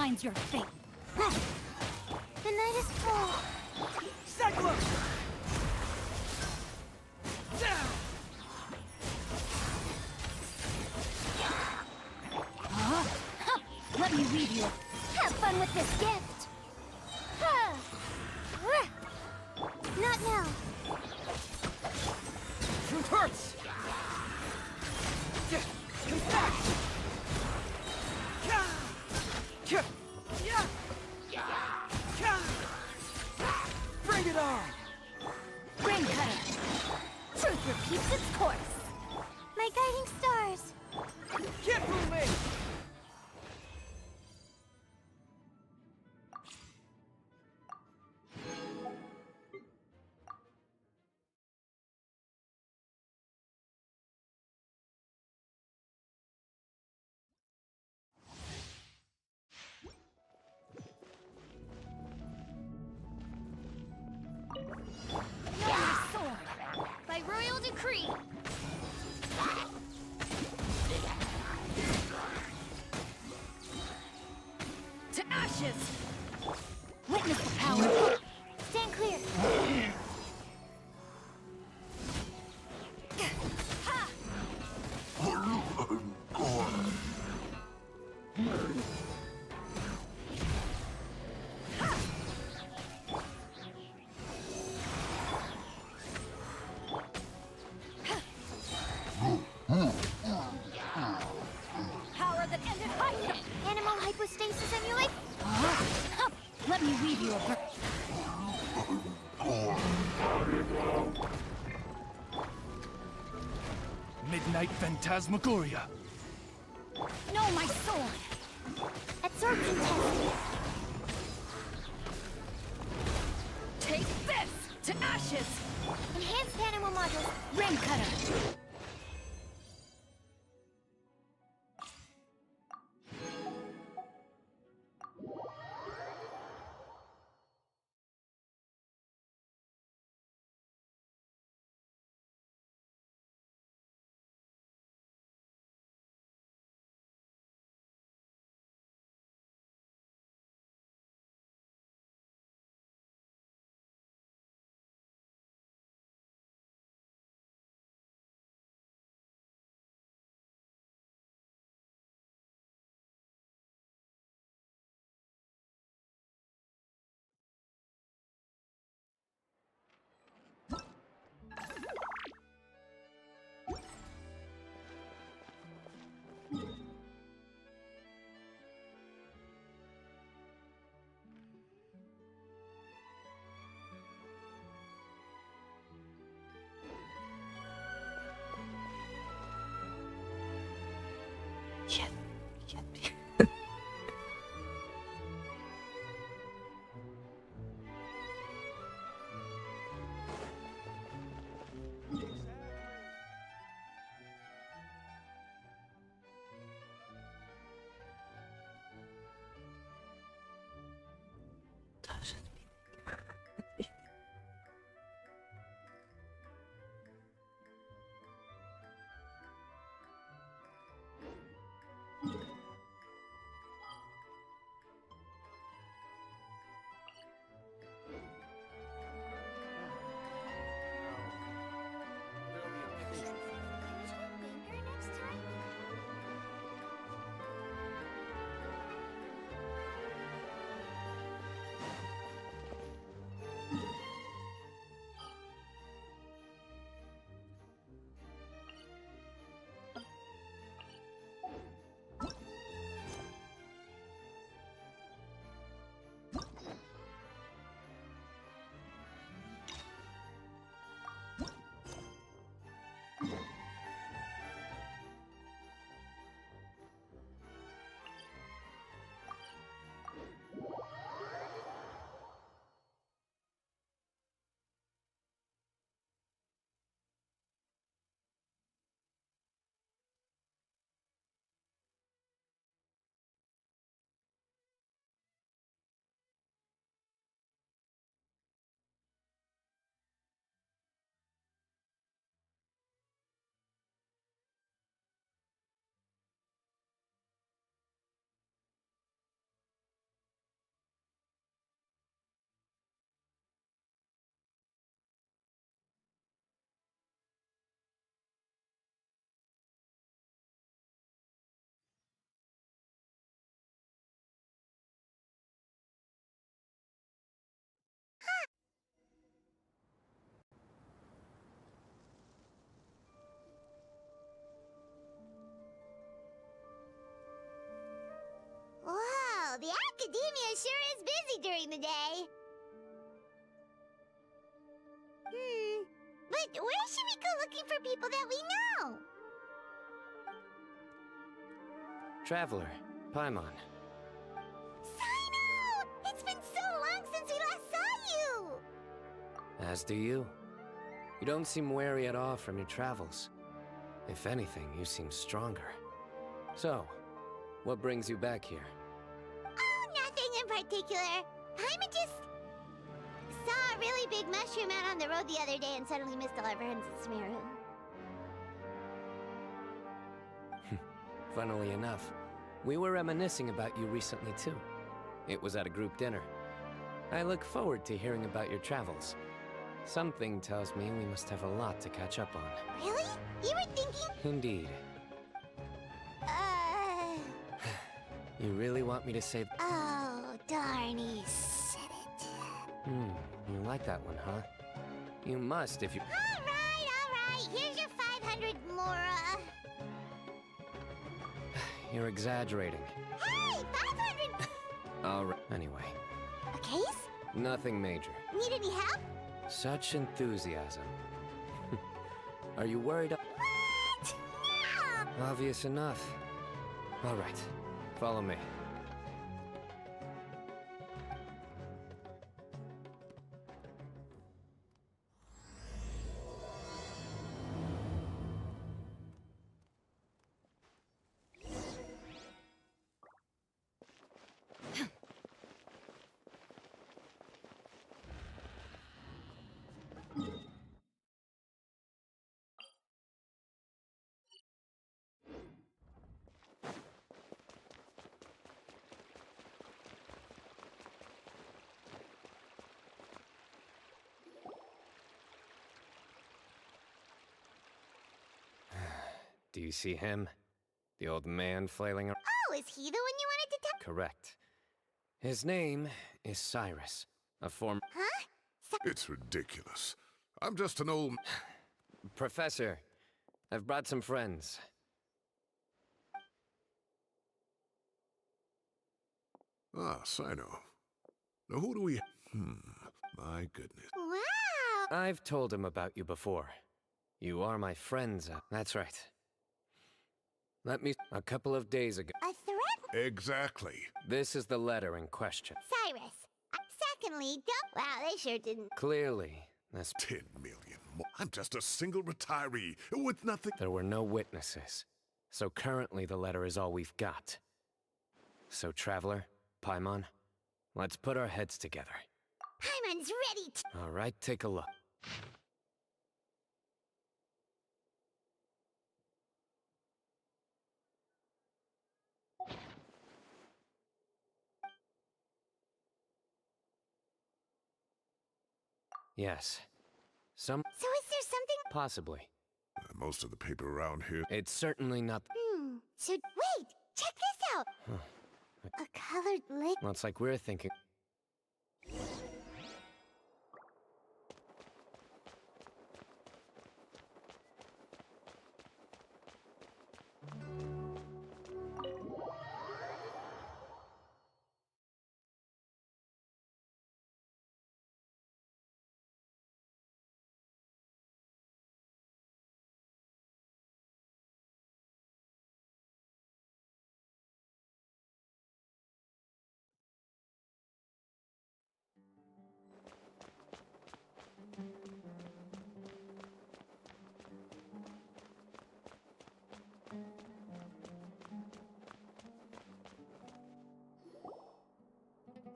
finds your fate. The night is full. Cyclone! Down! Huh? Let me leave you. Have fun with this gift. Not now. Truth hurts! Compact! Bring it on! Brain cutter. Truth repeats its course. My guiding stars. Can't fool me! My sword. By royal decree. To ashes. Witness the power. Stand clear. Power that ended hype. Animal hypostasis emulate. Let me weave you a Midnight Phantasmagoria. No, my sword. Absorption test. Take this to ashes. Enhanced animal modules. Brain cutter. Academia sure is busy during the day. But where should we go looking for people that we know? Traveler, Paimon. Sino! It's been so long since we last saw you! As do you. You don't seem weary at all from your travels. If anything, you seem stronger. So, what brings you back here? Oh, nothing in particular. Paimon just saw a really big mushroom out on the road the other day and suddenly missed all our friends at Smeru. Funnily enough, we were reminiscing about you recently too. It was at a group dinner. I look forward to hearing about your travels. Something tells me we must have a lot to catch up on. Really? You were thinking? Indeed. You really want me to say Oh, darn, he said it. You like that one, huh? You must if you... All right. Here's your 500 Mora. You're exaggerating. Hey, 500! Alright. Anyway, A case? nothing major. Need any help? Such enthusiasm. Are you worried? What? No! Obvious enough. Alright, follow me. Do you see him? The old man flailing around? Oh, is he the one you wanted to tell? Correct. His name is Cyrus, a former... Huh? It's ridiculous. I'm just an old... Professor, I've brought some friends. Ah, Sino. Now who do we... my goodness. Wow! I've told him about you before. You are my friends. That's right. Let me... A couple of days ago... A threat? Exactly. This is the letter in question. Cyrus. Secondly, don't... Wow, they sure didn't. Clearly, this... 10 million more. I'm just a single retiree with nothing... There were no witnesses. So currently the letter is all we've got. So, Traveler, Paimon, let's put our heads together. Paimon's ready to... All right, take a look. Yes. So is there something... Possibly. Most of the paper around here... It's certainly not... So... Wait! Check this out! A colored liquid... Well, it's like we're thinking...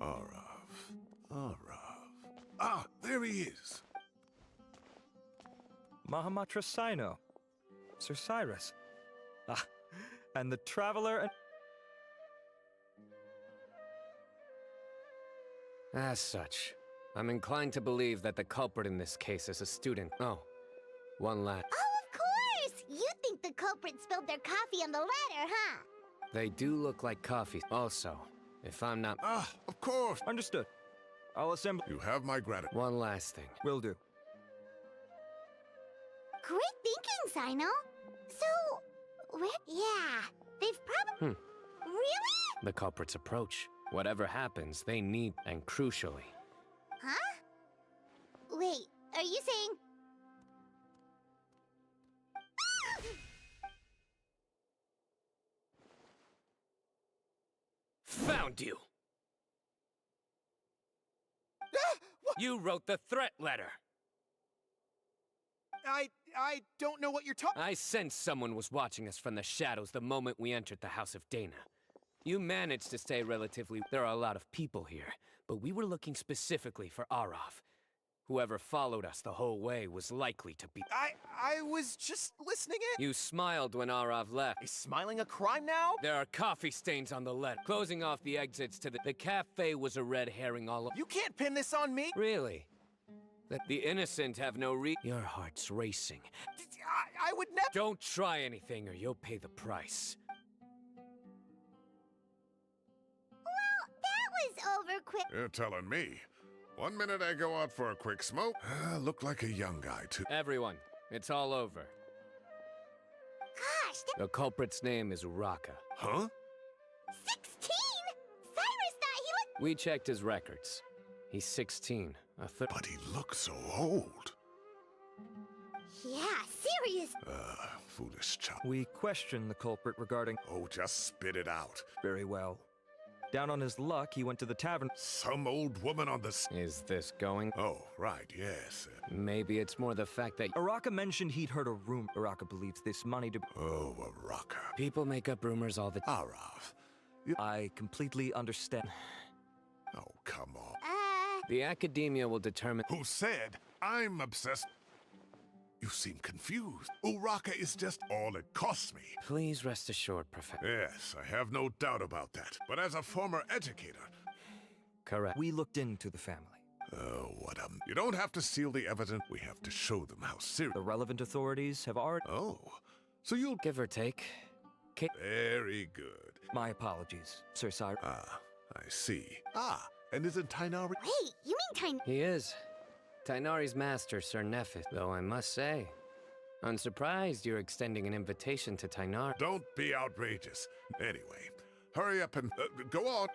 Arav. Ah, there he is. Mahamatra Sino. Sir Cyrus. Ah, and the Traveler and... As such, I'm inclined to believe that the culprit in this case is a student. Oh, one last... Oh, of course! You think the culprit spilled their coffee on the ladder, huh? They do look like coffee. Also, if I'm not... Ah, of course. Understood. I'll assemble... You have my gratitude. One last thing. Will do. Great thinking, Sino. So... Yeah, they've probably... Really? The culprit's approach. Whatever happens, they need, and crucially, Huh? Wait, are you saying... found you! You wrote the threat letter! I don't know what you're talking... I sensed someone was watching us from the shadows the moment we entered the House of Dana. You managed to stay relatively... There are a lot of people here, but we were looking specifically for Arav. Whoever followed us the whole way was likely to be... I was just listening in. You smiled when Arav left. Is smiling a crime now? There are coffee stains on the letter. Closing off the exits to the cafe was a red herring all over. You can't pin this on me. Really? That the innocent have no Your heart's racing. I would never... Don't try anything or you'll pay the price. Well, that was over quick. You're telling me. 1 minute I go out for a quick smoke. Look like a young guy, too. Everyone, it's all over. Gosh, The culprit's name is Uraka. Huh? 16? Cyrus thought he looked... We checked his records. He's 16, But he looks so old. Yeah, serious. Foolish child. We questioned the culprit regarding... Oh, just spit it out. Very well. Down on his luck, he went to the tavern. Some old woman on the... Is this going? Oh, right, yes. Maybe it's more the fact that Uraka mentioned he'd heard a rumor. Uraka believes this money to... Oh, a rocker. people make up rumors all the time. Arav. I completely understand. Oh, come on. The academia will determine... Who said I'm obsessed? You seem confused. Uraka is just all it costs me. Please rest assured, Professor. Yes, I have no doubt about that. But as a former educator... Correct. We looked into the family. Oh, what a... You don't have to seal the evidence. We have to show them how serious... The relevant authorities have already... Oh, so you'll... Give or take. Very good. My apologies, Sir Cyrus. Ah, I see. Ah, and isn't Tainari... Wait, you mean Tiny... He is. Tainari's master, Sir Nephith, though I must say, I'm surprised you're extending an invitation to Tainari. Don't be outrageous. Anyway, hurry up and... go on.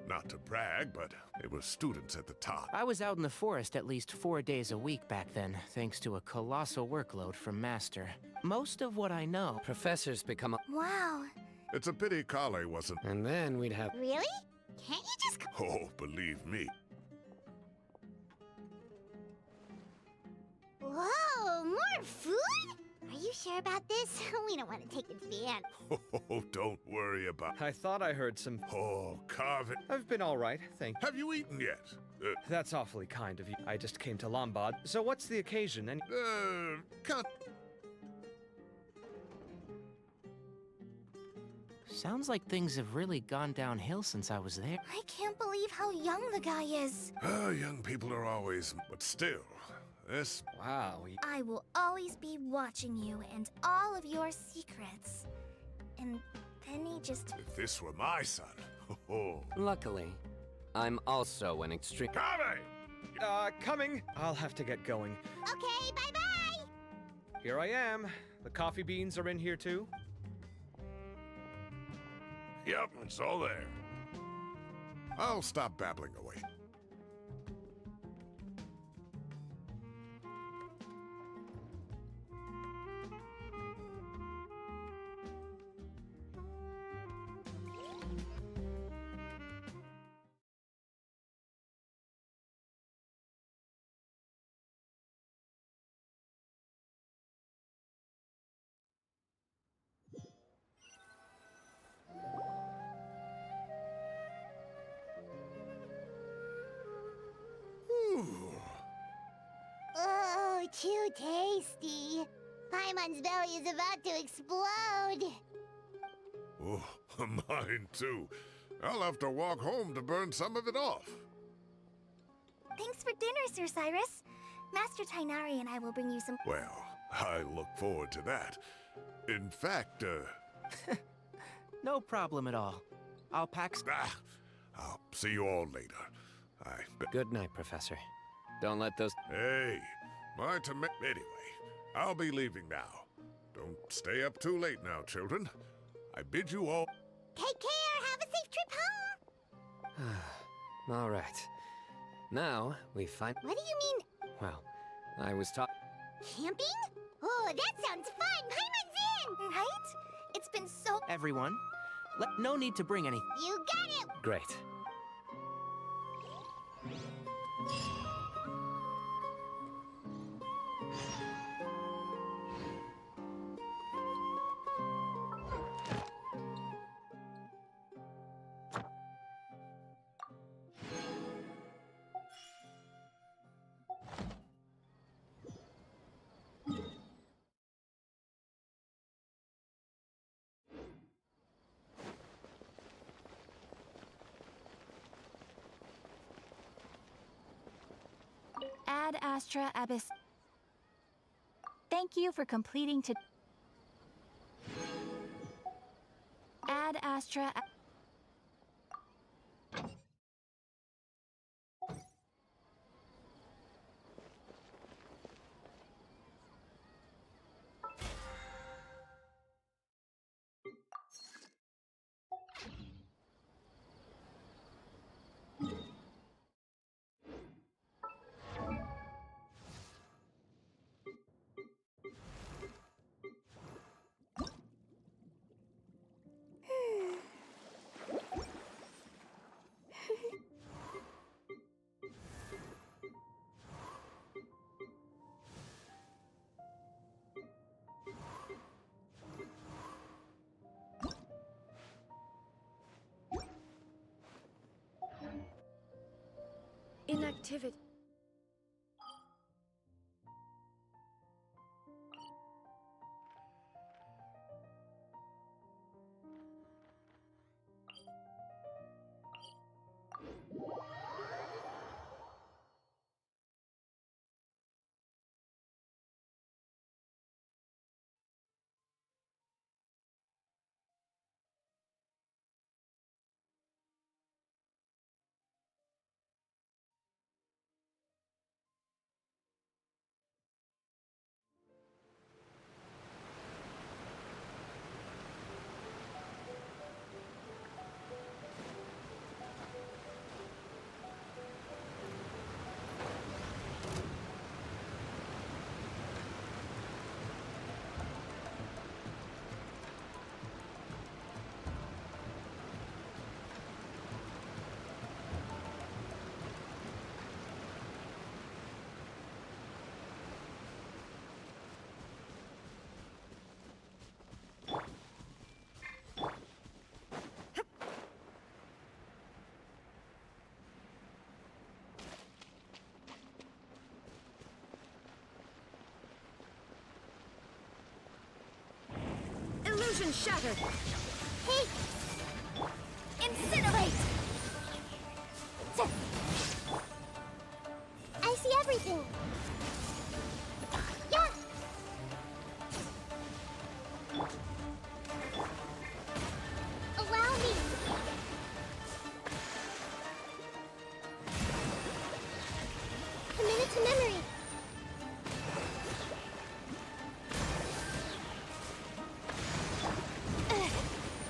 Not to brag, but it was students at the top. I was out in the forest at least 4 days a week back then, thanks to a colossal workload from Master. Most of what I know... Professors become a... Wow. It's a pity Kale wasn't... And then we'd have... Really? Can't you just... Oh, believe me. Whoa, more food? Are you sure about this? We don't want to take it to the end. Oh, don't worry about... I thought I heard some... Oh, carve it. I've been all right, thank you. Have you eaten yet? That's awfully kind of you. I just came to Lombard. So what's the occasion? And Can't... Sounds like things have really gone downhill since I was there. I can't believe how young the guy is. Young people are always... But still, this... wow, I will always be watching you and all of your secrets. And then he just... If this were my son... Oh... Luckily, I'm also an extreme... Kale! Coming. I'll have to get going. Okay, bye-bye! Here I am. The coffee beans are in here too. Yep, it's all there. I'll stop babbling away. too tasty. Paimon's belly is about to explode. Oh, mine too. I'll have to walk home to burn some of it off. Thanks for dinner, Sir Cyrus. Master Tainari and I will bring you some... Well, I look forward to that. In fact, No problem at all. I'll pack... I'll see you all later. Good night, Professor. Don't let those... Hey, Anyway, I'll be leaving now. Don't stay up too late now, children. I bid you all... Take care! Have a safe trip home! All right. Now, we find... What do you mean, Well, I was taught... camping? Oh, that sounds fun! Paimon's in! Right? It's been so... Everyone, no need to bring anything. You got it! Great. Ad Astra Abyss. Thank you for completing to... Ad Astra... Inactivity. Illusion shattered! Hey! Incinerate! I see everything! Yeah! Allow me! Commit it to memory!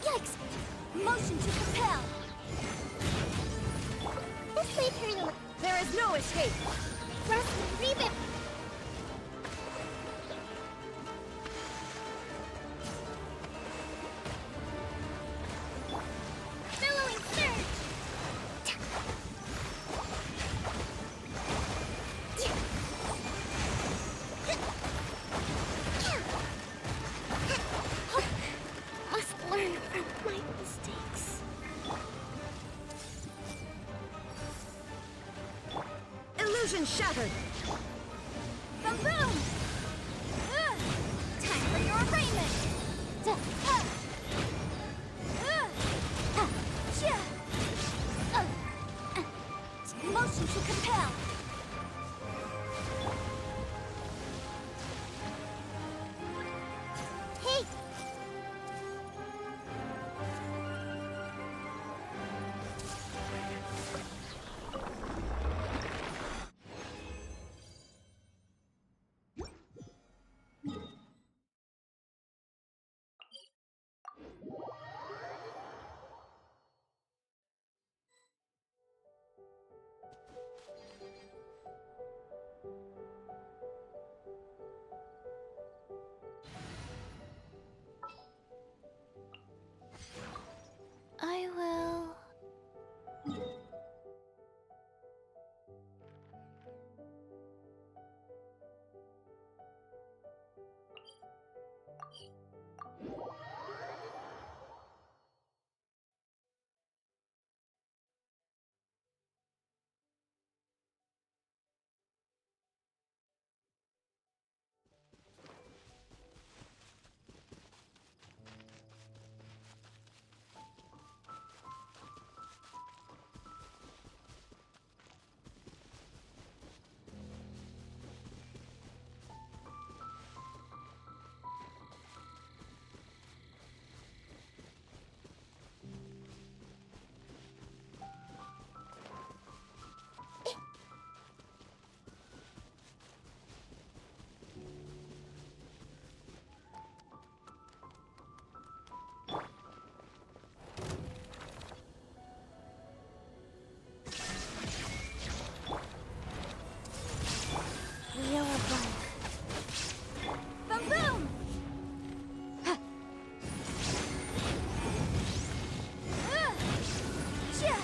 Yikes! Motion to compel! This may turn... There is no escape! Thrust, reboot! Billowing surge! Must learn from my mistakes. Illusion shattered! Boom! I will. Wheel of life. Boom boom! Ha. Chia.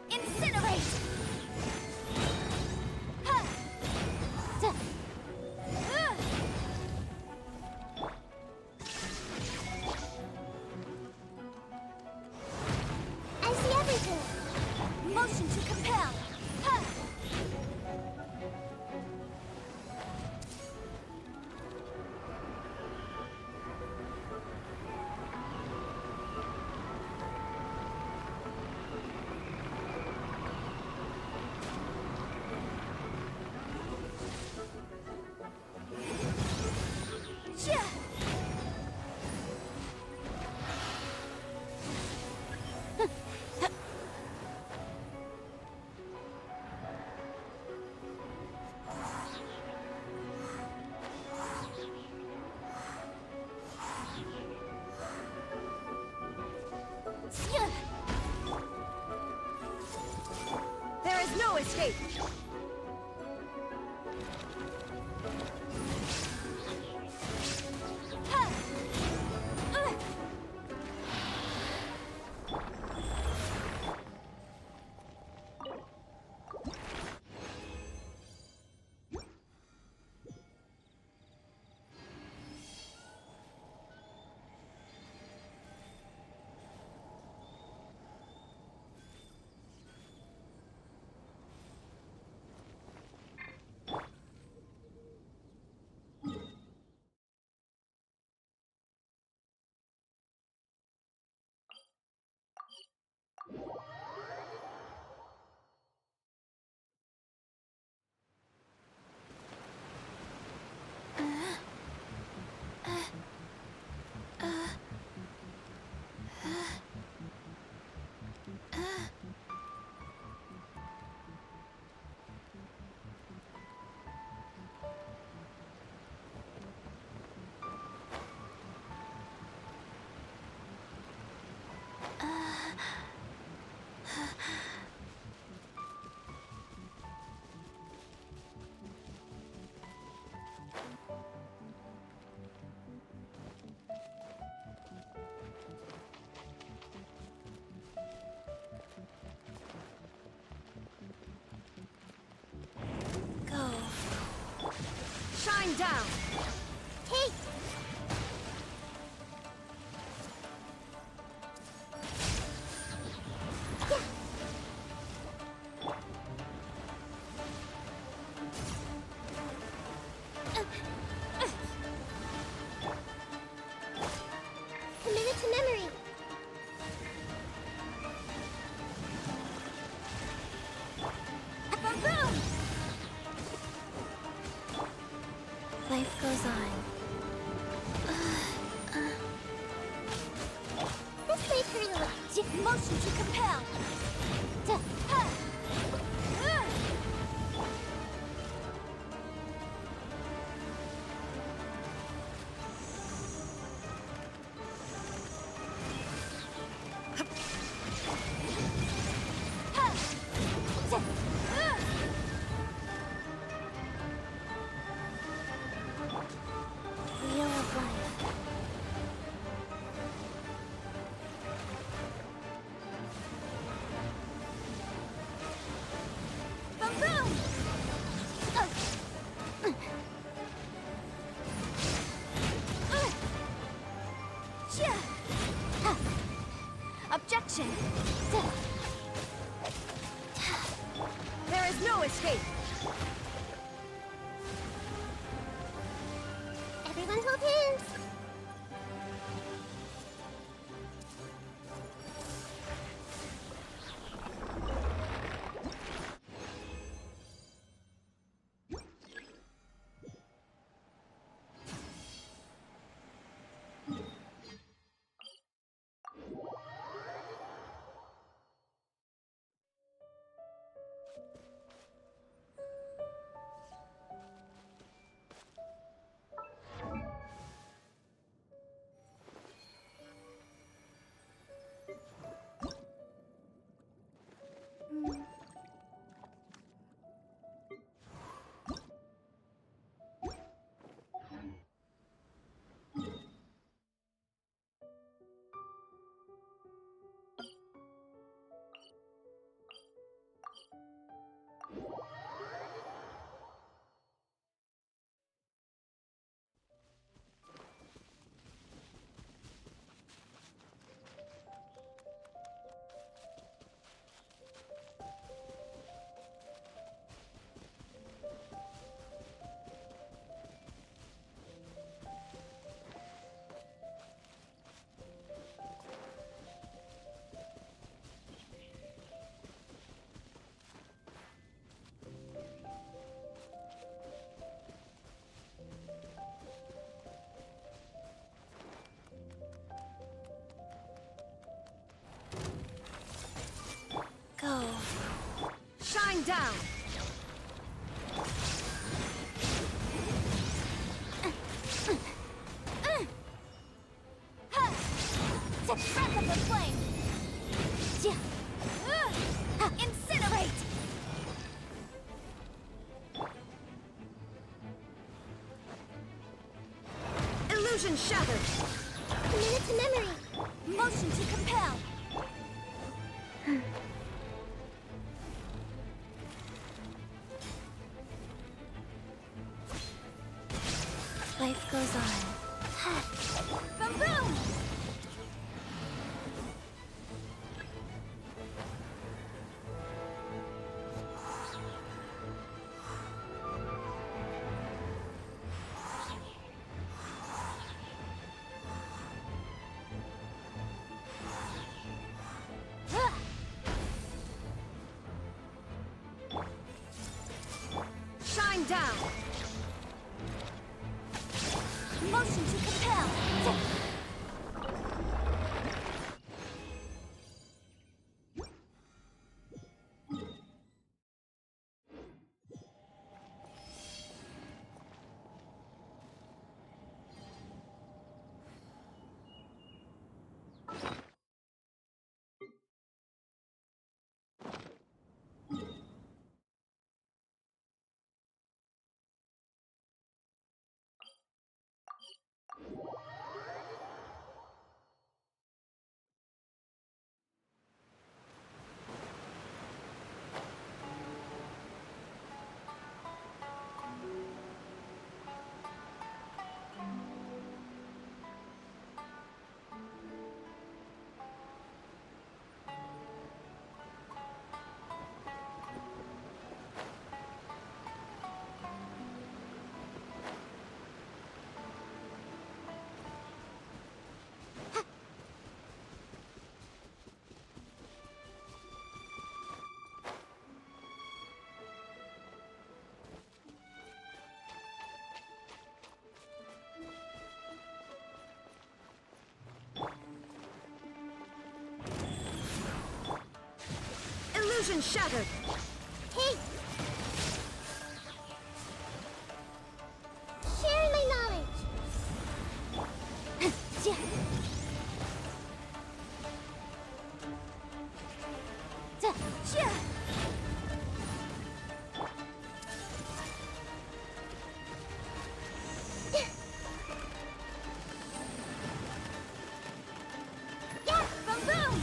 Incinerate! Ha. Ta. I see everything! Motion to compel! Ha! Chia! Chia! There is no escape. Ha! Go. Shine down. Take! Commit it to memory. Boom boom! Life goes on. This may hurt a little. Motion to compel. Ta- ha. Ha. Ta- escape. Everyone hold hands. Go. Shine down. The breath of the flame. Incinerate. Illusion shattered. Commit it to memory. Motion to compel. Life goes on. Boom boom. Shine down. Motion to compel. Illusion shattered. Hey! Share my knowledge! Yeah! Boom boom!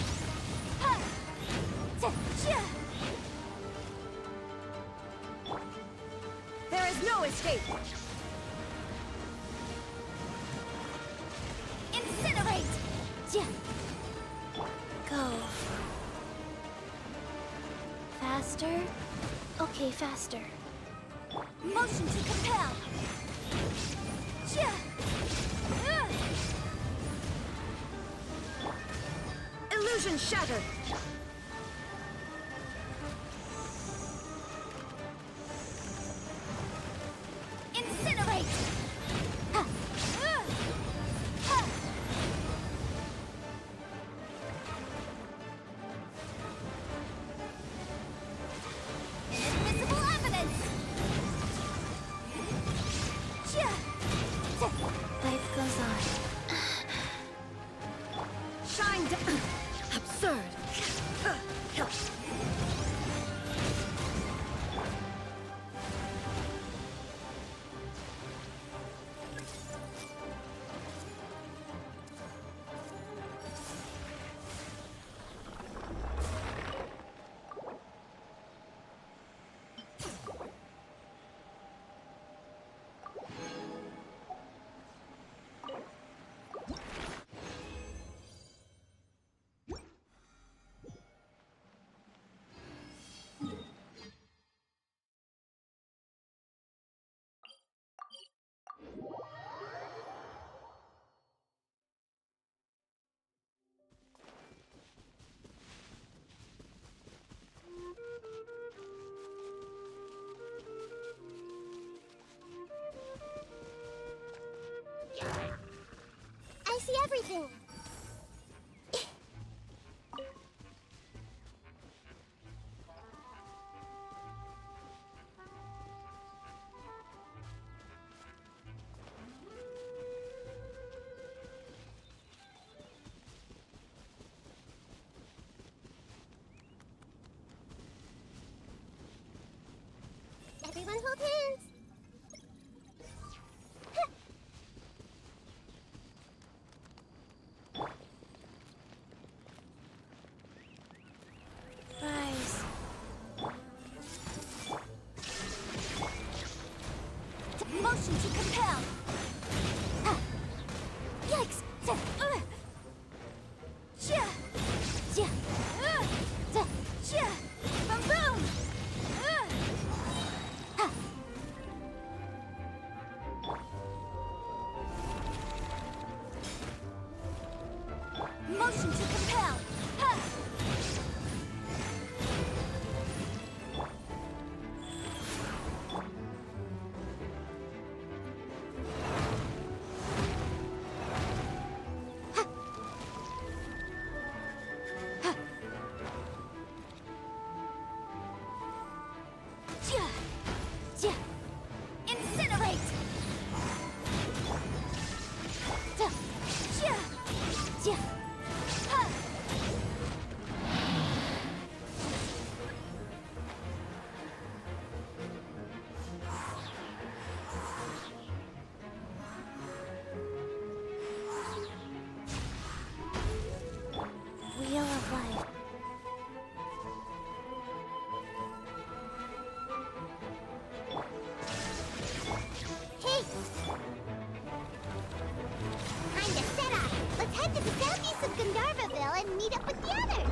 There is no escape. Incinerate! Go. Faster. Okay, faster. Motion to compel. Illusion shattered. Incinerate. Ha. Ha. Invisible evidence. Life goes on. Shine down. Absurd. I see everything. Everyone hold hands. Rise. Motion to compel. Ha. Yikes. Chia. Chia. Chia. Boom boom. Ha. Motion to compel. Ha. Chia. Chia. Incinerate. Chia. Chia. Ha. Wheel of life. Hey! I'm the Setup. Let's head to the southeast of Gandharvaville and meet up with the others.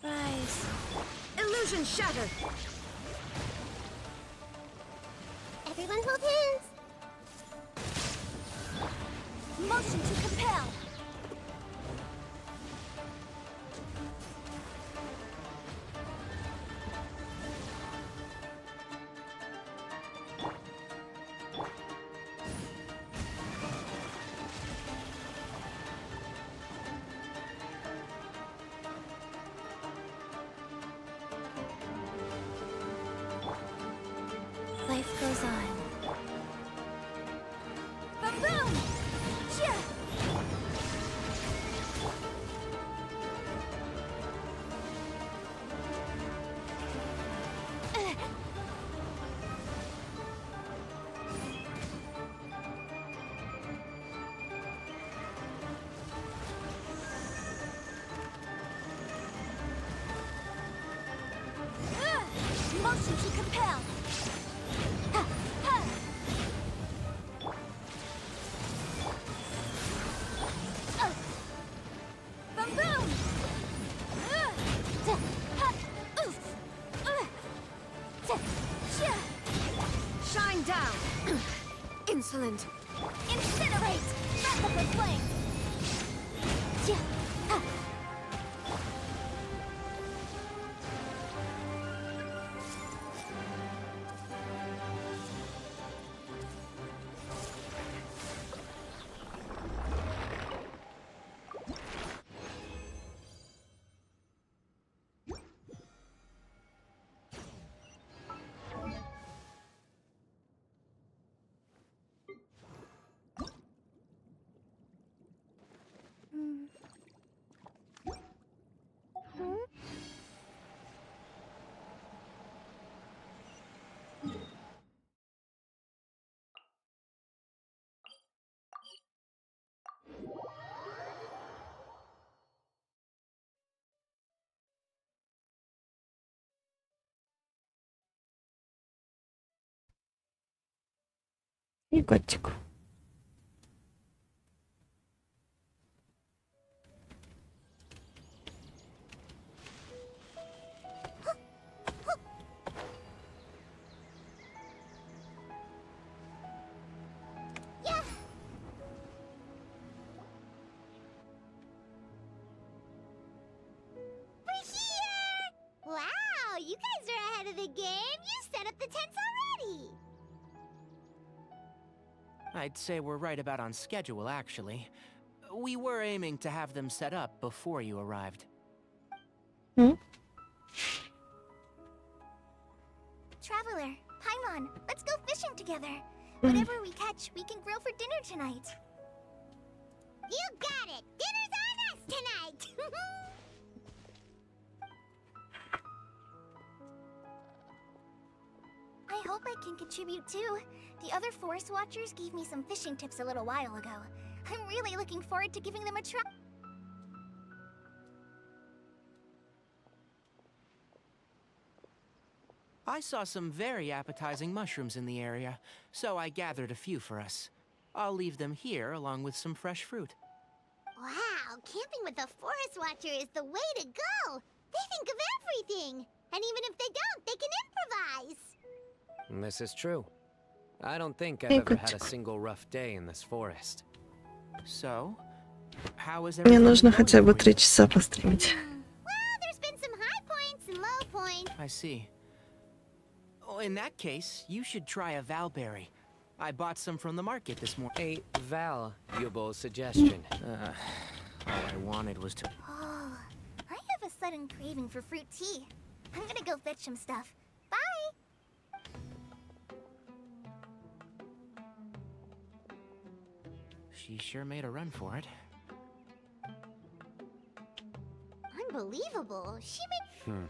Rise. Illusion shattered. Everyone hold hands. Motion to compel. Life goes on. Boom boom! Chia! Motion to compel! Ha, ha. Boom boom! Ta, ha, oof. Ta, chia. Shine down! Insolent! Incinerate! Rapid with flame! Chia, ha. И котик. Yeah. We're here! Wow, you guys are ahead of the game. You set up the tents already. I'd say we're right about on schedule, actually. We were aiming to have them set up before you arrived. Traveler, Paimon, let's go fishing together. Whatever we catch, we can grill for dinner tonight. You got it! Dinner's on us tonight! I hope I can contribute too. The other forest watchers gave me some fishing tips a little while ago. I'm really looking forward to giving them a try. I saw some very appetizing mushrooms in the area, so I gathered a few for us. I'll leave them here along with some fresh fruit. Wow, camping with a forest watcher is the way to go! They think of everything! And even if they don't, they can improvise! This is true. I don't think I've Hey, ever had a котик. single rough day in this forest. So, how is Мне everything нужно going хотя бы for you? 3 часа постримить. Well, there's been some high points and low points. I see. Oh, in that case, you should try a valberry. I bought some from the market this morning. A valuable suggestion. All I wanted was to... Oh, I have a sudden craving for fruit tea. I'm gonna go fetch some stuff. Bye! She sure made a run for it. Unbelievable. She made...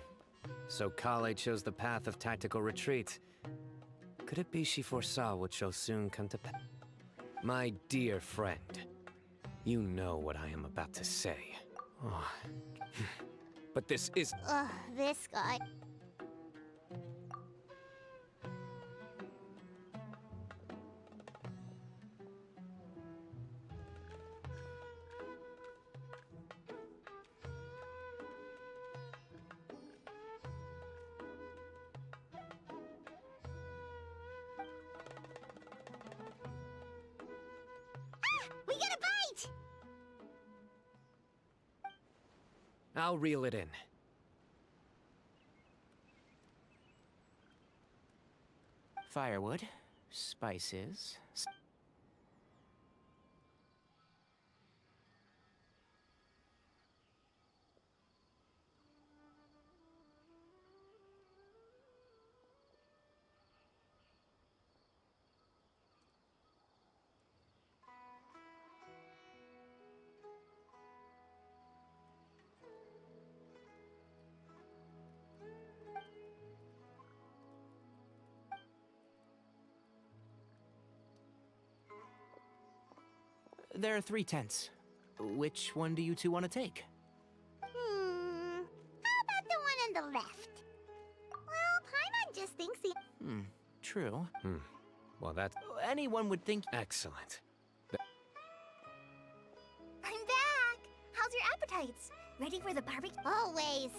So Kale chose the path of tactical retreat. Could it be she foresaw what shall soon come to pass? My dear friend, you know what I am about to say. Oh. But this is... Ugh, this guy. We got a bite! I'll reel it in. Firewood, spices... There are 3 tents. Which one do you two want to take? How about the one on the left? Well, Paimon just thinks he... True. Well, that's Anyone would think... excellent. I'm back! How's your appetites? Ready for the barbecue? Always!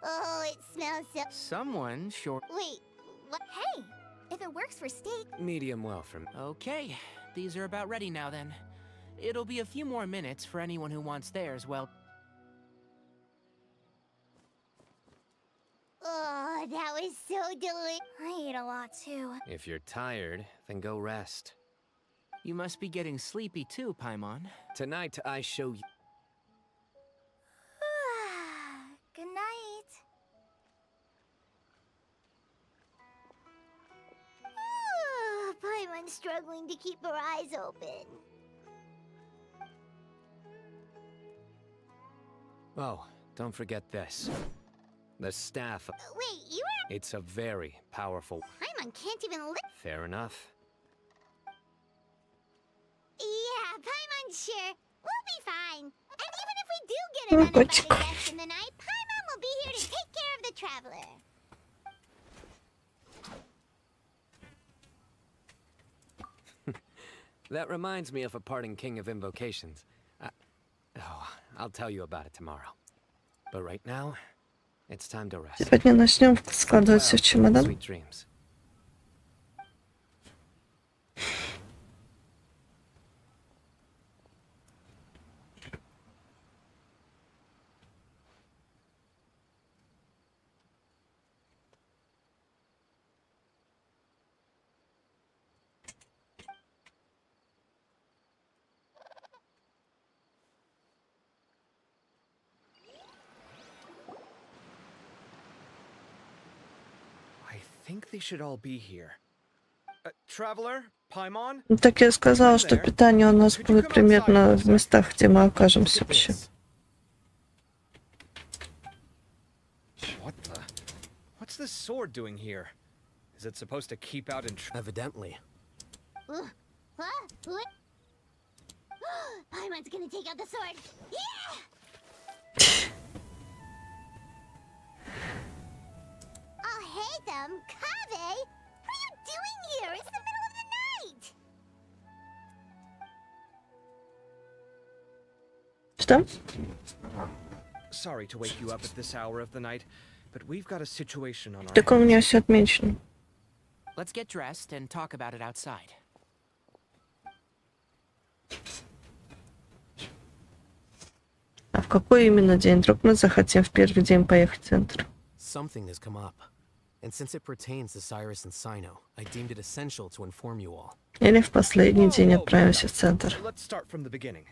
Oh, it smells so... Someone sure... Wait, what? Hey! If it works for steak... Medium well from... Okay, these are about ready now then. It'll be a few more minutes for anyone who wants theirs, well... Oh, that was so delicious. I ate a lot too. If you're tired, then go rest. You must be getting sleepy too, Paimon. Tonight, I show you... Good night. Paimon's struggling to keep her eyes open. Oh, don't forget this. The staff... Wait, you are... It's a very powerful... Paimon can't even lift... Fair enough. Yeah, Paimon, sure. We'll be fine. And even if we do get an uninvited guest in the night, Paimon will be here to take care of the traveler. That reminds me of a parting king of invocations. I'll tell you about it tomorrow. But right now, it's time to rest. Сегодня начнем складывать все в чемодан. Sweet dreams. I think they should all be here. Traveler, Paimon? Ну, так я сказала, что питание у нас будет примерно в местах, где мы окажемся вообще. What the? What's this sword doing here? Is it supposed to keep out in... Evidently. What? Paimon's gonna take out the sword. Yeah! Oh, hey them, Kave! What are you doing here? It's the middle of the night! Что? Sorry to wake you up at this hour of the night, but we've got a situation on our Так у hands. меня все отмечено. Let's get dressed and talk about it outside. А в какой именно день? Вдруг мы захотим в первый день поехать в центр? Something has come up, and since it pertains to Cyrus and Sino, I deemed it essential to inform you all. Или в последний день отправимся в центр? Let's start from the beginning.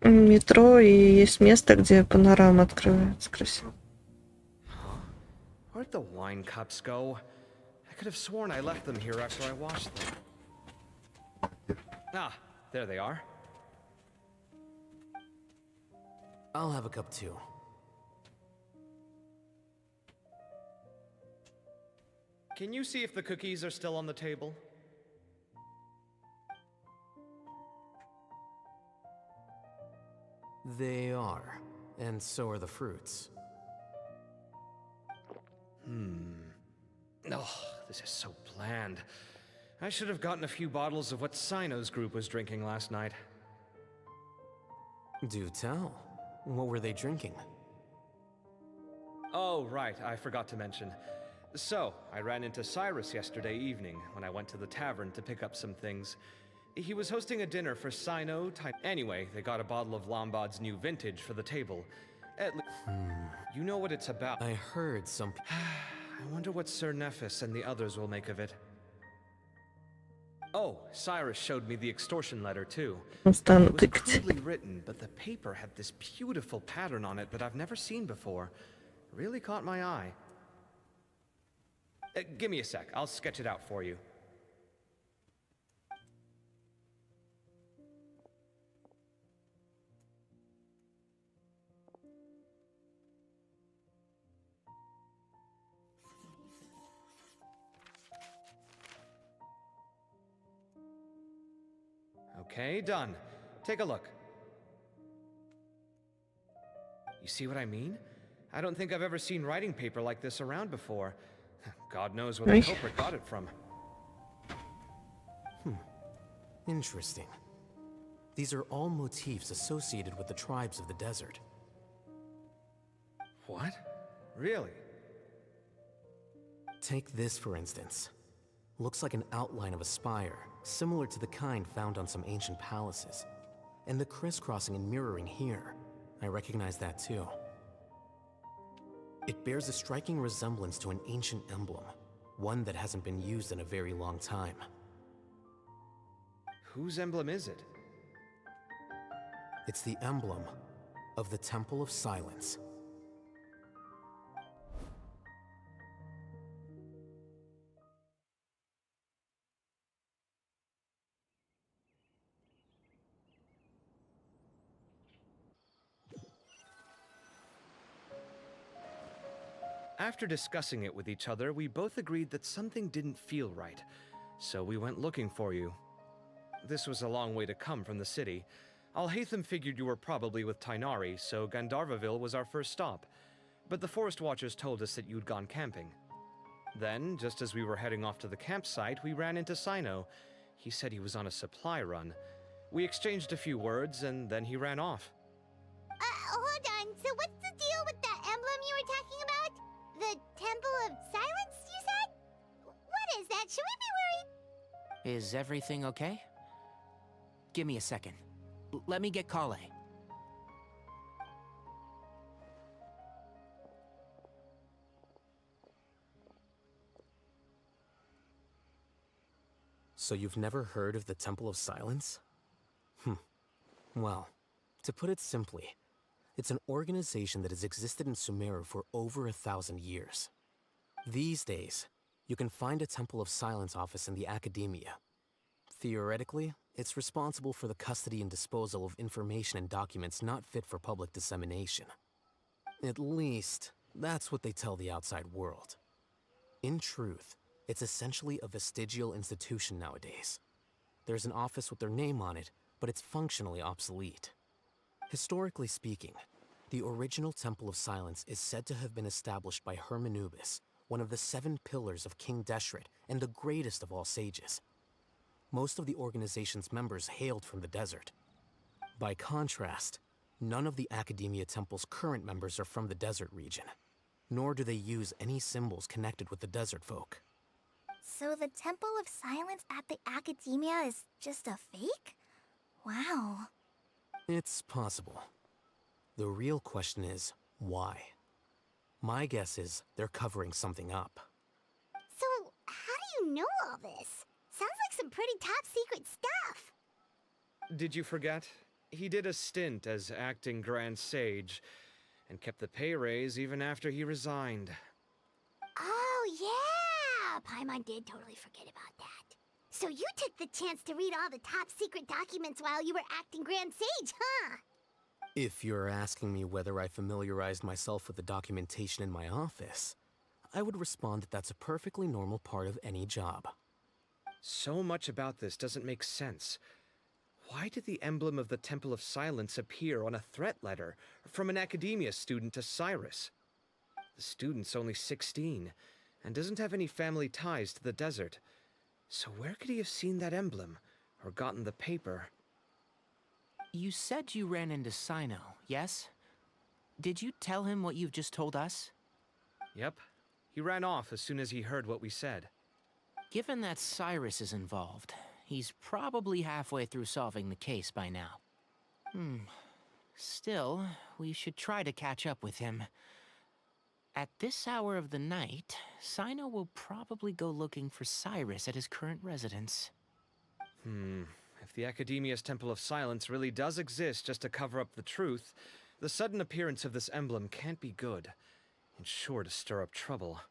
Метро, и есть место, где панорама открывается красиво. Where'd the wine cups go? I could have sworn I left them here after I washed them. Ah, there they are. I'll have a cup too. Can you see if the cookies are still on the table? They are, and so are the fruits. Oh, this is so bland. I should have gotten a few bottles of what Sino's group was drinking last night. Do tell. What were they drinking? Oh, right, I forgot to mention. So, I ran into Cyrus yesterday evening when I went to the tavern to pick up some things. He was hosting a dinner for Sino. Anyway, they got a bottle of Lombard's new vintage for the table. You know what it's about. I heard some... I wonder what Sir Nephis and the others will make of it. Oh, Cyrus showed me the extortion letter too. It Стану was тыкать. crudely written, but the paper had this beautiful pattern on it that I've never seen before. Really caught my eye. Give me a sec, I'll sketch it out for you. Okay, done. Take a look. You see what I mean? I don't think I've ever seen writing paper like this around before. God knows where the culprit got it from. Interesting. These are all motifs associated with the tribes of the desert. What? Really? Take this, for instance. Looks like an outline of a spire, similar to the kind found on some ancient palaces. And the crisscrossing and mirroring here, I recognize that too. It bears a striking resemblance to an ancient emblem, one that hasn't been used in a very long time. Whose emblem is it? It's the emblem of the Temple of Silence. After discussing it with each other, we both agreed that something didn't feel right, so we went looking for you. This was a long way to come from the city. Alhaitham figured you were probably with Tainari, so Gandharvaville was our first stop. But the Forest Watchers told us that you'd gone camping. Then, just as we were heading off to the campsite, we ran into Sino. He said he was on a supply run. We exchanged a few words, and then he ran off. Hold on. So what's the deal with that emblem you were talking about? The Temple of Silence, you said? What is that? Should we be worried? Is everything okay? Give me a second. Let me get Kale. So you've never heard of the Temple of Silence? Well, to put it simply, it's an organization that has existed in Sumeru for over 1,000 years. These days, you can find a Temple of Silence office in the academia. Theoretically, it's responsible for the custody and disposal of information and documents not fit for public dissemination. At least, that's what they tell the outside world. In truth, it's essentially a vestigial institution nowadays. There's an office with their name on it, but it's functionally obsolete. Historically speaking, the original Temple of Silence is said to have been established by Hermanubis, one of the 7 pillars of King Deshret and the greatest of all sages. Most of the organization's members hailed from the desert. By contrast, none of the Academia Temple's current members are from the desert region, nor do they use any symbols connected with the desert folk. So the Temple of Silence at the Academia is just a fake? Wow. It's possible. The real question is, why? My guess is they're covering something up. So, how do you know all this? Sounds like some pretty top secret stuff. Did you forget? He did a stint as acting Grand Sage, and kept the pay raise even after he resigned. Oh, yeah! Paimon did totally forget about that. So you took the chance to read all the top secret documents while you were acting Grand Sage, huh? If you're asking me whether I familiarized myself with the documentation in my office, I would respond that that's a perfectly normal part of any job. So much about this doesn't make sense. Why did the emblem of the Temple of Silence appear on a threat letter from an Academia student to Cyrus? The student's only 16, and doesn't have any family ties to the desert. So where could he have seen that emblem, or gotten the paper? You said you ran into Sino, yes? Did you tell him what you've just told us? Yep. He ran off as soon as he heard what we said. Given that Cyrus is involved, he's probably halfway through solving the case by now. Still, we should try to catch up with him. At this hour of the night, Sino will probably go looking for Cyrus at his current residence. If the Academia's Temple of Silence really does exist just to cover up the truth, the sudden appearance of this emblem can't be good, and sure to stir up trouble.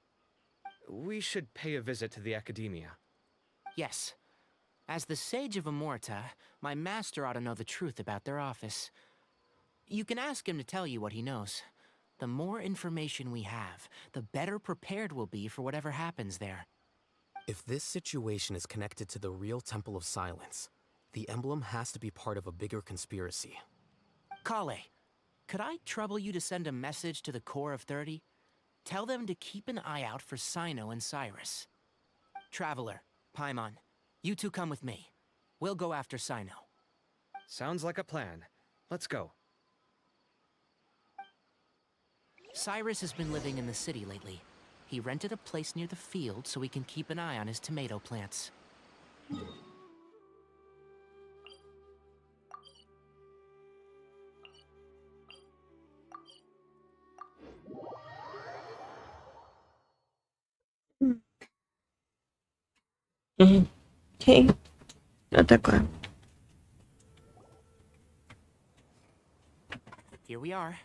we should pay a visit to the Academia. Yes. As the Sage of Amorta, my master ought to know the truth about their office. You can ask him to tell you what he knows. The more information we have, the better prepared we'll be for whatever happens there. If this situation is connected to the real Temple of Silence, the emblem has to be part of a bigger conspiracy. Kale, could I trouble you to send a message to the Core of 30? Tell them to keep an eye out for Cyno and Cyrus. Traveler, Paimon, you two come with me. We'll go after Cyno. Sounds like a plan. Let's go. Cyrus has been living in the city lately. He rented a place near the field so he can keep an eye on his tomato plants. Окей. Что такое? Here we are.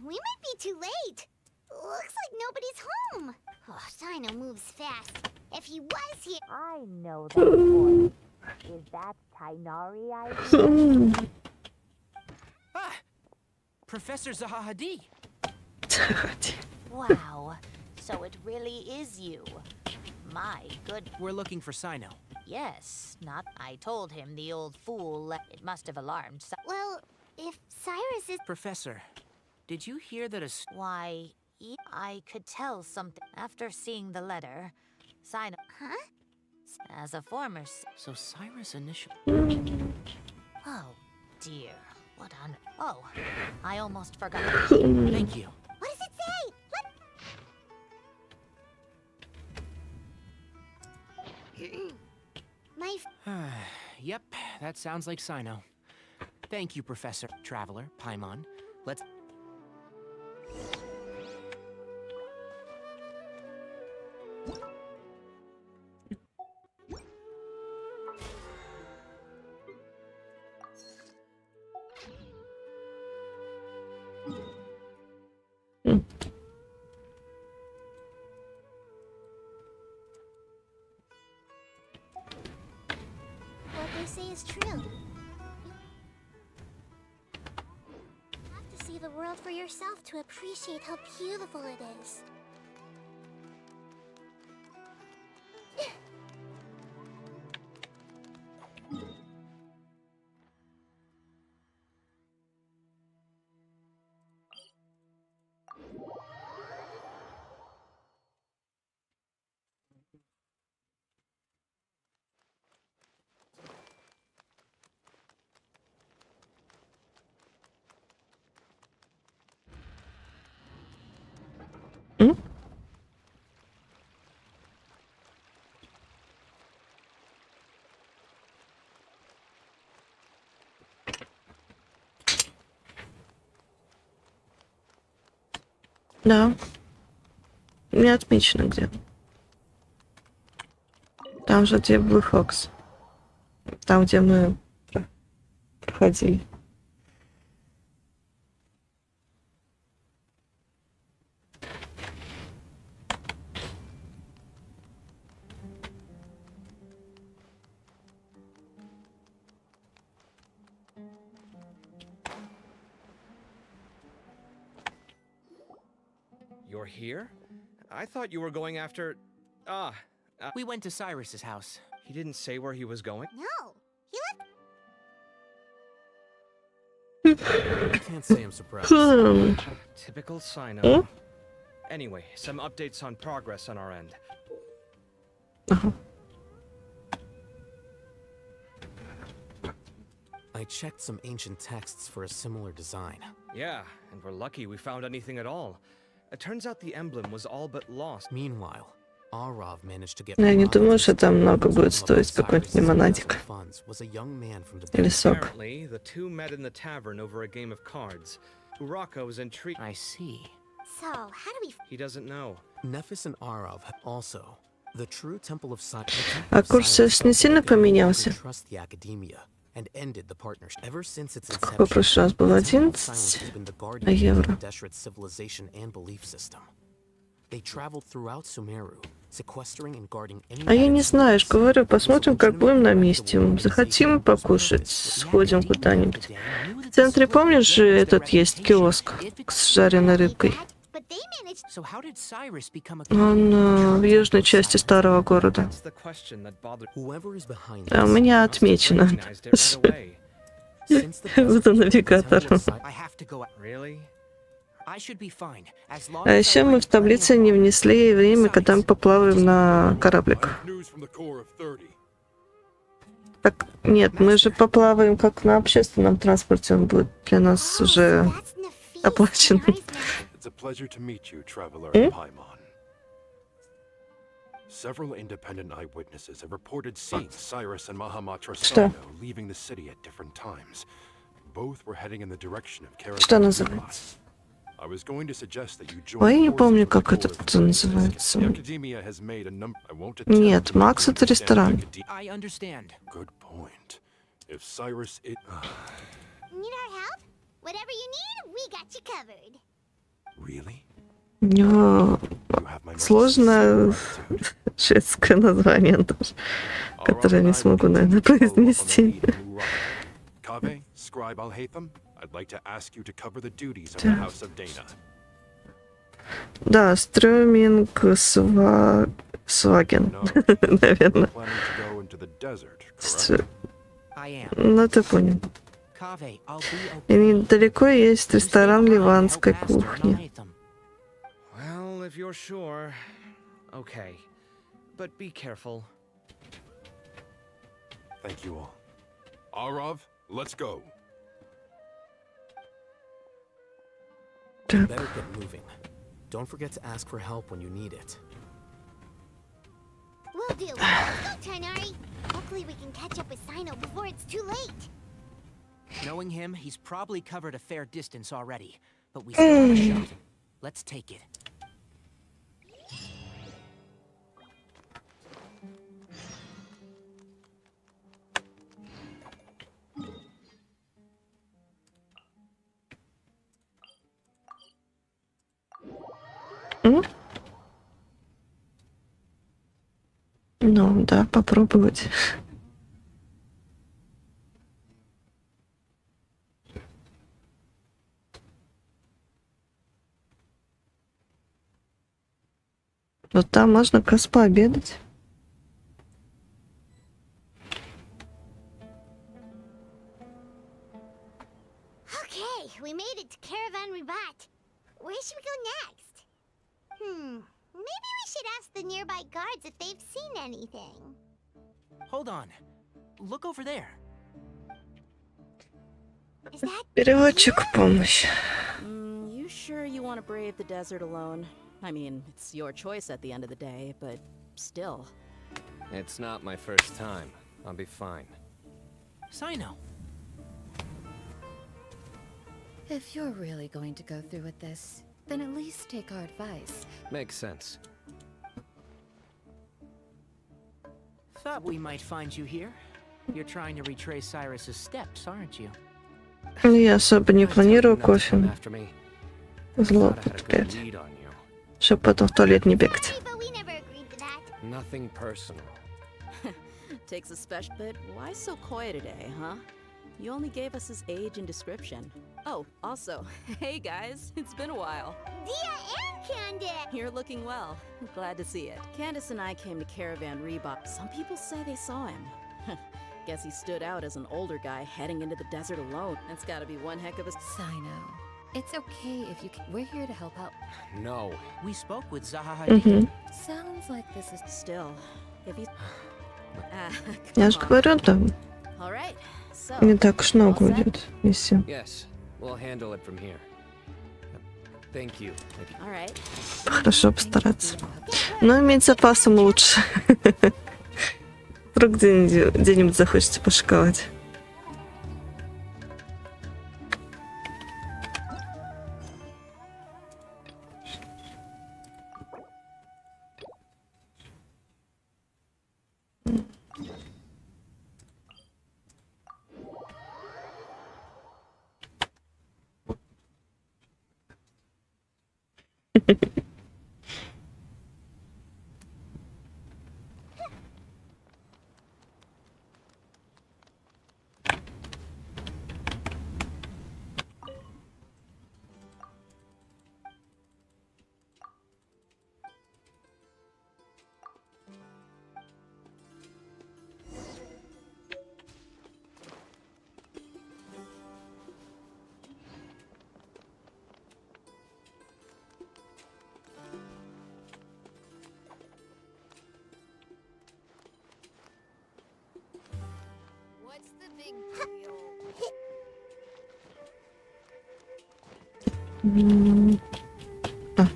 We might be too late. Looks like nobody's home. Oh, Cyno moves fast. If he was here... I know that boy. Is that Tainari I Ah! Professor Zahahadi! Wow. So it really is you. My good... We're looking for Cyno. Yes, not... I told him, the old fool. It must have alarmed Well, if Cyrus is... Professor, did you hear that Why, I could tell something after seeing the letter. Cyno... Huh? As a former... So Cyrus initially... Oh, dear. What on... Oh, I almost forgot. Thank you. What does it say? My... Yep, that sounds like Cyno. Thank you, Professor. Traveler, Paimon. Let's... What they say is true. You have to see the world for yourself to appreciate how beautiful it is. Да. Не отмечено где. Там же, где Blue Fox. Там, где мы проходили. You're here? I thought you were going after... We went to Cyrus's house. He didn't say where he was going? No. He left... I can't say I'm surprised. Typical Cyno. Huh? Anyway, some updates on progress on our end. I checked some ancient texts for a similar design. Yeah, and we're lucky we found anything at all. It turns out the emblem was all but lost. Meanwhile, Arav managed to get Я не думаю, что это много будет One of стоить какой-нибудь Cyrus's лимонадик funds was a young man from the или сок. Apparently, the two met in the tavern over a game of cards. Uraka was intrigued. I see. So, how do we... He doesn't know. Nephis and Arav also. The true Temple of Silence. А курс не сильно поменялся? Trust the Academia and ended the partnership. Ever since its Сколько в inception, прошлый раз было? the Temple of 11 Silence has been the на guardian евро. of Deshret's civilization and belief system. They traveled throughout Sumeru, sequestering and guarding any. А я не знаю, ж говорю, посмотрим, как будем на месте. Захотим покушать, сходим куда-нибудь. В центре, помнишь же, этот есть киоск с жареной рыбкой? But they managed. So how did Cyrus become a Он в южной части старого города. That's the question that bothered Whoever is behind А у this, меня отмечено. recognized it right away. since the desert Это is the навигатор. temple of Cy- I have to go. Really? I should be fine. As long А as I еще мы find в таблице не внесли время, когда мы поплаваем на корабликах. News from the core of 30. Так, нет, мы же поплаваем как на общественном транспорте. Он будет для нас уже That's Nafis, оплачен. Tanari's man. It's a pleasure to meet you, traveler Hmm? Paimon. Several independent eyewitnesses have reported seeing Cyrus and Mahamatra Что? Sino leaving the city at different times. Both were heading in the direction of Что Caravan. называется? I was going to suggest that you join Ой, я не forces помню, with the как core это of 30. называется. The Academia has made a number. I won't attempt Нет, to make Макс you это understand ресторан. Academia. I understand. Good point. If Cyrus it Need our help? Whatever you need, we got you covered. really? У него You have my most сложное sincere gratitude. шведское название тоже, которое я не смогу, наверное, произнести. Kave, Scribe Al-Haytham, I'd like to ask you to cover the duties of the House of Dana. Да, Стрёминг Сваген, No, you're наверное. planning to go into the desert, correct? I am. Ну, ты понял. Kave, I'll be И okay. недалеко есть You stay ресторан behind and help ливанской Master and кухни. Al-Haytham. Well, if you're sure. Okay. But be careful. Thank you all. Arav, let's go. You better get moving. Don't forget to ask for help when you need it. We'll do. Let's go, Tanari. Hopefully we can catch up with Sino before it's too late. Knowing him, he's probably covered a fair distance already. But we still have a shot. Let's take it. Ну, да, попробовать. Вот там можно как раз пообедать. Okay, we made it to Caravan Ribat. Where should we go next? Maybe we should ask the nearby guards if they've seen anything. Hold on. Look over there. Is that Переводчику помощь. You sure you want to brave the desert alone? I mean, it's your choice at the end of the day, but still. It's not my first time. I'll be fine. Sino. If you're really going to go through with this, then at least take our advice. Makes sense. Thought we might find you here. You're trying to retrace Cyrus's steps, aren't you? Я особо не I told you планирую not to come кофе. after me. Зло Thought I had a good подпять. lead on you. Чтоб потом в туалет не бегать. sorry, but we never agreed to that. Nothing personal. Takes a special. But why so coy today, huh? You only gave us his age and description. Oh, also, hey guys, it's been a while. Dia and Candace! You're looking well. Glad to see it. Candace and I came to Caravan Reebok. Some people say they saw him. Guess he stood out as an older guy heading into the desert alone. That's gotta be one heck of a... Sino, it's okay if you can. We're here to help out. No. We spoke with Zaha Угу. Hadid. Sounds like this is Still, if he's... Я же говорю, там All right, so... не так уж много all set? уйдет. И все. Yes, we'll handle it from here. Thank you. All right. Хорошо постараться. Но иметь запасом лучше. Вдруг где-нибудь захочется пошиковать. А.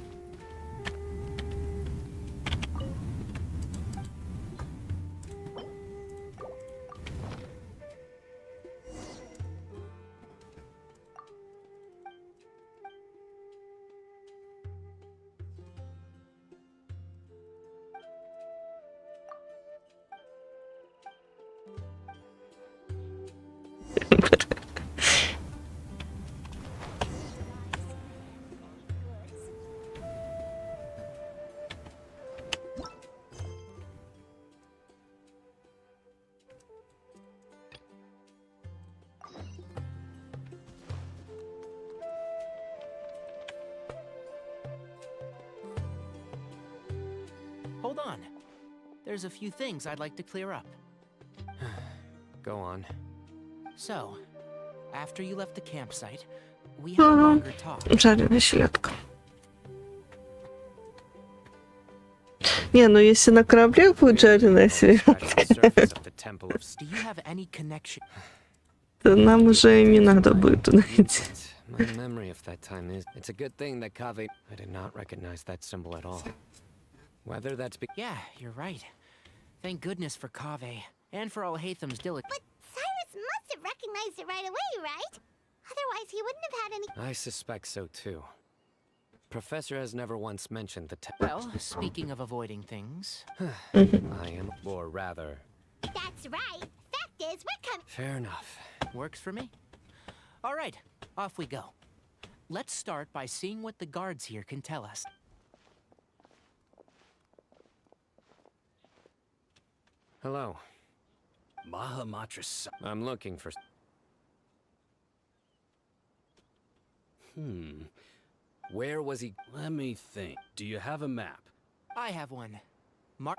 Hold on. There's a few things I'd like to clear up. Go on. So, after you left the campsite, we had a longer talk. Жареная селедка. Не, ну если на корабле будет жареная селедка, Do you have any connection? то нам уже не надо будет туда идти. My memory of that time is... It's a good thing that Kaveh... I did not recognize that symbol at all. Whether that's Yeah, you're right. Thank goodness for Kaveh, and for Alhaitham's diligence. But Cyrus must have recognized it right away, right? Otherwise, he wouldn't have had any. I suspect so too. Professor has never once mentioned the Well, speaking of avoiding things... I am, or rather... That's right. Fact is, we're coming. Fair enough. Works for me. All right, off we go. Let's start by seeing what the guards here can tell us. Hello. Mahamatras. I'm looking for... Where was he? Let me think. Do you have a map? I have one.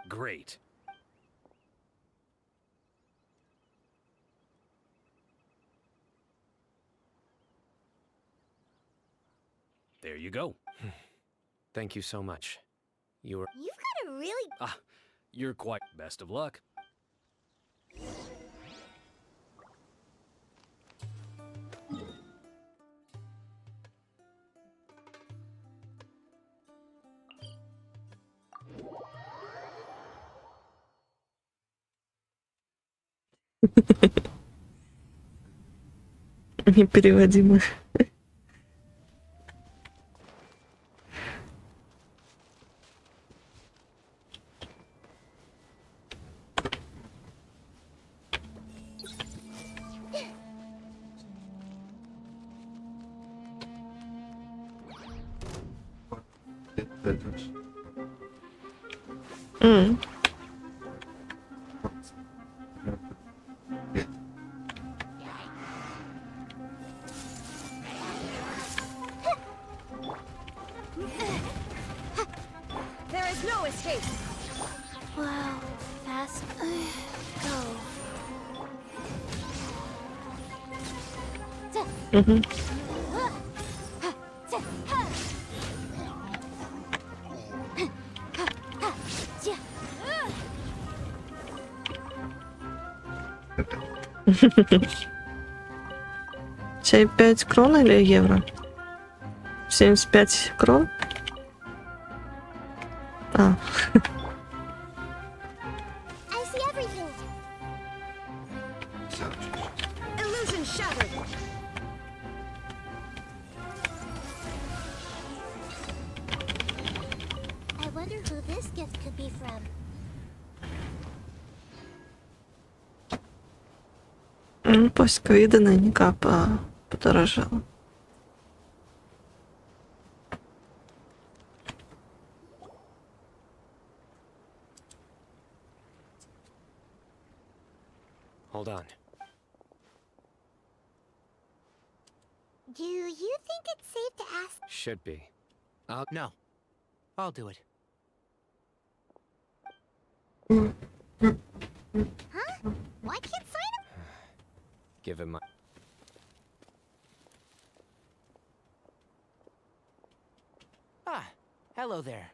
Great. There you go. Thank you so much. You were... You've got a really. Ah, you're quite... Best of luck. Непереводимо. There is no escape. Wow, fast. Go. Чай 5 крон или евро? 75 крон? А. I see everything. Illusion shattered. I wonder who this gift could be from. Пусть Квида наверняка подорожала. Hold on. Do you think it's safe to ask? Should be. No. I'll do it. Huh? Why can't sign him? Give him my... Ah, hello there.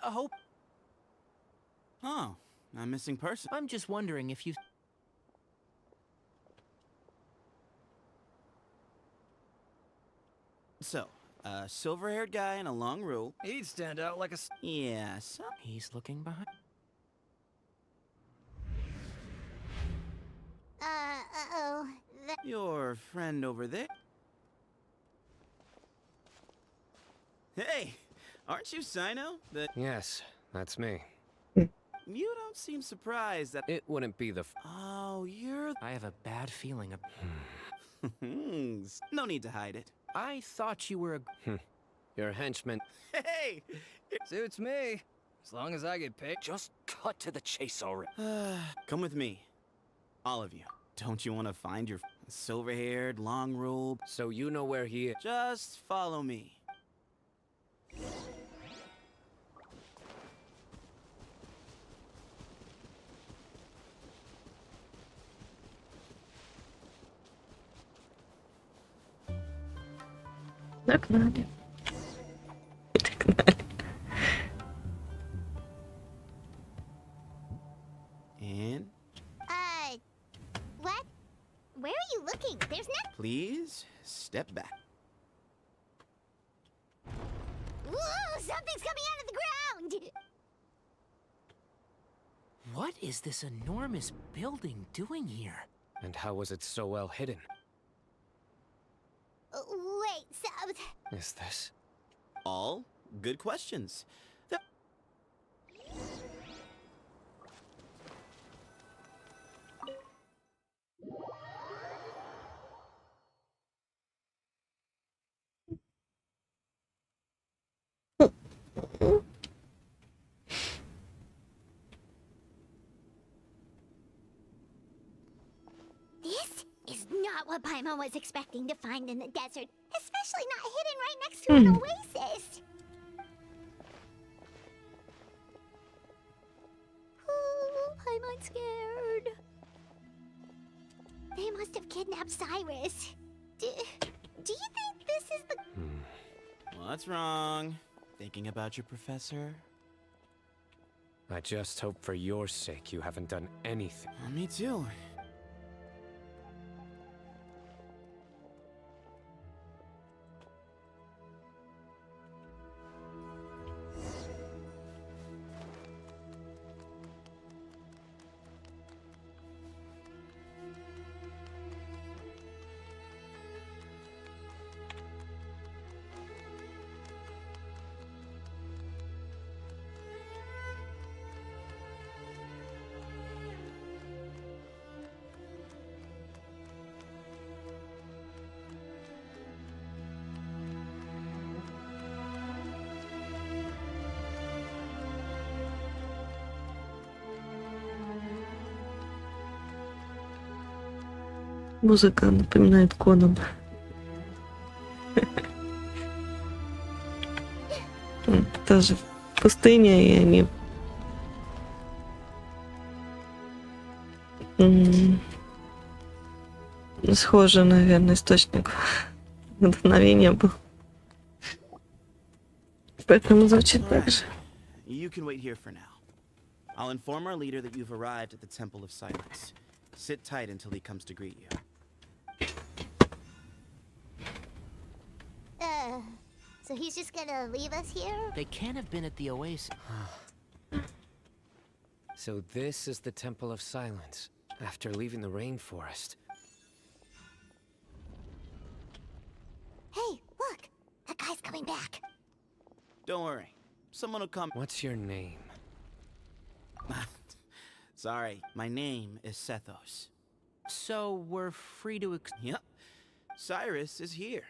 I hope... Oh, a missing person. I'm just wondering if you... So, a silver-haired guy in a long robe. He'd stand out like a... Yeah, so... He's looking behind. Uh-oh. Your friend over there. Hey, aren't you Sino? Yes, that's me. You don't seem surprised that... It wouldn't be the Oh, you're... I have a bad feeling. No need to hide it. I thought you were a... Your henchman. Hey! Suits me. As long as I get paid. Just cut to the chase already. Come with me. All of you. Don't you want to find your silver-haired, long robe? So you know where he is? Just follow me. Догнали. Догнали. And... What? Where are you looking? There's nothing. please, step back. Whoa! Something's coming out of the ground! What is this enormous building doing here? And how was it so well hidden? Wait, so... Is this? All good questions. This is not what Paimon was expecting to find in the desert, especially not hidden right next to an oasis. Oh, Paimon's scared. They must have kidnapped Cyrus. Do you think this is the... What's wrong? Thinking about your professor? I just hope for your sake you haven't done anything. Me too. Музыка напоминает Конан. Тоже пустыня, и они схожи, наверное, источник вдохновения был. Поэтому звучит так же. You can wait here for now. I'll inform our leader that you've arrived at the Temple of Silence. Sit tight until he comes to greet you. So he's just gonna leave us here? They can't have been at the oasis. So this is the Temple of Silence, after leaving the rainforest. Hey, look! That guy's coming back. Don't worry. Someone will come. What's your name? Sorry, my name is Sethos. So we're free to Yep. Cyrus is here.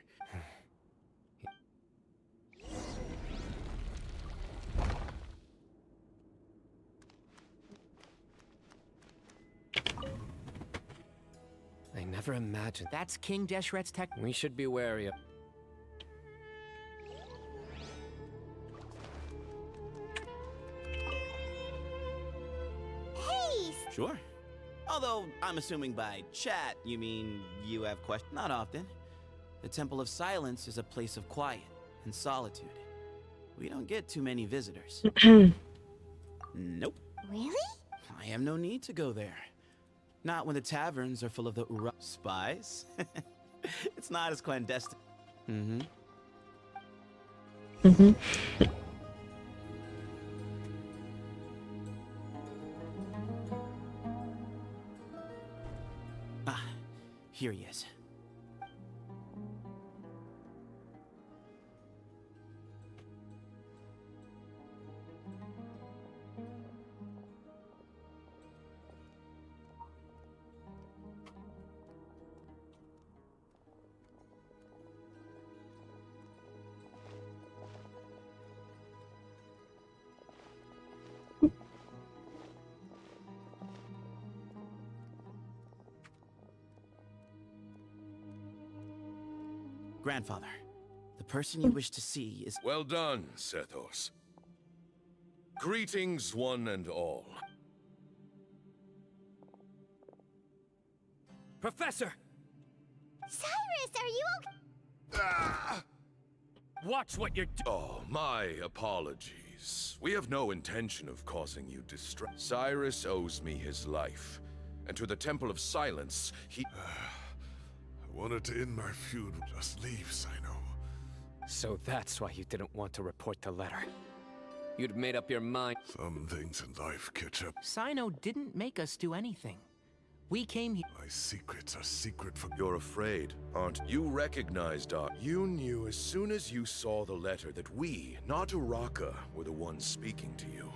I never imagined. That's King Deshret's tech. We should be wary of. Hey! Sure. Although, I'm assuming by chat, you mean you have questions? Not often. The Temple of Silence is a place of quiet and solitude. We don't get too many visitors. Nope. Really? I have no need to go there. Not when the taverns are full of the spies. It's not as clandestine. Мгм. Ah, here he is. Grandfather, the person you wish to see is... Well done, Sethos. Greetings, one and all. Professor! Cyrus, are you okay? Ah! Watch what you're Oh, my apologies. We have no intention of causing you distress. Cyrus owes me his life, and to the Temple of Silence, he... I wanted to end my feud. Just leave, Sino. So that's why you didn't want to report the letter. You'd made up your mind. Some things in life catch up. Sino didn't make us do anything. We came here. My secrets are secret from... You're afraid, aren't you? You recognized our... You knew as soon as you saw the letter that we, not Uraka, were the ones speaking to you.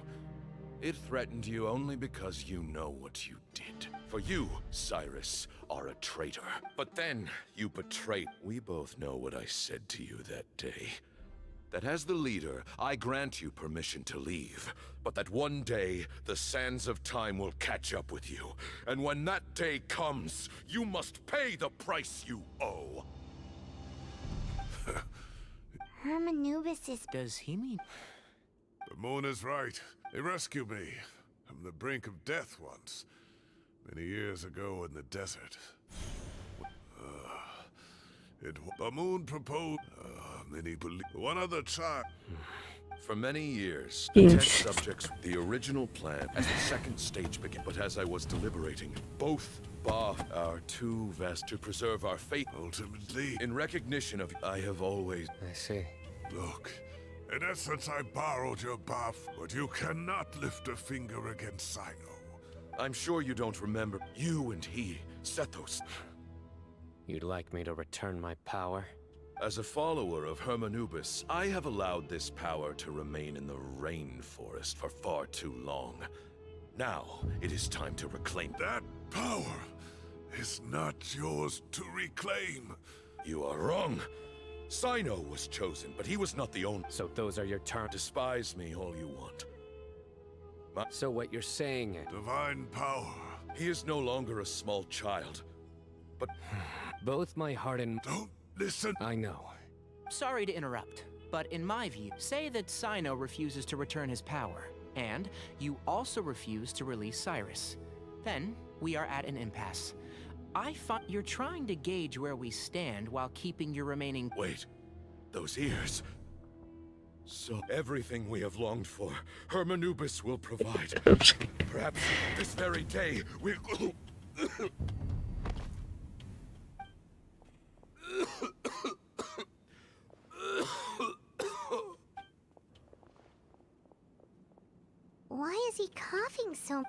It threatened you only because you know what you did. For you, Cyrus, are a traitor. But then, you betrayed. We both know what I said to you that day. That as the leader, I grant you permission to leave. But that one day, the sands of time will catch up with you. And when that day comes, you must pay the price you owe. Hermanubis is... Does he mean... The moon is right. They rescued me from the brink of death once. Many years ago in the desert. The moon proposed... many believe... One other child... For many years, the test subjects, the original plan as the second stage began. But as I was deliberating, both are too vast to preserve our faith. Ultimately, in recognition of, I have always... I see. Look, in essence, I borrowed your buff, but you cannot lift a finger against Sino. I'm sure you don't remember. You and he, Sethos. You'd like me to return my power? As a follower of Hermanubis, I have allowed this power to remain in the rainforest for far too long. Now, it is time to reclaim. That power is not yours to reclaim. You are wrong. Sino was chosen, but he was not the only. So those are your terms? Despise me all you want. So what you're saying is... Divine power. He is no longer a small child, but... Both my heart and... Don't listen. I know. Sorry to interrupt, but in my view, say that Sino refuses to return his power, and you also refuse to release Cyrus. Then, we are at an impasse. I find you're trying to gauge where we stand while keeping your remaining... Wait, those ears... So everything we have longed for, Hermanubis will provide. Perhaps this very day we... Why is he coughing so...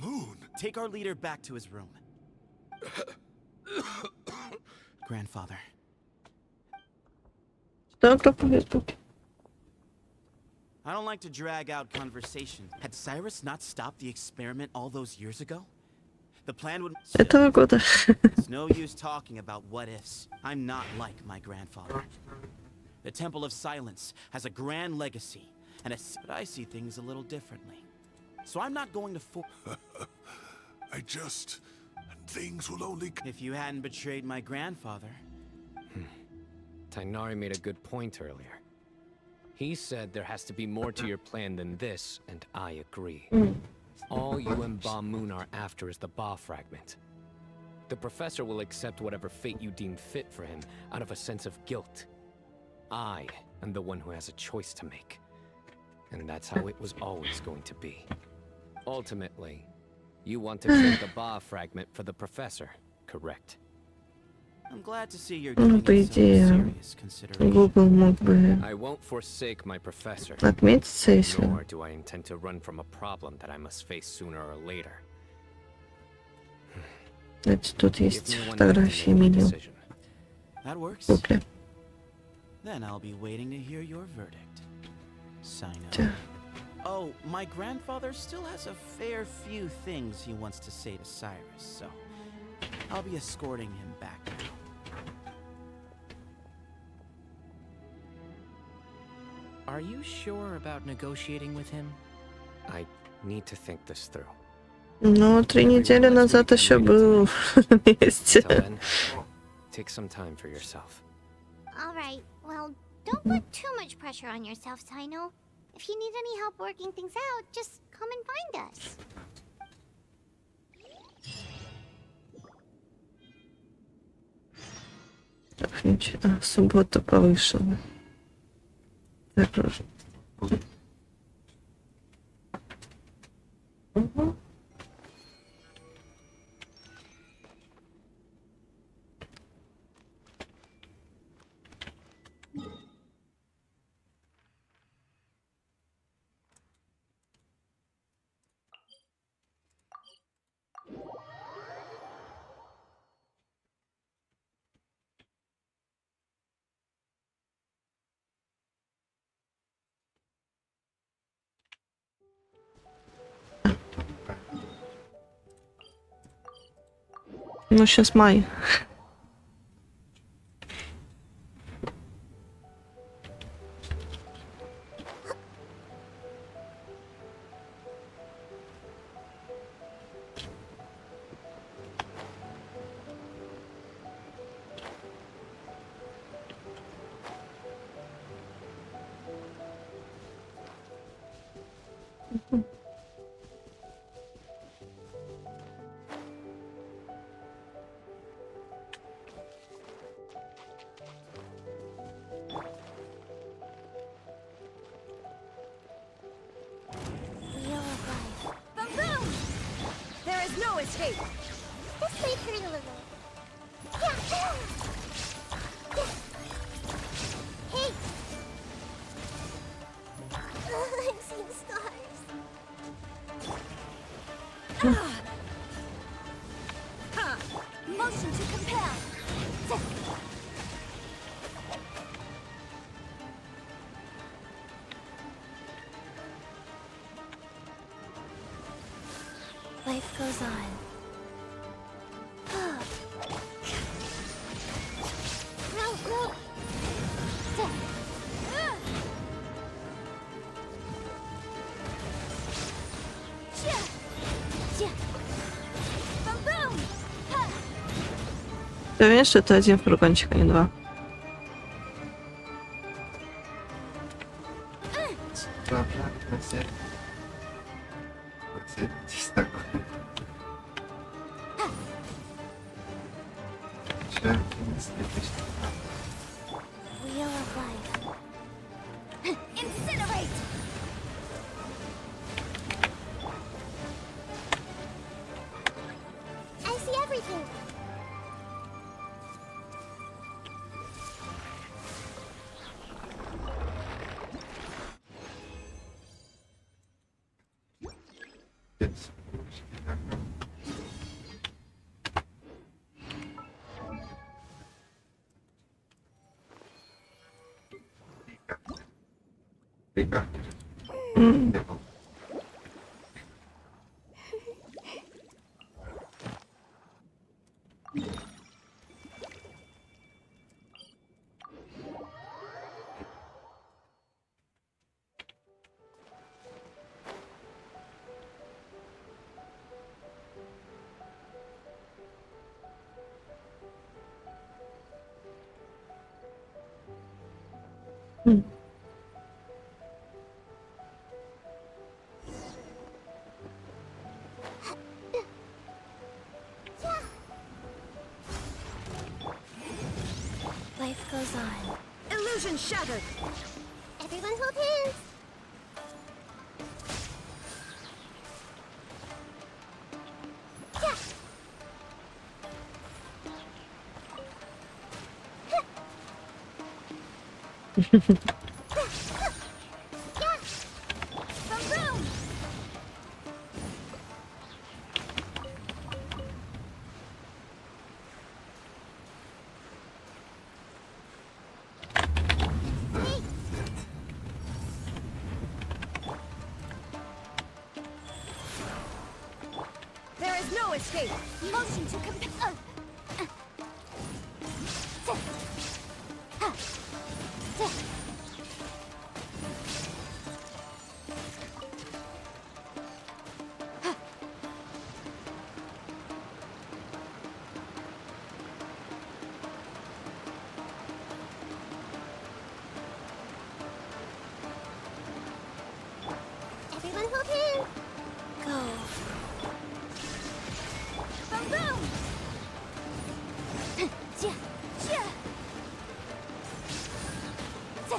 Moon! Take our leader back to his room. Grandfather. Что проповедь тут? I don't like to drag out conversation. Had Cyrus not stopped the experiment all those years ago? The plan would... Этого года. It's no use talking about what ifs. I'm not like my grandfather. The Temple of Silence has a grand legacy, and but I see things a little differently. So I'm not going to I just... And things will only... If you hadn't betrayed my grandfather... Tainari made a good point earlier. He said there has to be more to your plan than this, and I agree. All you and Ba Moon are after is the Ba fragment. The professor will accept whatever fate you deem fit for him out of a sense of guilt. I am the one who has a choice to make. And that's how it was always going to be. Ultimately, you want to trade the Ba fragment for the professor, correct? I'm glad to see you're Ну, giving по it some идее, serious consideration. Google мог бы I won't forsake my professor. отметиться, если... Nor do I intend to run from a problem that I must face sooner or later. Кстати, тут есть Give me one night to фотографии make my меню. decision. That works. Купля. Then I'll be waiting to hear your verdict. Sign up. Да. Oh, my grandfather still has a fair few things he wants to say to Cyrus, so I'll be escorting him back now. Are you sure about negotiating with him? I need to think this through. Ну, 3 недели назад еще был вместе. Till then, take some time for yourself. Alright, well, don't put too much pressure on yourself, Sino. If you need any help working things out, just come and find us. Так, ничего. Суббота повышена. Так, угу. Ну, сейчас май. Wheel of life. Boom! There is no escape. This might hurt a little. Yeah. Hey! I'm seeing stars. Motion to compel. Life goes on. No, no. Ты видишь, что это один фургончик, а не 2. Wheel of life. Incinerate! I see everything. Life goes on. Illusion shattered. Everyone hold hands. Yeah. There is no escape. Motion to compel. Everyone hold in. Go. Boom boom. Ja, ja. Ja.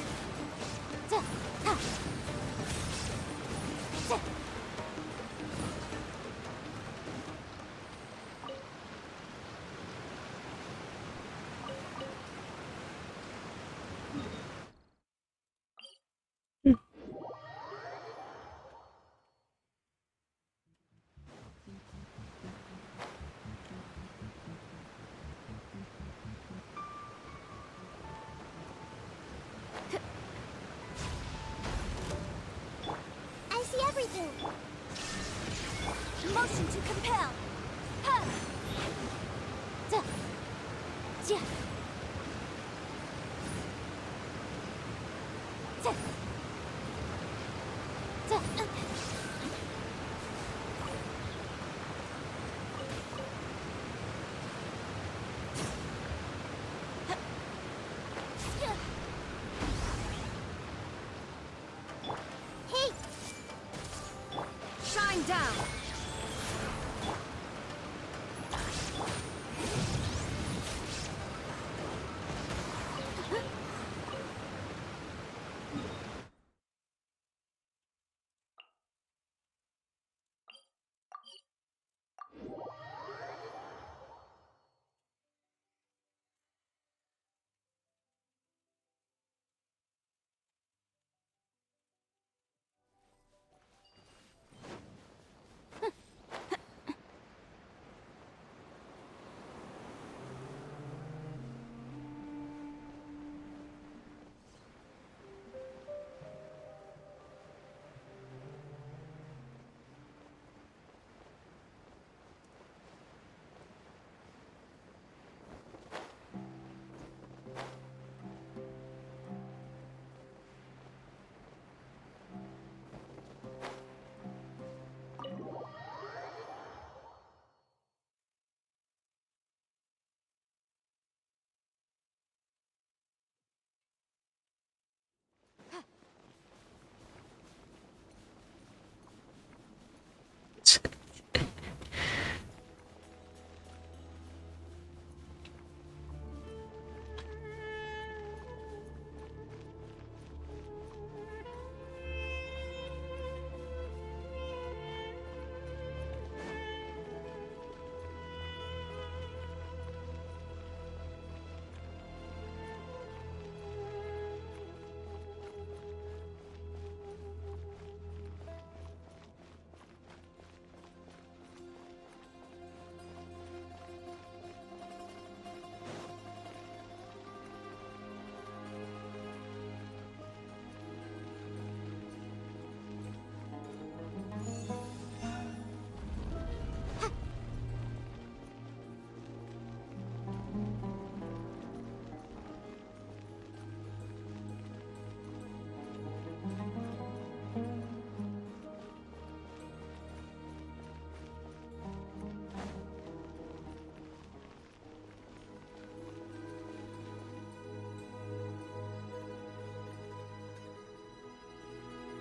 Ja. Ha. Ja. I see everything. Motion to compel. Ha. Ja. Ja. Ja. Ja. Hey. Shine down.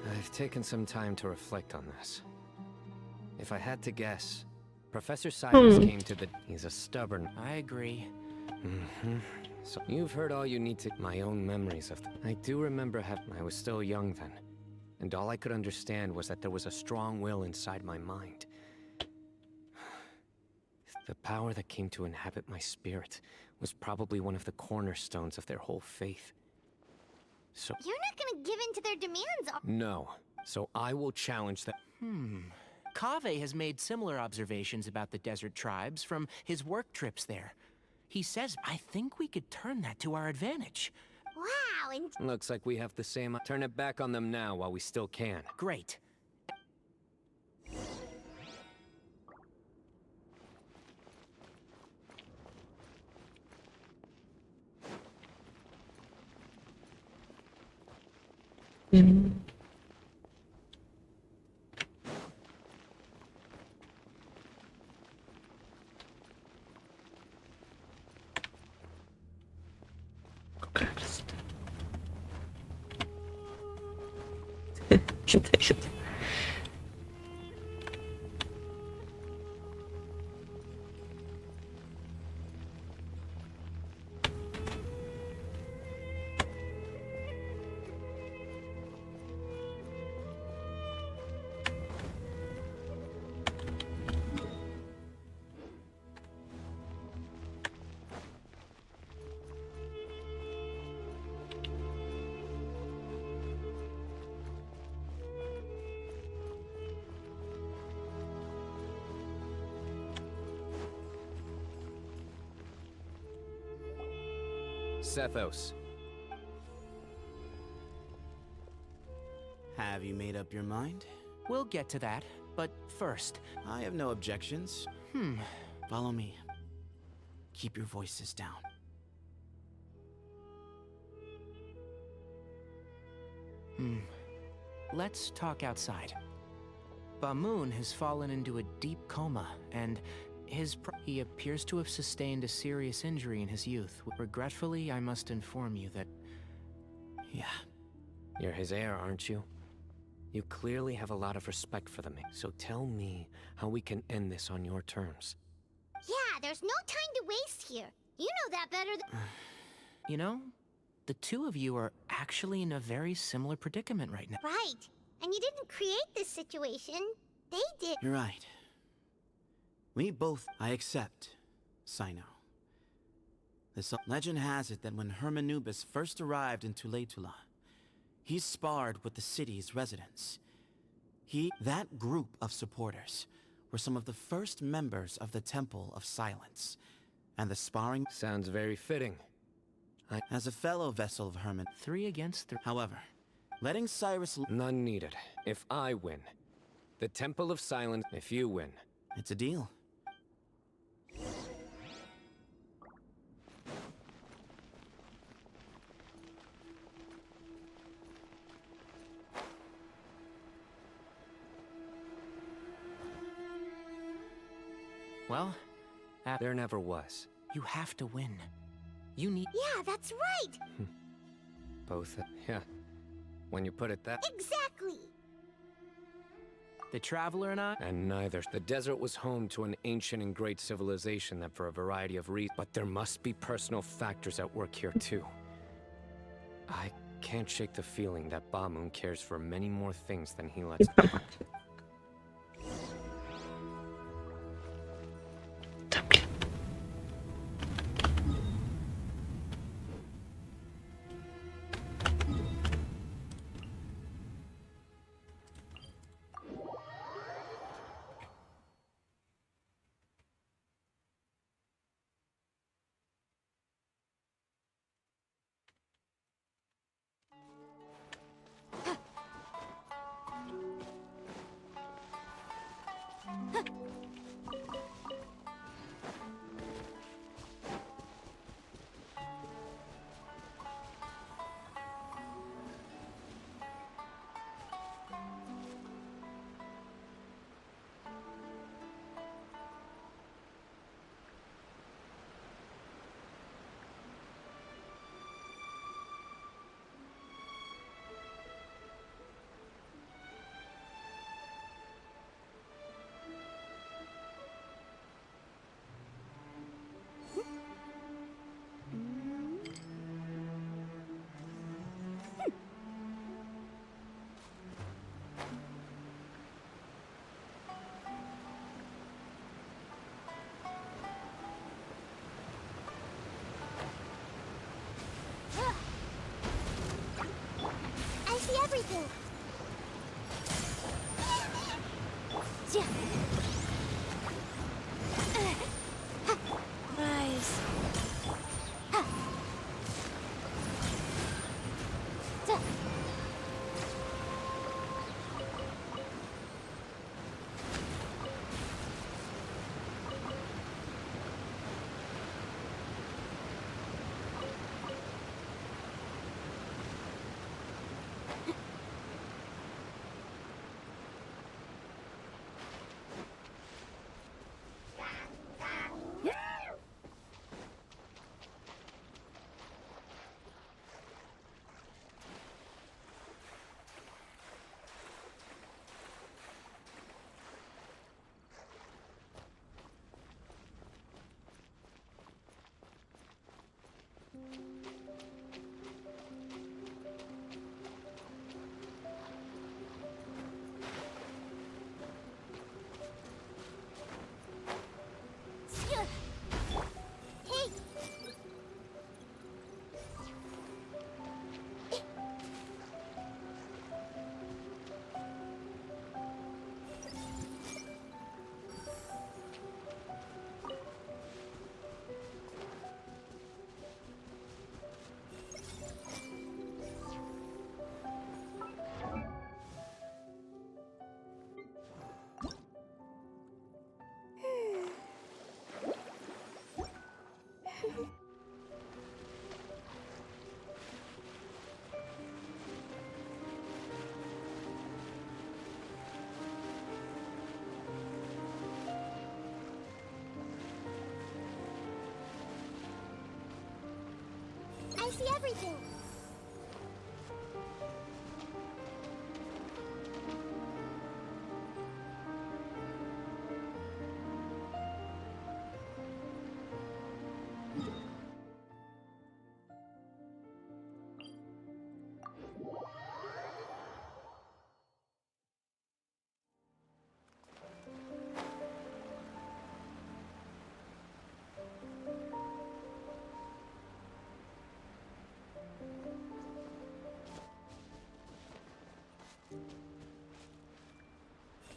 I've taken some time to reflect on this. If I had to guess, Professor Cyrus came to the... He's a stubborn... I agree. So you've heard all you need to... My own memories of... I do remember I was still young then. And all I could understand was that there was a strong will inside my mind. The power that came to inhabit my spirit was probably one of the cornerstones of their whole faith. So You're not gonna give in to their demands, no. So I will challenge them. Kaveh has made similar observations about the desert tribes from his work trips there. He says, I think we could turn that to our advantage. Wow, and Looks like we have the same. Turn it back on them now while we still can. Great. Какая красота. Кидает. Sethos. Have you made up your mind? We'll get to that, but first. I have no objections. Follow me. Keep your voices down. Let's talk outside. Bamoon has fallen into a deep coma, and he appears to have sustained a serious injury in his youth. Regretfully, I must inform you that... Yeah. You're his heir, aren't you? You clearly have a lot of respect for them, so tell me how we can end this on your terms. yeah, there's no time to waste here. You know that better than... You know, the two of you are actually in a very similar predicament right now. Right. And you didn't create this situation. They did. You're right. We both... I accept, Sino. Legend has it that when Hermanubis first arrived in Tuletula, he sparred with the city's residents. That group of supporters were some of the first members of the Temple of Silence. And the sparring... Sounds very fitting. As a fellow vessel of Herman... 3 against 3. However, letting Cyrus... None needed. If I win. The Temple of Silence, if you win. It's a deal. Well, there never was. You have to win. You need... Yeah, that's right. Both, yeah. When you put it that... Exactly. The Traveler and I... And neither. The desert was home to an ancient and great civilization that for a variety of reasons... But there must be personal factors at work here, too. I can't shake the feeling that Bamoon cares for many more things than he lets... see everything.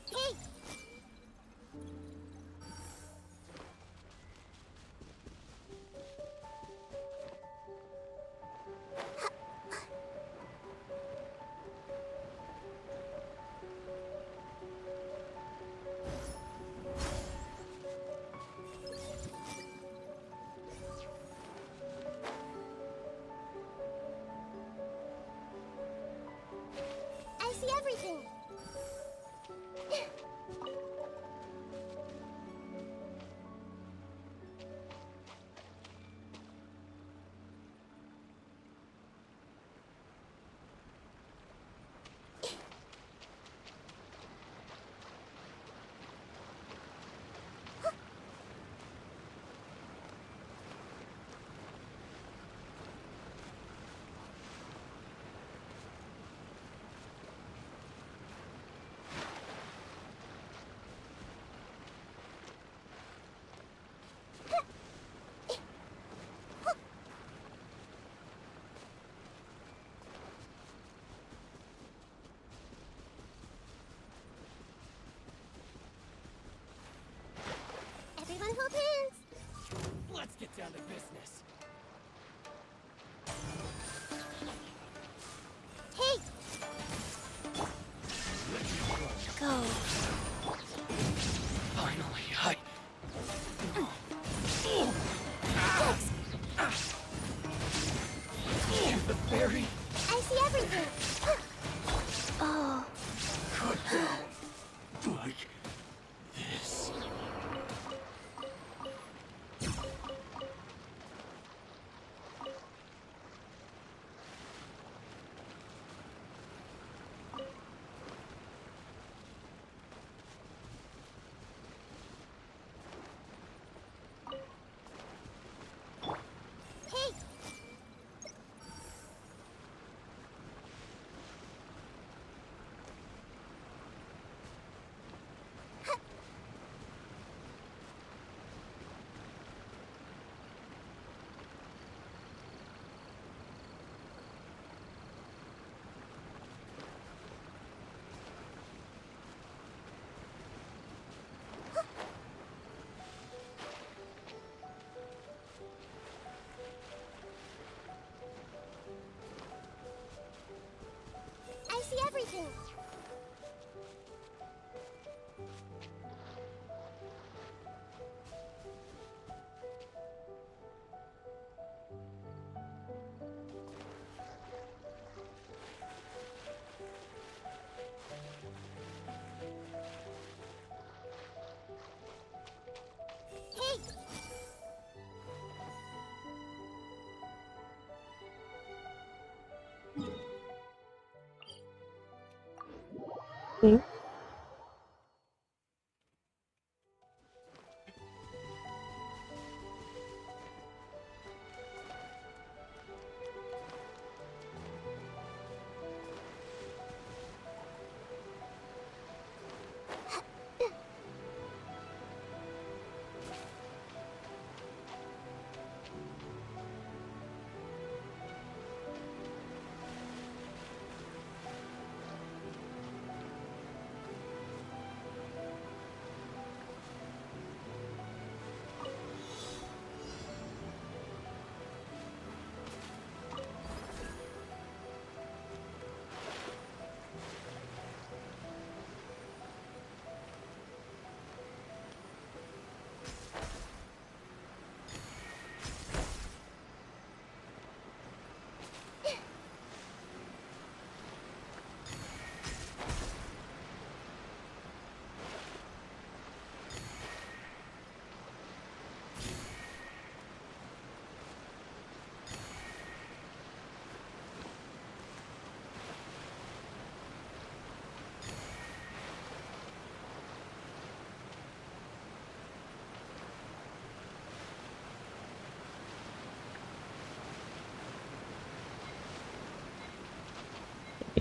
Hey! I see everything. Everyone hold hands. Let's get down to business. Hey! Go. Finally, I... The fairy I see everything. Oh. cut down like this. Hey! I see everything. Hey!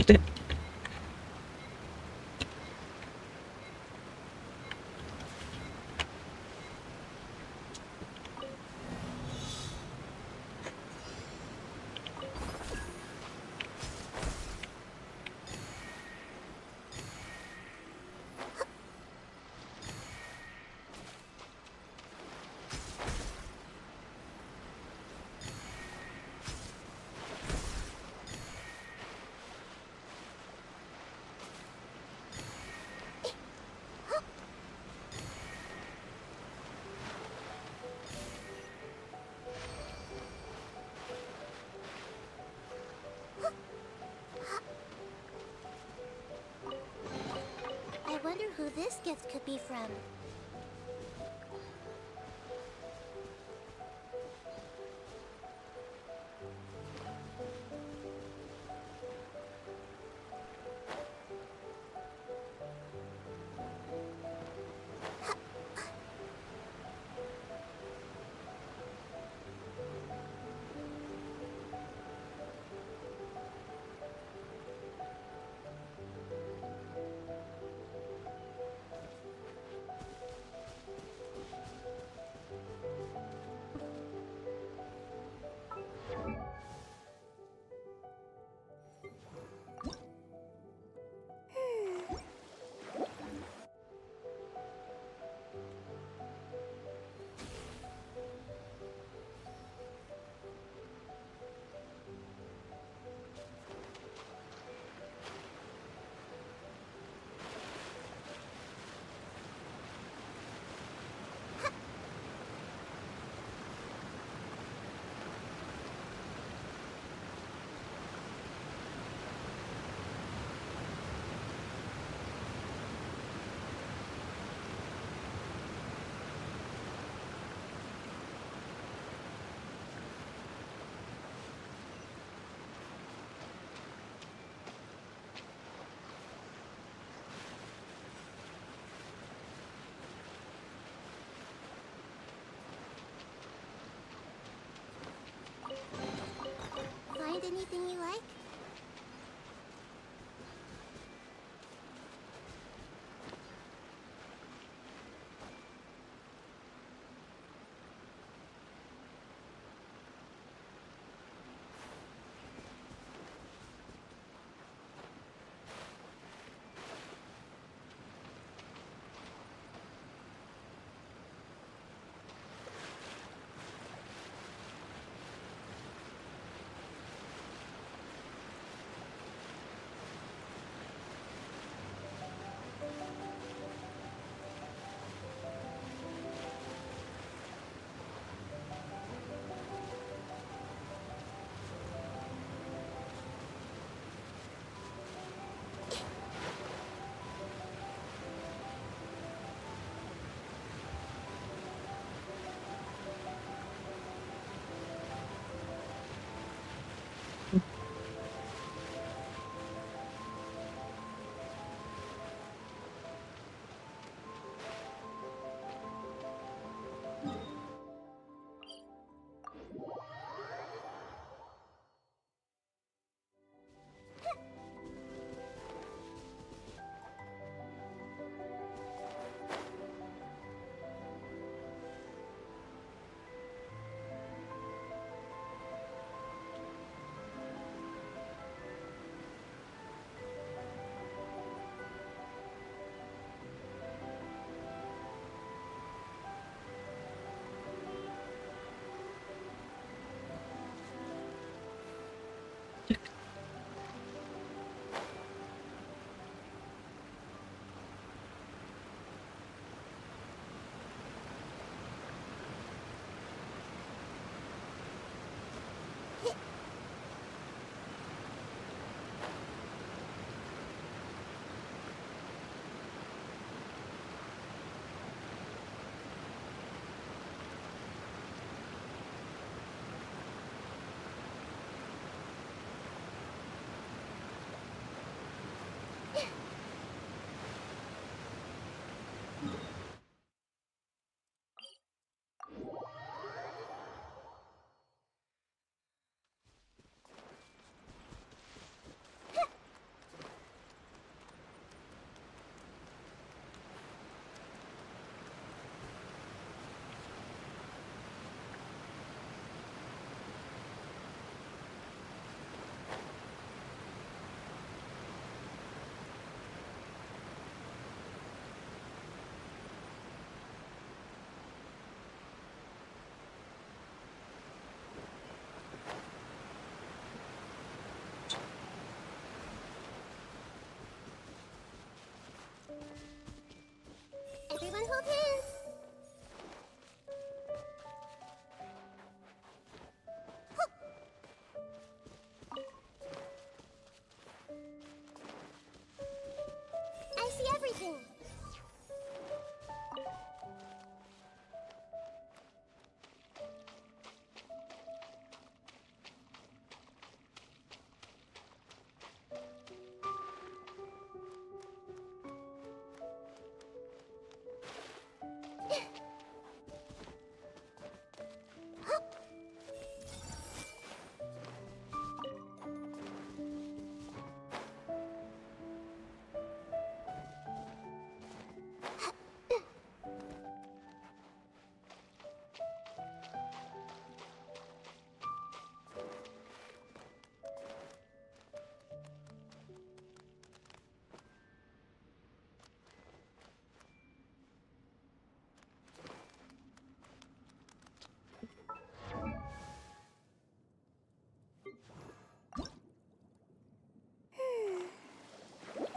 одежды. I wonder who this gift could be from.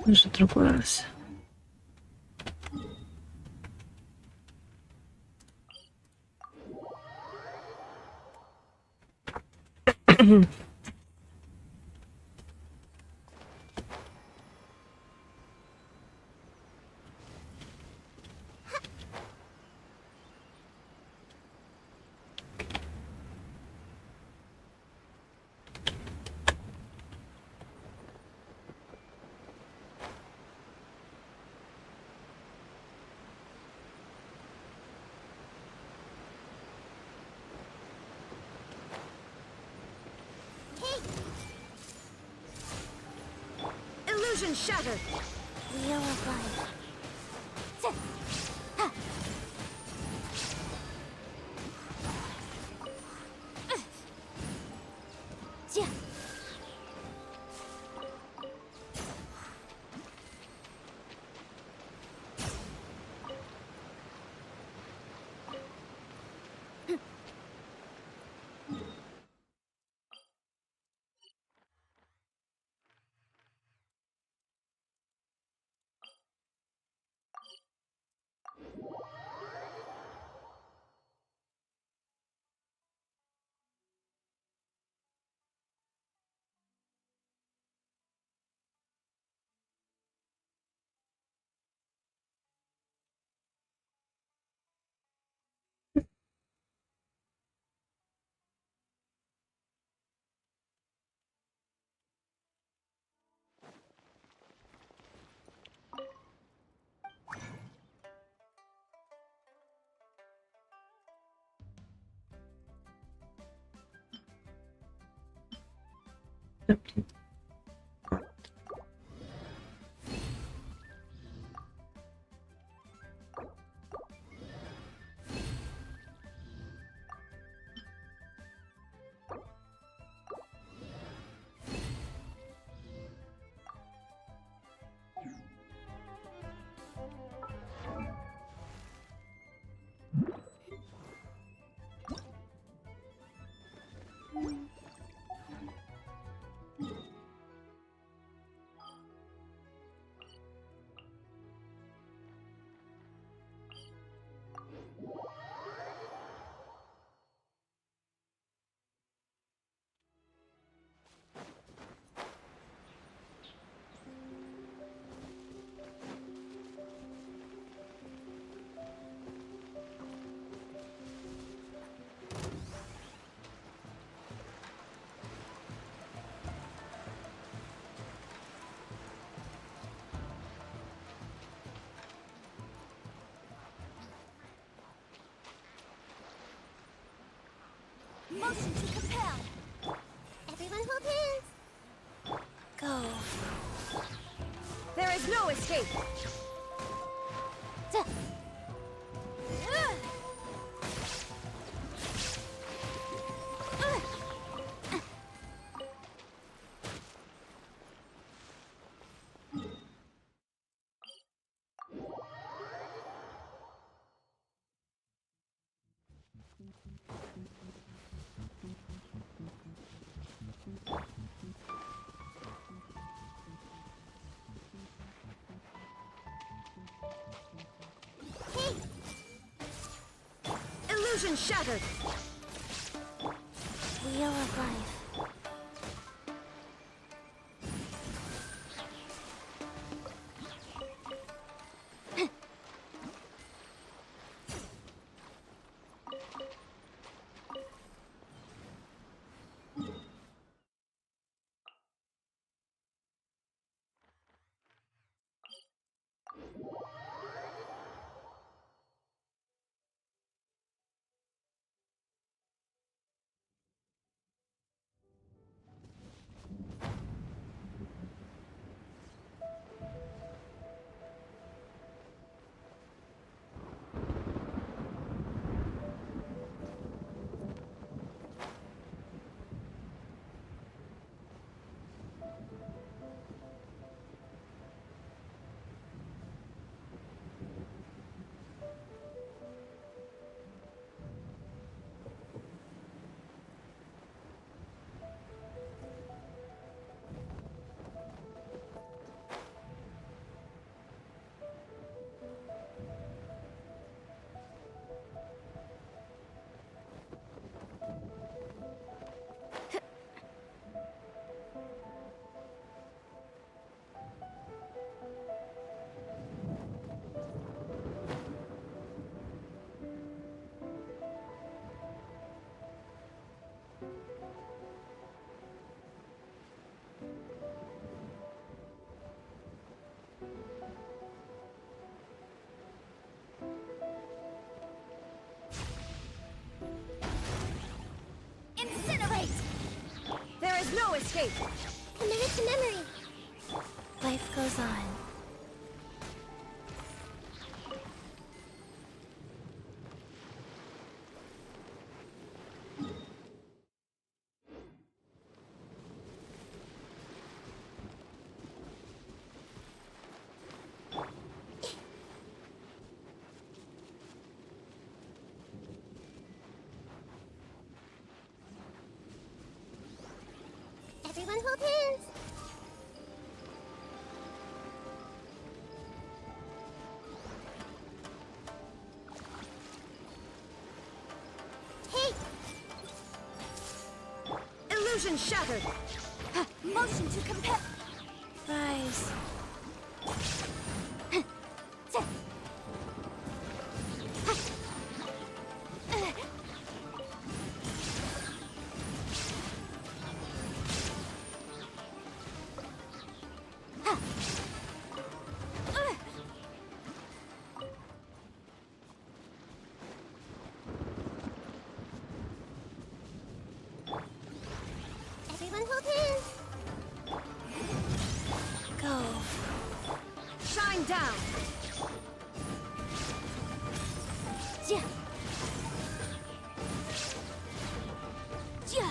Уже другой раз. Illusion shattered. Wheel of life. Motion to compel. Everyone hold hands. Go. There is no escape. Illusion shattered. Wheel of life. There's no escape. Committed to memory. Life goes on. Everyone hold hands. Hey! Illusion shattered. Motion to compare. Rise. Everyone hold hands. Go. Shine down. Yeah. Yeah.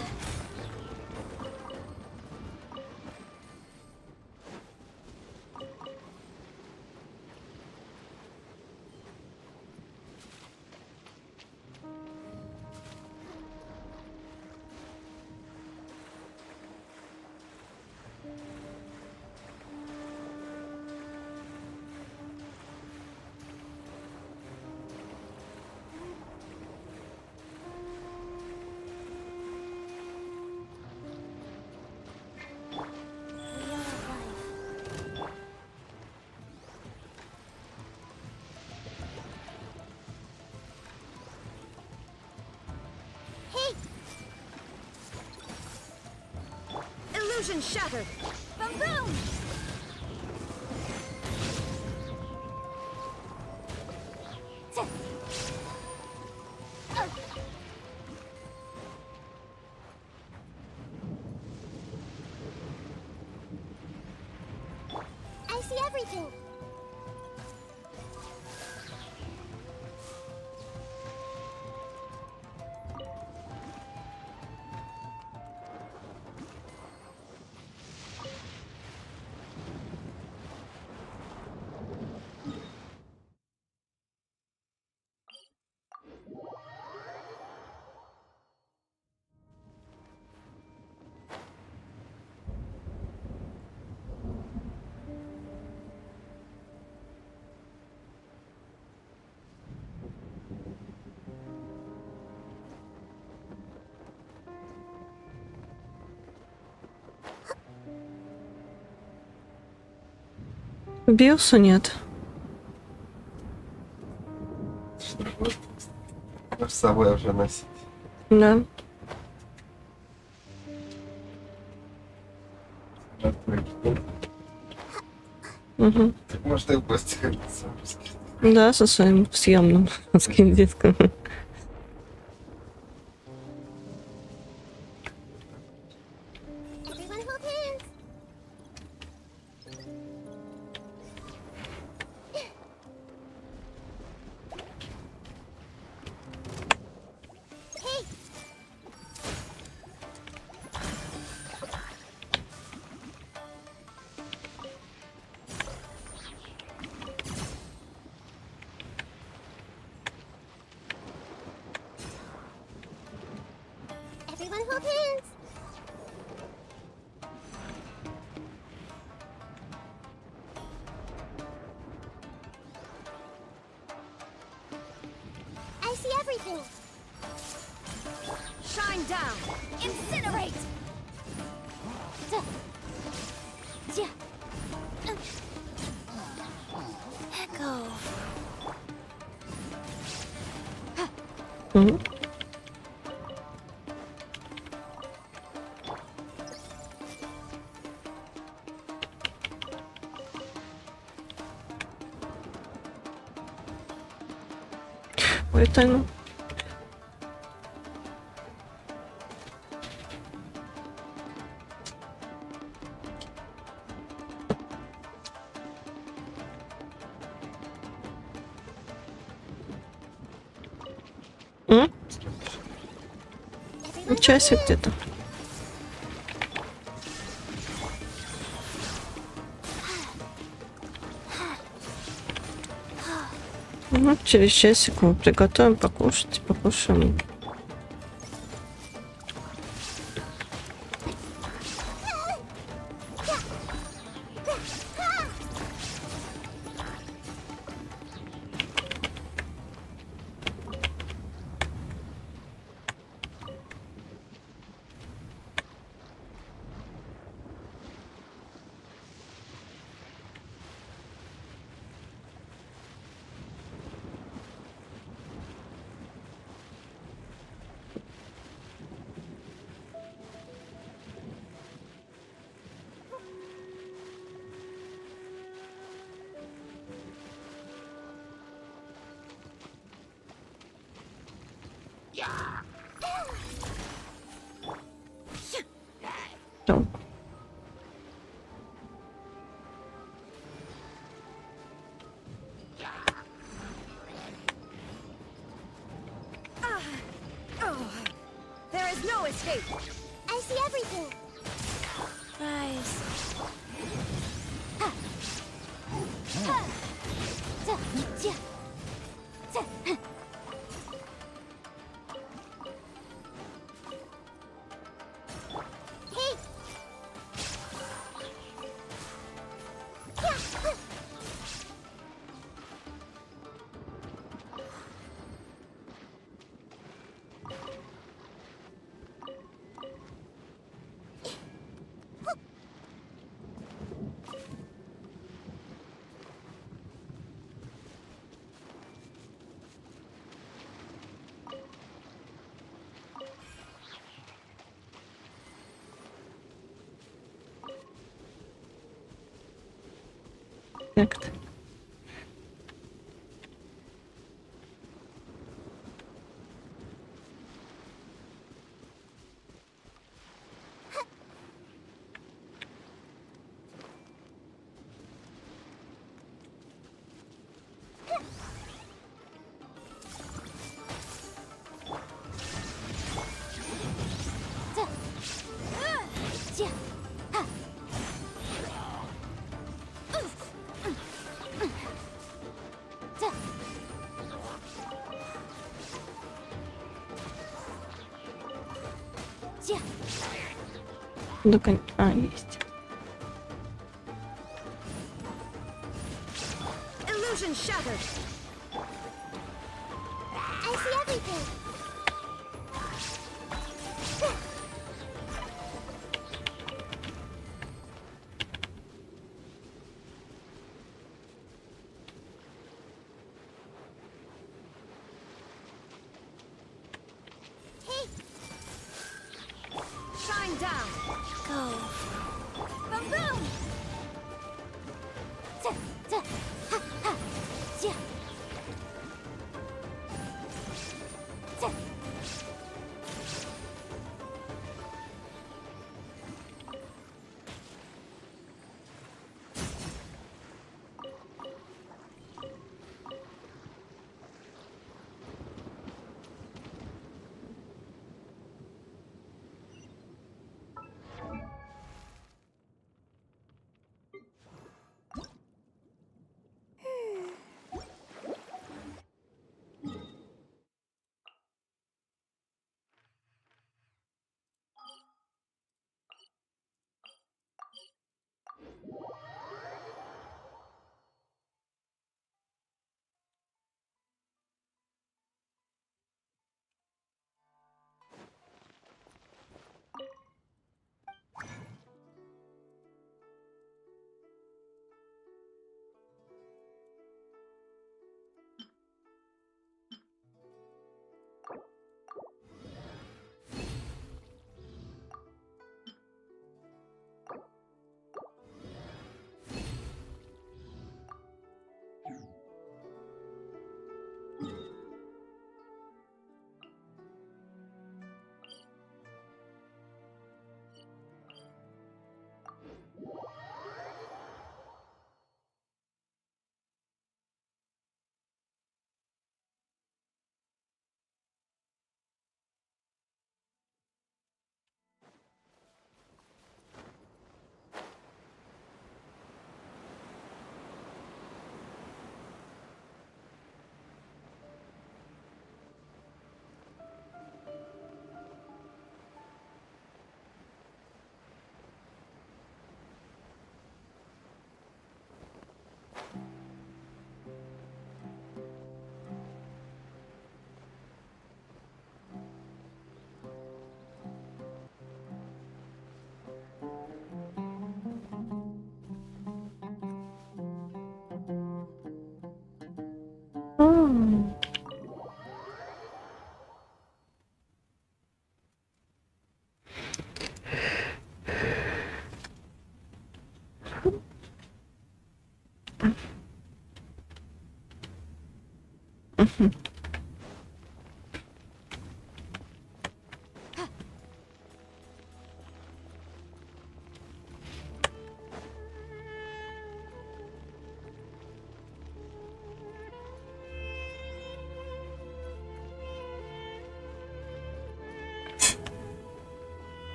Hey! Illusion shattered. Boom boom! I see everything. Убился, нет? С собой уже носить. Да. Угу. Может, и в гости ходить. Да, со своим съемным скин-диском. Everyone hold hands. Hey! Everyone hold hands. I see everything. Shine down. Incinerate. Echo. Угу. Ой, тайну. Часик где-то. Ну, через часик мы приготовим покушать, покушаем. Так. There is no escape. I see everything. Rise. Так. Есть. Illusion shattered. I see everything. Shine down. Go. Boom boom. Ha ha. Yeah.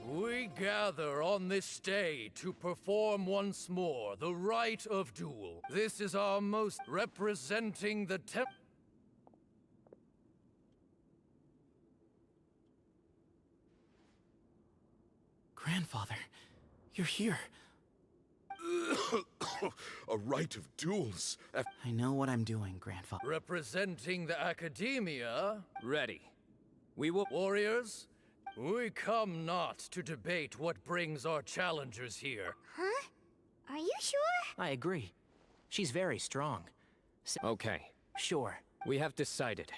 We gather on this day to perform once more the rite of duel. This is our most representing the Grandfather, you're here. A rite of duels. I know what I'm doing, Grandfather. Representing the Academia. Ready. We will... Warriors, we come not to debate what brings our challengers here. Huh? Are you sure? I agree. She's very strong. Okay. Sure. We have decided.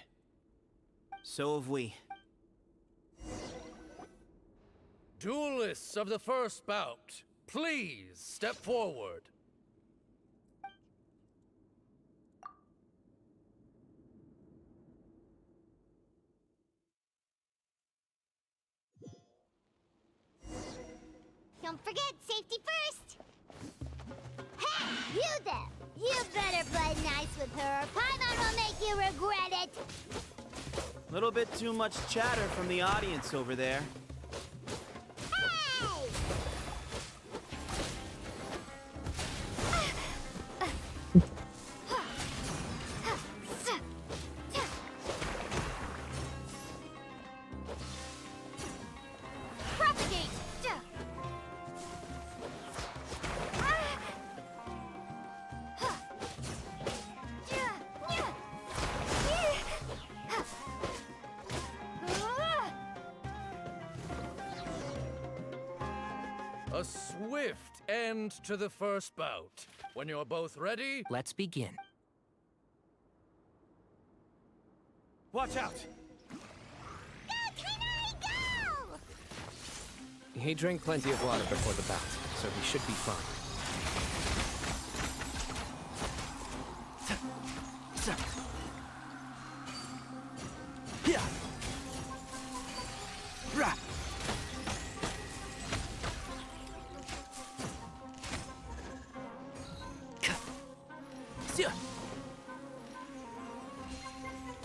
So have we. Duelists of the first bout, please step forward. Don't forget, safety first! Hey, you there! You better play nice with her, or Paimon will make you regret it! Little bit too much chatter from the audience over there. Hey! Propagate! A swift end to the first bout. When you're both ready, let's begin. Watch out! Go, Canary, go! He drank plenty of water before the bout, so he should be fine. Yeah. Rah.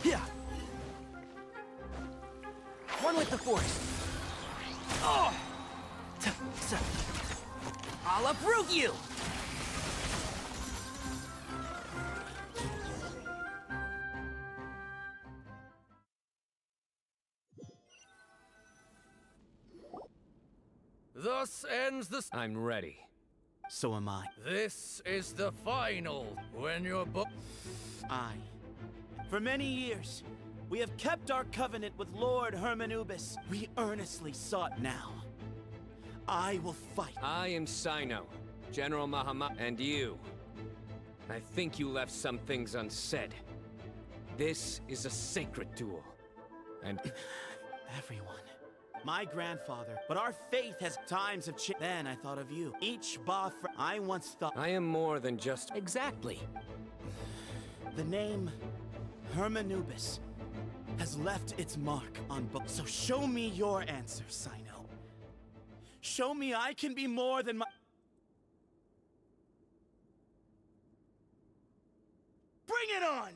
Yeah. One with the force. Oh! I'll uproot you! thus ends the... I'm ready. So am I. This is the final. When you're For many years, we have kept our covenant with Lord Hermanubis. We earnestly sought now. I will fight. I am Sino, General Mahamad, and you. I think you left some things unsaid. This is a sacred duel. And... Everyone. My grandfather. But our faith has times have changed. Then I thought of you. Each Ba I once thought... I am more than just... Exactly. The name Hermanubis has left its mark on books. So show me your answer, Sino. Show me I can be more than my... Bring it on!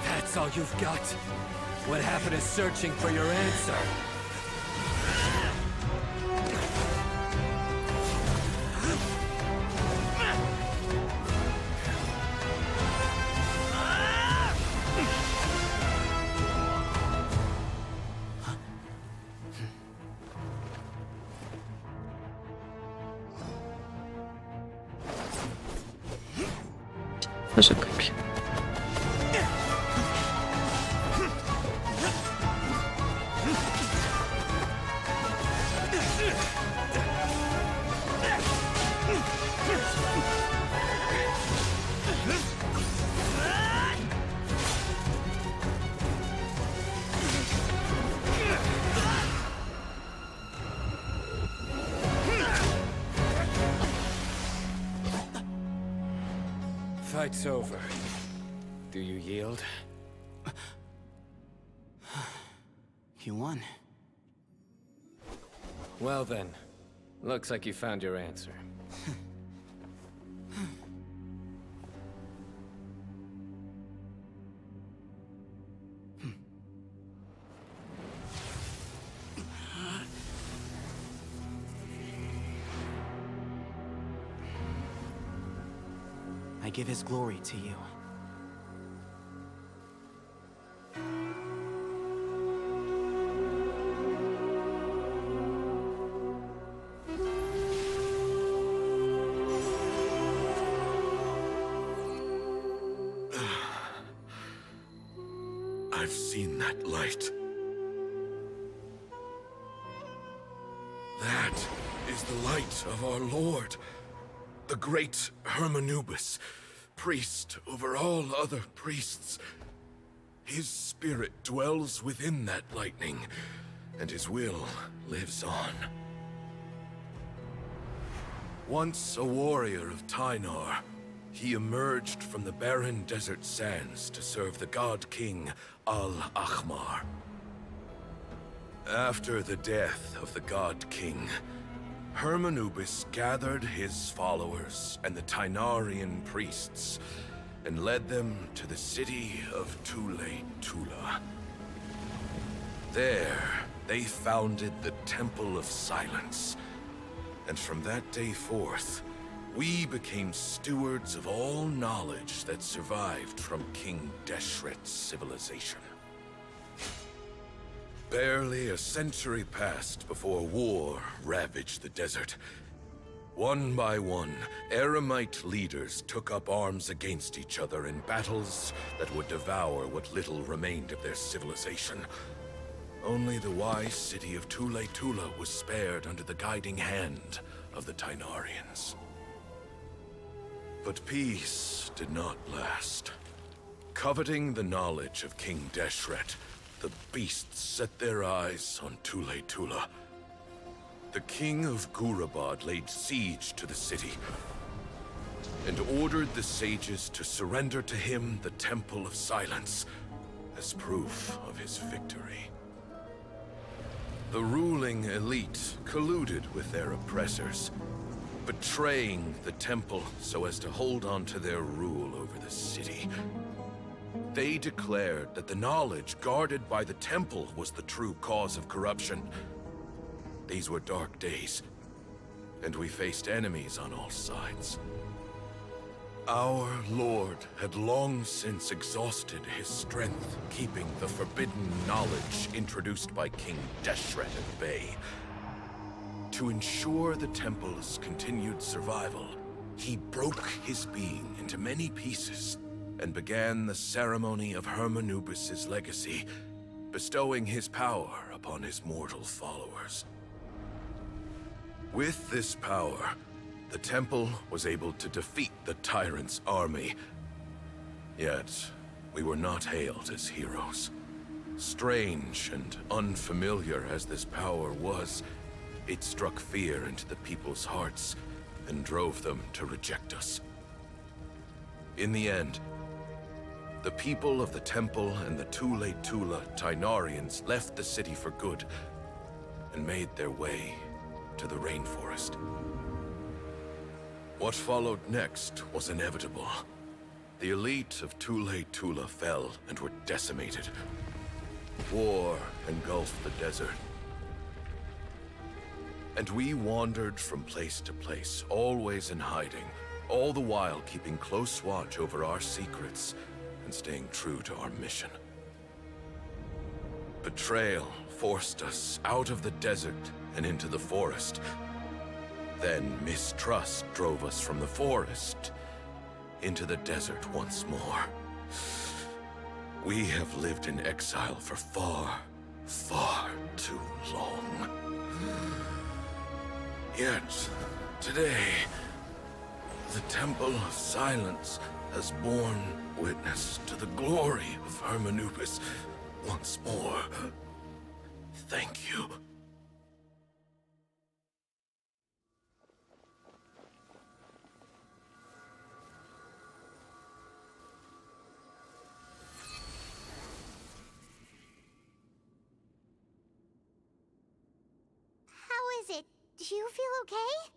That's all you've got? What happened is searching for your answer. Боже, капец. Fight's over. Do you yield? You won. Well then, looks like you found your answer. I give his glory to you. I've seen that light. That is the light of our Lord, the great Hermanubis, priest over all other priests. His spirit dwells within that lightning, and his will lives on. Once a warrior of Tynar, he emerged from the barren desert sands to serve the god king Al-Ahmar. After the death of the god king, Hermanubis gathered his followers and the Tynarian priests and led them to the city of Tule-Tula. There, they founded the Temple of Silence, and from that day forth, we became stewards of all knowledge that survived from King Deshret's civilization. Barely a century passed before war ravaged the desert. One by one, Eremite leaders took up arms against each other in battles that would devour what little remained of their civilization. Only the wise city of Tule-Tula was spared under the guiding hand of the Tynarians. But peace did not last. Coveting the knowledge of King Deshret, the beasts set their eyes on Tule-Tula. The king of Gurabad laid siege to the city and ordered the sages to surrender to him the Temple of Silence as proof of his victory. The ruling elite colluded with their oppressors, betraying the temple so as to hold on to their rule over the city. They declared that the knowledge guarded by the temple was the true cause of corruption. These were dark days, and we faced enemies on all sides. Our Lord had long since exhausted his strength, keeping the forbidden knowledge introduced by King Deshret at bay. To ensure the temple's continued survival, he broke his being into many pieces and began the ceremony of Hermanubis' legacy, bestowing his power upon his mortal followers. With this power, the temple was able to defeat the tyrant's army. Yet, we were not hailed as heroes. Strange and unfamiliar as this power was, it struck fear into the people's hearts and drove them to reject us. In the end, the people of the temple and the Tule-Tula Tynarians left the city for good and made their way to the rainforest. What followed next was inevitable. The elite of Tule-Tula fell and were decimated. War engulfed the desert. And we wandered from place to place, always in hiding, all the while keeping close watch over our secrets and staying true to our mission. Betrayal forced us out of the desert and into the forest. Then mistrust drove us from the forest into the desert once more. We have lived in exile for far, far too long. Yet, today, the Temple of Silence has borne witness to the glory of Hermanupis once more. Thank you. How is it? Do you feel okay?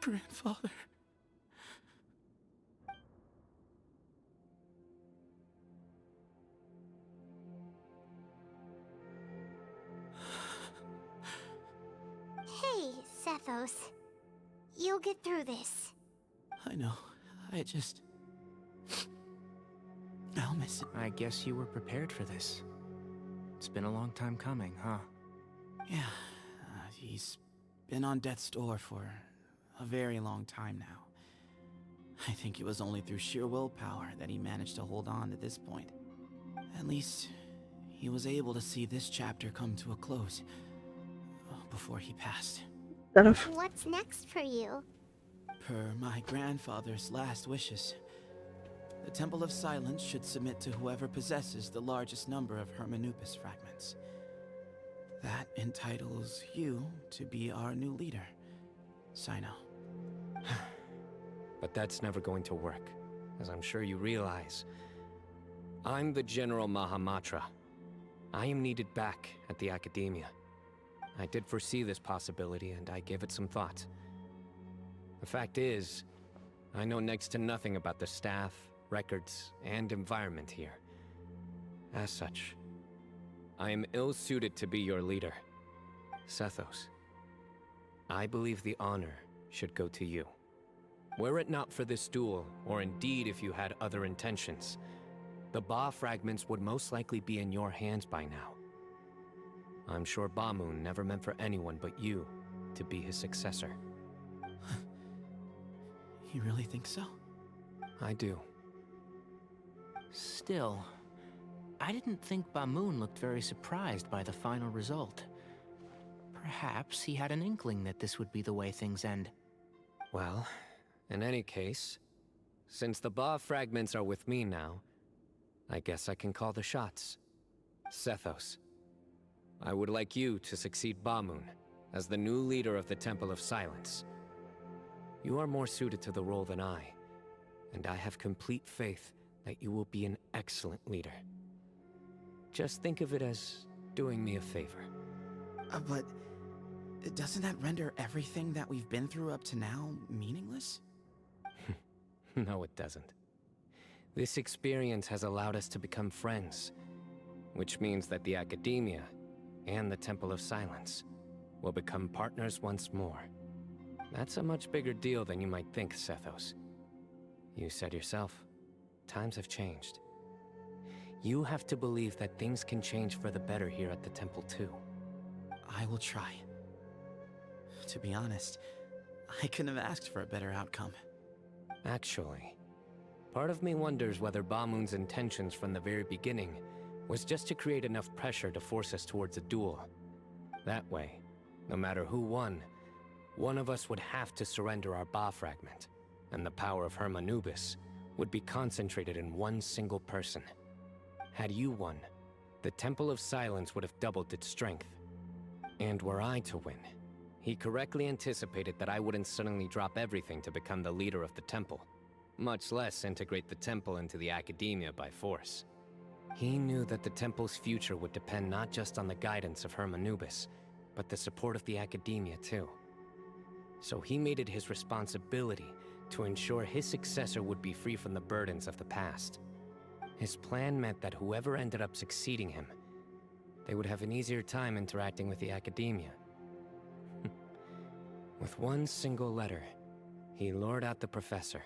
Grandfather. Hey, Sethos. You'll get through this. I know. I'll miss it. I guess you were prepared for this. It's been a long time coming, huh? Yeah. He's been on death's door for a very long time now. I think it was only through sheer willpower that he managed to hold on to this point. At least, he was able to see this chapter come to a close before he passed. What's next for you? Per my grandfather's last wishes, the Temple of Silence should submit to whoever possesses the largest number of Hermanupis fragments. That entitles you to be our new leader, Sino. But that's never going to work, as I'm sure you realize. I'm the General Mahamatra. I am needed back at the Academia. I did foresee this possibility, and I gave it some thought. The fact is, I know next to nothing about the staff, records, and environment here. As such, I am ill-suited to be your leader. Sethos, I believe the honor should go to you. Were it not for this duel, or indeed if you had other intentions, the Ba fragments would most likely be in your hands by now. I'm sure Bamoon never meant for anyone but you to be his successor. You really think so? I do. Still, I didn't think Bamoon looked very surprised by the final result. Perhaps he had an inkling that this would be the way things end. Well, in any case, since the Ba fragments are with me now, I guess I can call the shots. Sethos, I would like you to succeed Bamoon as the new leader of the Temple of Silence. You are more suited to the role than I, and I have complete faith that you will be an excellent leader. Just think of it as doing me a favor. But doesn't that render everything that we've been through up to now meaningless? No, it doesn't. This experience has allowed us to become friends, which means that the Academia and the Temple of Silence will become partners once more. That's a much bigger deal than you might think, Sethos. You said yourself, times have changed. You have to believe that things can change for the better here at the temple too. I will try. To be honest, I couldn't have asked for a better outcome. Actually, part of me wonders whether Bamoon's intentions from the very beginning was just to create enough pressure to force us towards a duel. That way, no matter who won, one of us would have to surrender our Ba fragment, and the power of Hermanubis would be concentrated in one single person. Had you won, the Temple of Silence would have doubled its strength. And were I to win, he correctly anticipated that I wouldn't suddenly drop everything to become the leader of the temple, much less integrate the temple into the academia by force. He knew that the temple's future would depend not just on the guidance of Hermanubis, but the support of the academia too. So he made it his responsibility to ensure his successor would be free from the burdens of the past. His plan meant that whoever ended up succeeding him, they would have an easier time interacting with the academia. With one single letter, he lured out the professor.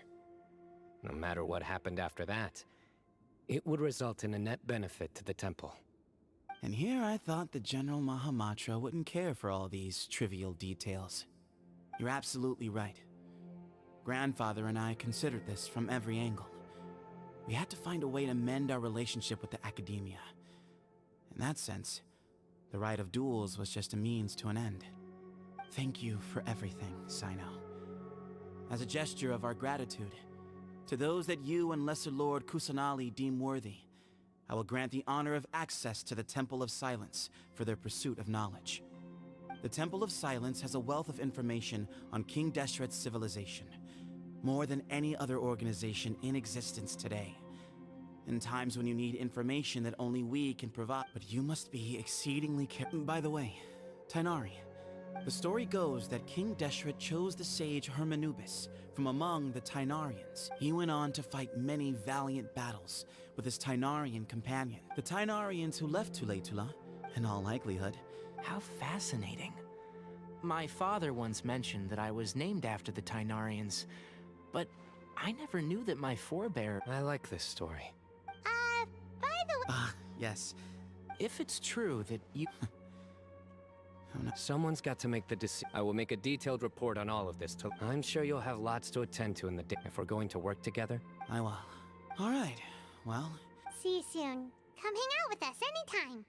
No matter what happened after that, it would result in a net benefit to the temple. And here I thought the General Mahamatra wouldn't care for all these trivial details. You're absolutely right. Grandfather and I considered this from every angle. We had to find a way to mend our relationship with the academia. In that sense, the right of duels was just a means to an end. Thank you for everything, Sino. As a gesture of our gratitude, to those that you and Lesser Lord Kusanali deem worthy, I will grant the honor of access to the Temple of Silence for their pursuit of knowledge. The Temple of Silence has a wealth of information on King Deshret's civilization, more than any other organization in existence today. In times when you need information that only we can provide, but you must be exceedingly careful. By the way, Tainari, the story goes that King Deshret chose the sage Hermanubis from among the Tainarians. He went on to fight many valiant battles with his Tainarian companion. The Tainarians who left Tuletula, in all likelihood. How fascinating. My father once mentioned that I was named after the Tainarians, but I never knew that my forebear... I like this story. By the way... yes. If it's true that you... Someone's got to make the decision. I will make a detailed report on all of this. I'm sure you'll have lots to attend to in the day. If we're going to work together. I will. All right. Well. See you soon. Come hang out with us anytime.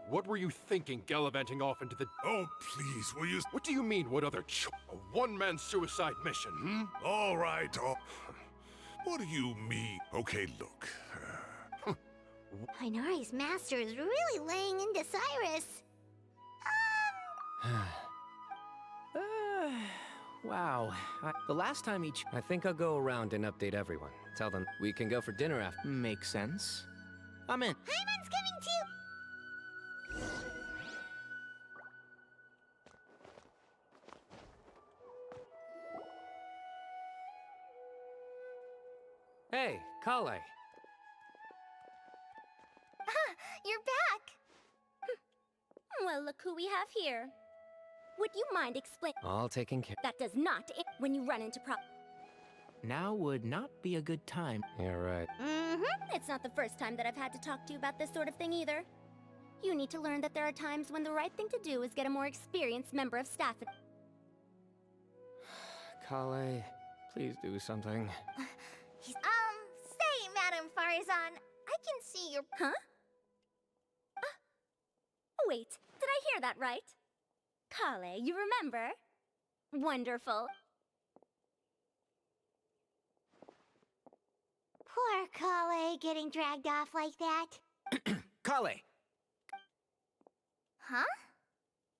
What were you thinking, gallivanting off into the... Oh, please, will you... What do you mean, what other A one-man suicide mission, hmm? All right, what do you mean? Okay, look. Tainari's master is really laying into Cyrus. Wow. The last time I think I'll go around and update everyone. Tell them we can go for dinner after. Makes sense. I'm in. Paimon's coming too! Hey, Kale. You're back! Well, look who we have here. Would you mind explaining? All taken care. That does not when you run into Now would not be a good time. You're right. It's not the first time that I've had to talk to you about this sort of thing either. You need to learn that there are times when the right thing to do is get a more experienced member of staff. Kale, please do something. Say, Madame Farazan, I can see your... Huh? Wait, did I hear that right? Kale, you remember? Wonderful. Poor Kale getting dragged off like that. Kale! Huh?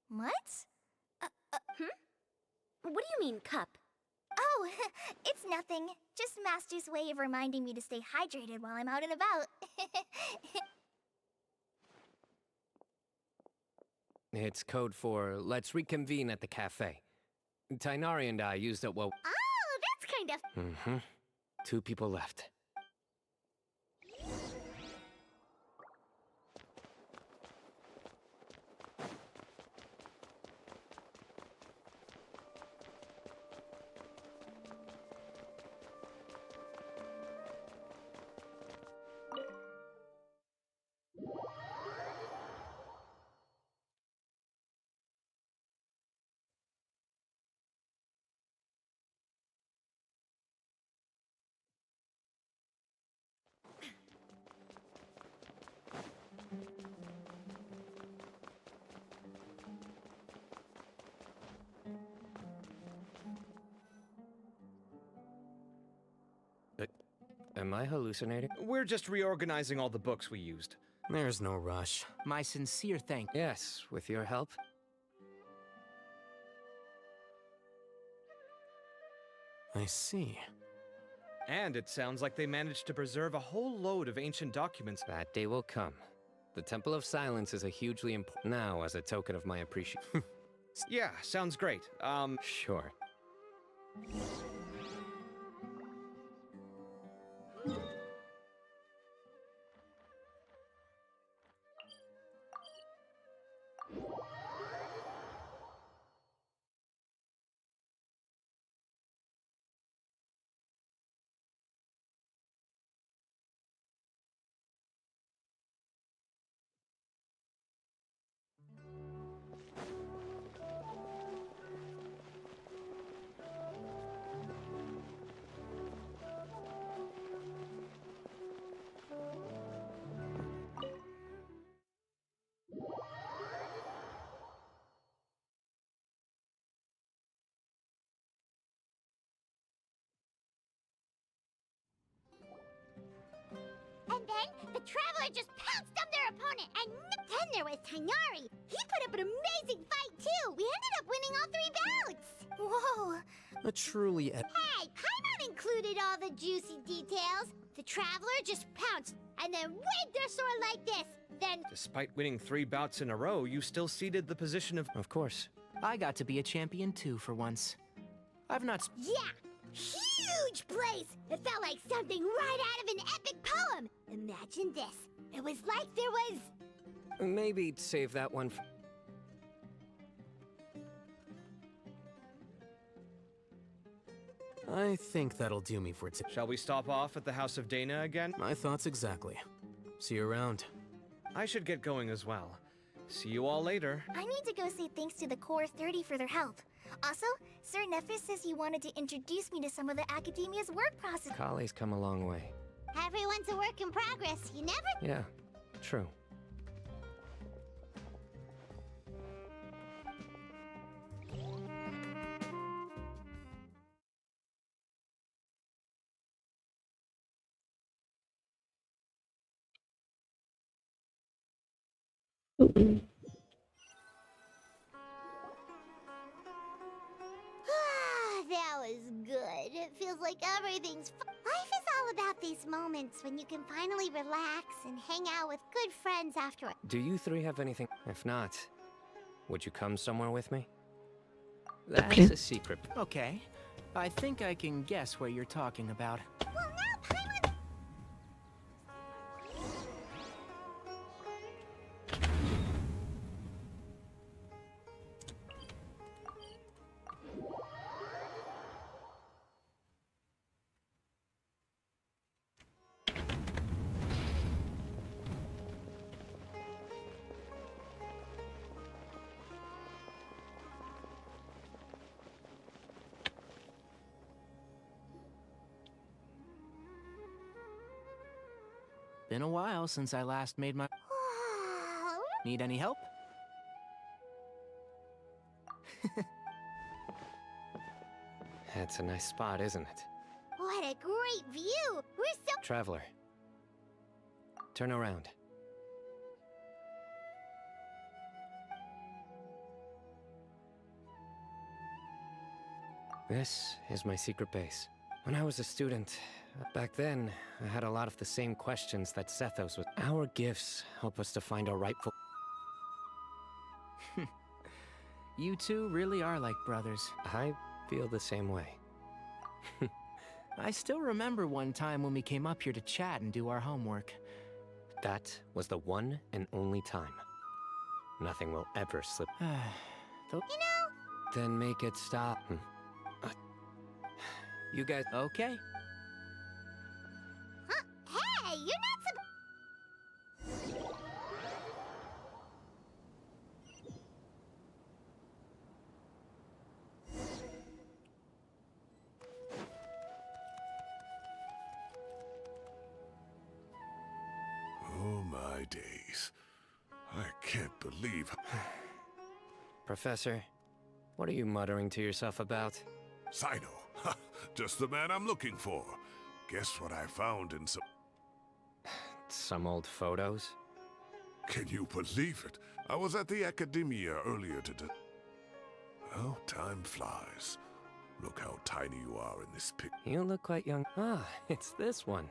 What? What do you mean, cup? Oh, it's nothing. Just Master's way of reminding me to stay hydrated while I'm out and about. It's code for let's reconvene at the cafe. Tainari and I used up what... Oh, that's kind of... Mm-hmm. 2 people left. Am I hallucinating? We're just reorganizing all the books we used. There's no rush. My sincere thanks. Yes, with your help. I see. And it sounds like they managed to preserve a whole load of ancient documents. That day will come. The Temple of Silence is a hugely important... Now, as a token of my appreciation... Yeah, sounds great. Sure. And then, the Traveler just pounced on their opponent, and then there was Tainari. He put up an amazing fight, too. We ended up winning all 3 bouts. Whoa. A truly... Hey, Paimon included all the juicy details. The Traveler just pounced, and then waved their sword like this. Then... Despite winning 3 bouts in a row, you still ceded the position of... Of course. I got to be a champion too for once. I've not... Yeah! Huge place! It felt like something right out of an epic poem! Imagine this. It was like there was... Maybe save that one for... I think that'll do me for Shall we stop off at the House of Dana again? My thoughts exactly. See you around. I should get going as well. See you all later. I need to go say thanks to the Core 30 for their help. Also, Sir Nephis says he wanted to introduce me to some of the Academia's work process. Kale's come a long way. Everyone's a work in progress, you never... Yeah, true. That was good. It feels like everything's... Life is all about these moments when you can finally relax and hang out with good friends after... Do you 3 have anything? If not, would you come somewhere with me? That's a secret. Okay. I think I can guess what you're talking about. Well, now Paimon... Been a while since I last made my... Need any help? That's a nice spot, isn't it? What a great view! We're so— Traveler. Turn around. This is my secret base. When I was a student, back then, I had a lot of the same questions that Sethos was. Our gifts help us to find our rightful... You two really are like brothers. I feel the same way. I still remember one time when we came up here to chat and do our homework. That was the one and only time. Nothing will ever slip. Then make it stop. You guys... Okay. Huh? Hey, you're not supposed— Oh my days. I can't believe... Professor, what are you muttering to yourself about? Sino. Just the man I'm looking for. Guess what I found in some... Some old photos? Can you believe it? I was at the Academia earlier today. Well, time flies. Look how tiny you are in this pic. You look quite young. Ah, it's this one.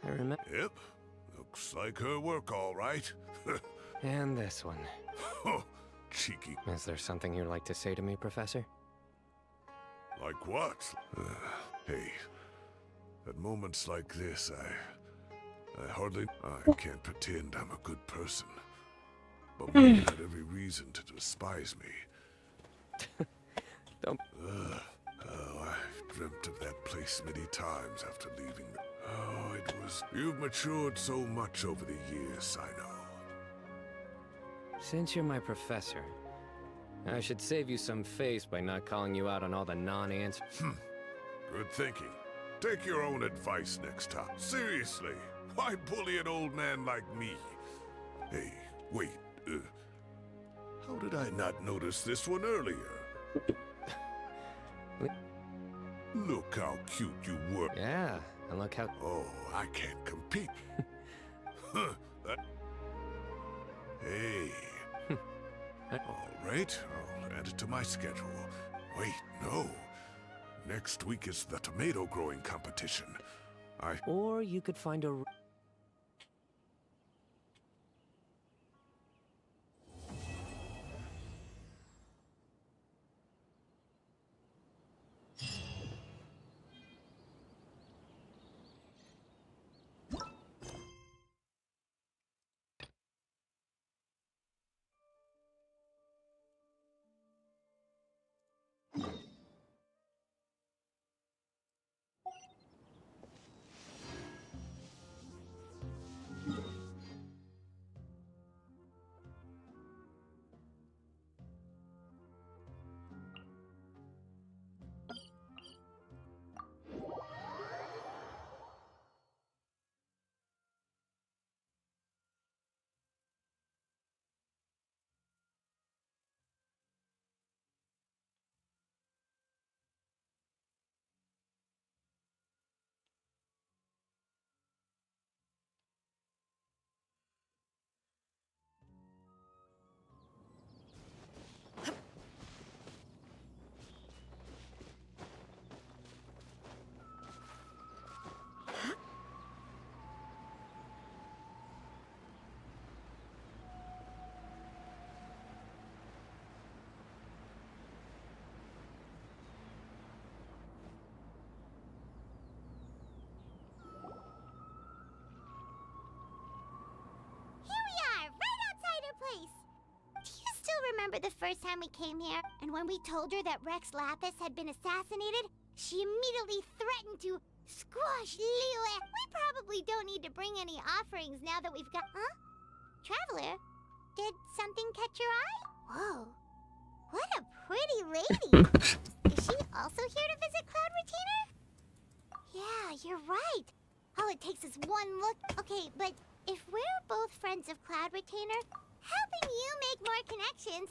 I remember... Yep. Looks like her work, all right. And this one. Oh, cheeky. Is there something you'd like to say to me, Professor? Like what? Hey, at moments like this, I can't pretend I'm a good person. But we had every reason to despise me. Don't... Oh, I've dreamt of that place many times after leaving. Oh, it was... You've matured so much over the years, I know. Since you're my professor, I should save you some face by not calling you out on all the non-answers. Good thinking. Take your own advice next time. Seriously, why bully an old man like me? Hey, wait, how did I not notice this one earlier? Look how cute you were. Yeah, and look how... Oh, I can't compete. Hey. All right, I'll add it to my schedule. Wait, no. Next week is the tomato growing competition. Or you could find a... Remember the first time we came here? And when we told her that Rex Lapis had been assassinated, she immediately threatened to squash Leo. We probably don't need to bring any offerings now that we've got... Huh? Traveler? Did something catch your eye? Whoa. What a pretty lady. Is she also here to visit Cloud Retainer? Yeah, you're right. All it takes is one look. Okay, but if we're both friends of Cloud Retainer, helping you make more connections...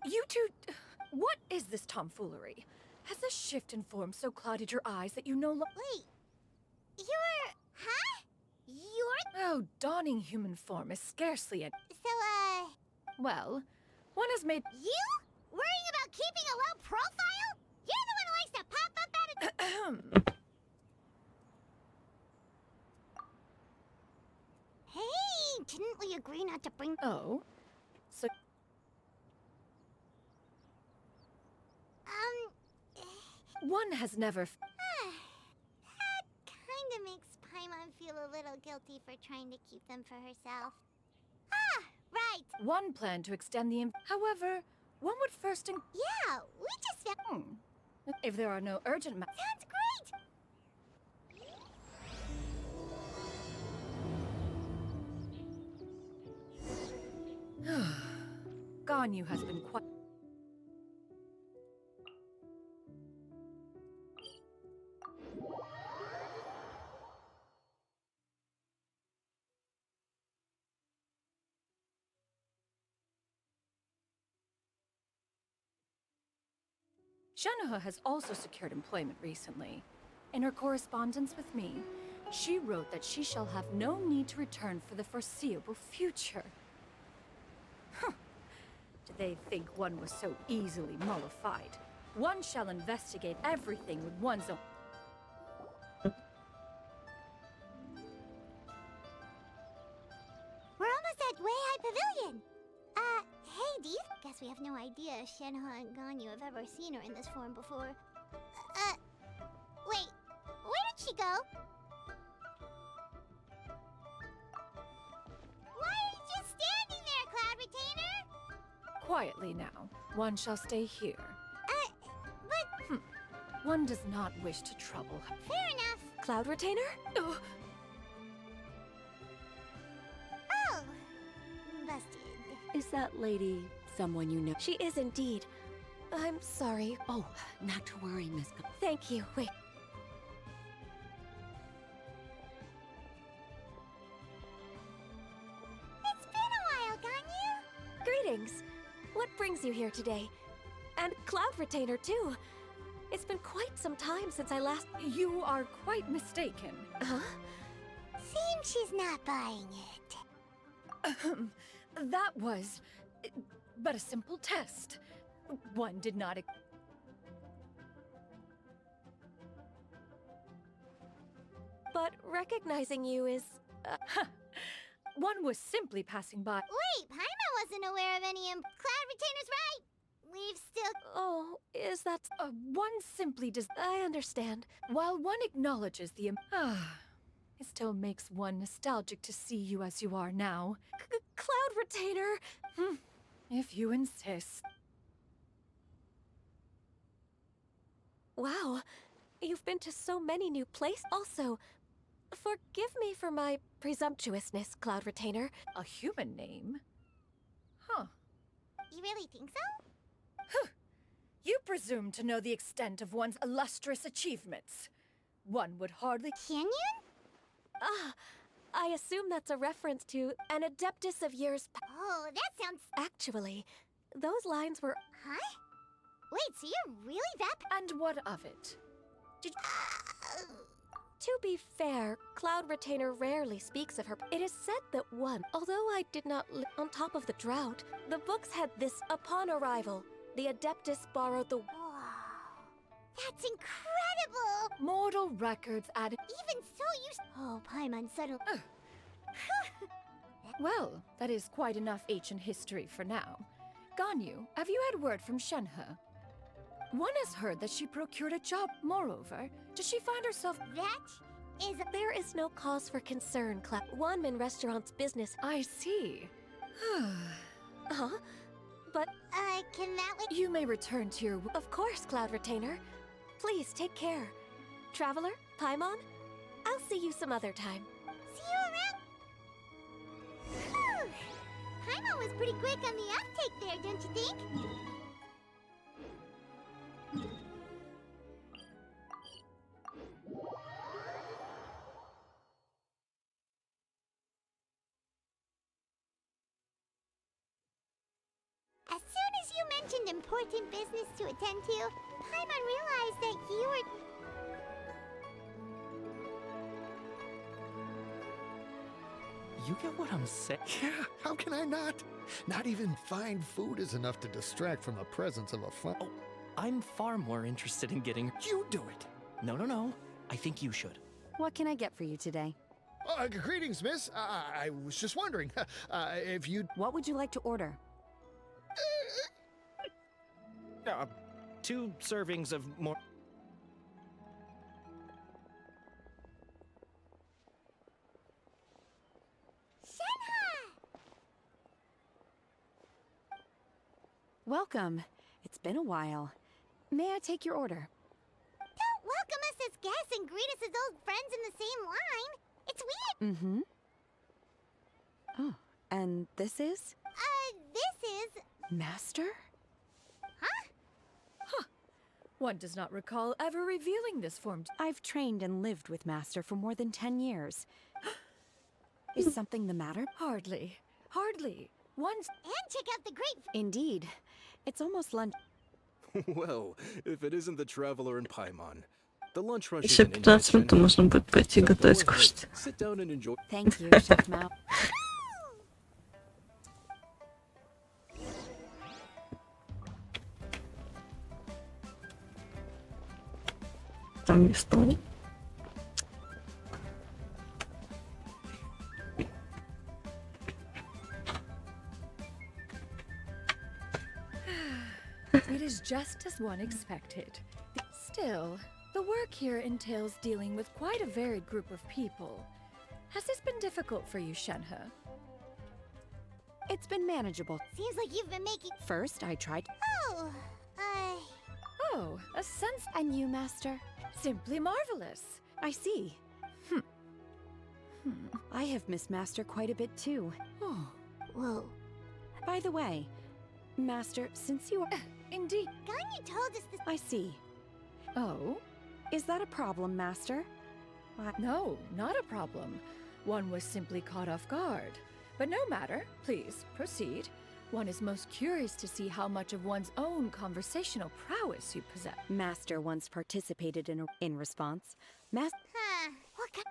You two... What is this tomfoolery? Has the shift in form so clouded your eyes that you no longer... Wait. You're... Huh? You're... Oh, donning human form is scarcely a... So, Well, one has made... You? Worrying about keeping a low profile? You're the one who likes to pop up out of... Hey, didn't we agree not to bring... Oh? So... One has never... That kinda makes Paimon feel a little guilty for trying to keep them for herself. Ah, right. One planned to extend the... However, one would first... Yeah, we just found... If there are no urgent... Sounds great! Ganyu has been quite... Shenoha has also secured employment recently. In her correspondence with me, she wrote that she shall have no need to return for the foreseeable future. Did they think one was so easily mollified? One shall investigate everything with one's own... We're almost at Weihai Pavilion! Hey, Dee. Guess we have no idea if Shenoha and Ganyu have ever seen her in this form before. Wait, where did she go? Why are you just standing there, Cloud Retainer? Quietly now. One shall stay here. But... One does not wish to trouble her. Fair enough. Cloud Retainer? Oh, busted. Is that lady someone you know? She is indeed. I'm sorry. Oh, not to worry, Miss. Thank you. Wait. It's been a while, Ganyu. Greetings. What brings you here today? And Cloud Retainer, too. It's been quite some time since I last... You are quite mistaken. Huh? Seems she's not buying it. That was... but a simple test. One did not... But recognizing you is... One was simply passing by. Wait, Paimon wasn't aware of any Cloud Retainer's right! We've still... Oh, is that... One simply does... I understand. While one acknowledges the... it still makes one nostalgic to see you as you are now. Cloud Retainer! If you insist. Wow, you've been to so many new places. Also, forgive me for my presumptuousness, Cloud Retainer. A human name? Huh. You really think so? You presume to know the extent of one's illustrious achievements. One would hardly... Canyon? Ah, I assume that's a reference to an adeptus of years past. Oh, that sounds... Actually, those lines were... Huh? Wait, so you're really that... And what of it? Did To be fair, Cloud Retainer rarely speaks of her. It is said that one, although I did not live on top of the drought, the books had this: upon arrival, the Adeptus borrowed the... Wow. That's incredible! Mortal records added... Even so, you... Oh, Paimon suddenly... Well, that is quite enough ancient history for now. Ganyu, have you had word from Shenhe? One has heard that she procured a job. Moreover, does she find herself... That is... There is no cause for concern, One-man restaurant's business... I see. Huh? But... can that... You may return to your... Of course, Cloud Retainer. Please, take care. Traveler, Paimon, I'll see you some other time. See you around... Whew. Paimon was pretty quick on the uptake there, don't you think? As soon as you mentioned and important business to attend to, Paimon realized that you were... You get what I'm saying? Yeah, how can I not? Not even fine food is enough to distract from the presence of a fun. Oh, I'm far more interested in getting... You do it! No. I think you should. What can I get for you today? Greetings, miss. I was just wondering if you'd... What would you like to order? 2 servings of more... Welcome. It's been a while. May I take your order? Don't welcome us as guests and greet us as old friends in the same line. It's weird. Mm-hmm. Oh, and this is? This is... Master? One does not recall ever revealing this form. I've trained and lived with Master for more than 10 years. Is something the matter? Hardly. Once... And check out the great... Indeed. It's almost lunch. Well, if it isn't the traveler in Paimon. The lunch rush Еще is an 15 минут можно будет пойти готовить кушать. Sit down and enjoy. Thank you, Chef Mao. Там не стол. It is just as one expected. Still, the work here entails dealing with quite a varied group of people. Has this been difficult for you, Shenhe? It's been manageable. Seems like you've been making... First, I tried... Oh, a sense... And you, Master? Simply marvelous. I see. I have missed Master quite a bit, too. Oh. Whoa. By the way, Master, since you are... Indeed. Ganyu told us this... I see. Oh? Is that a problem, Master? No, not a problem. One was simply caught off guard. But no matter. Please, proceed. One is most curious to see how much of one's own conversational prowess you possess. Master once participated in response. What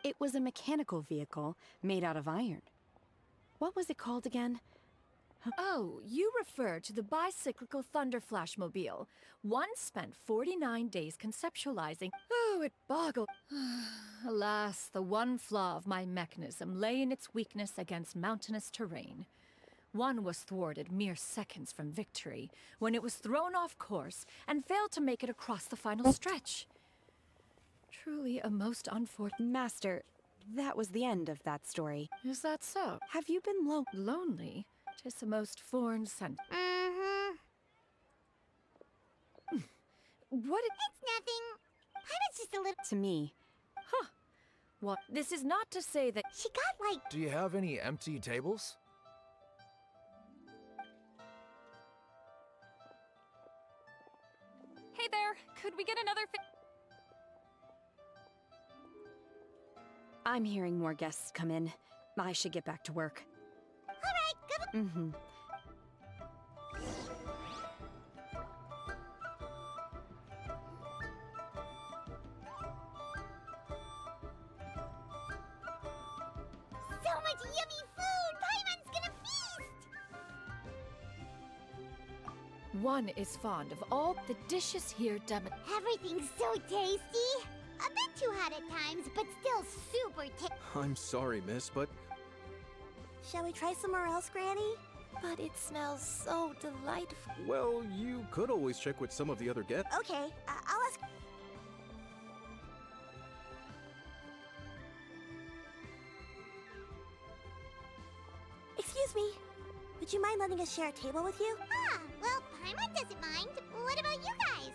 It was a mechanical vehicle made out of iron. What was it called again? Oh, you refer to the bicyclical Thunder Flashmobile. One spent 49 days conceptualizing. Oh, it boggled. Alas, the one flaw of my mechanism lay in its weakness against mountainous terrain. One was thwarted mere seconds from victory, when it was thrown off course and failed to make it across the final stretch. Truly a most unfortunate... Master, that was the end of that story. Is that so? Have you been lonely? 'Tis a most foreign scent. What? It's nothing. Paimon's just a little... To me. Huh. What? This is not to say that... She got, like... Do you have any empty tables? Hey there! Could we get another I'm hearing more guests come in. I should get back to work. Alright, good. Mm-hmm. So much yummy food! Paimon's gonna feast! One is fond of all the dishes here Everything's so tasty! A bit too hot at times, but still super tasty. I'm sorry, miss, but... Shall we try somewhere else, Granny? But it smells so delightful. Well, you could always check with some of the other guests. Okay, I'll ask... Excuse me. Would you mind letting us share a table with you? Well, Paimon doesn't mind. What about you guys?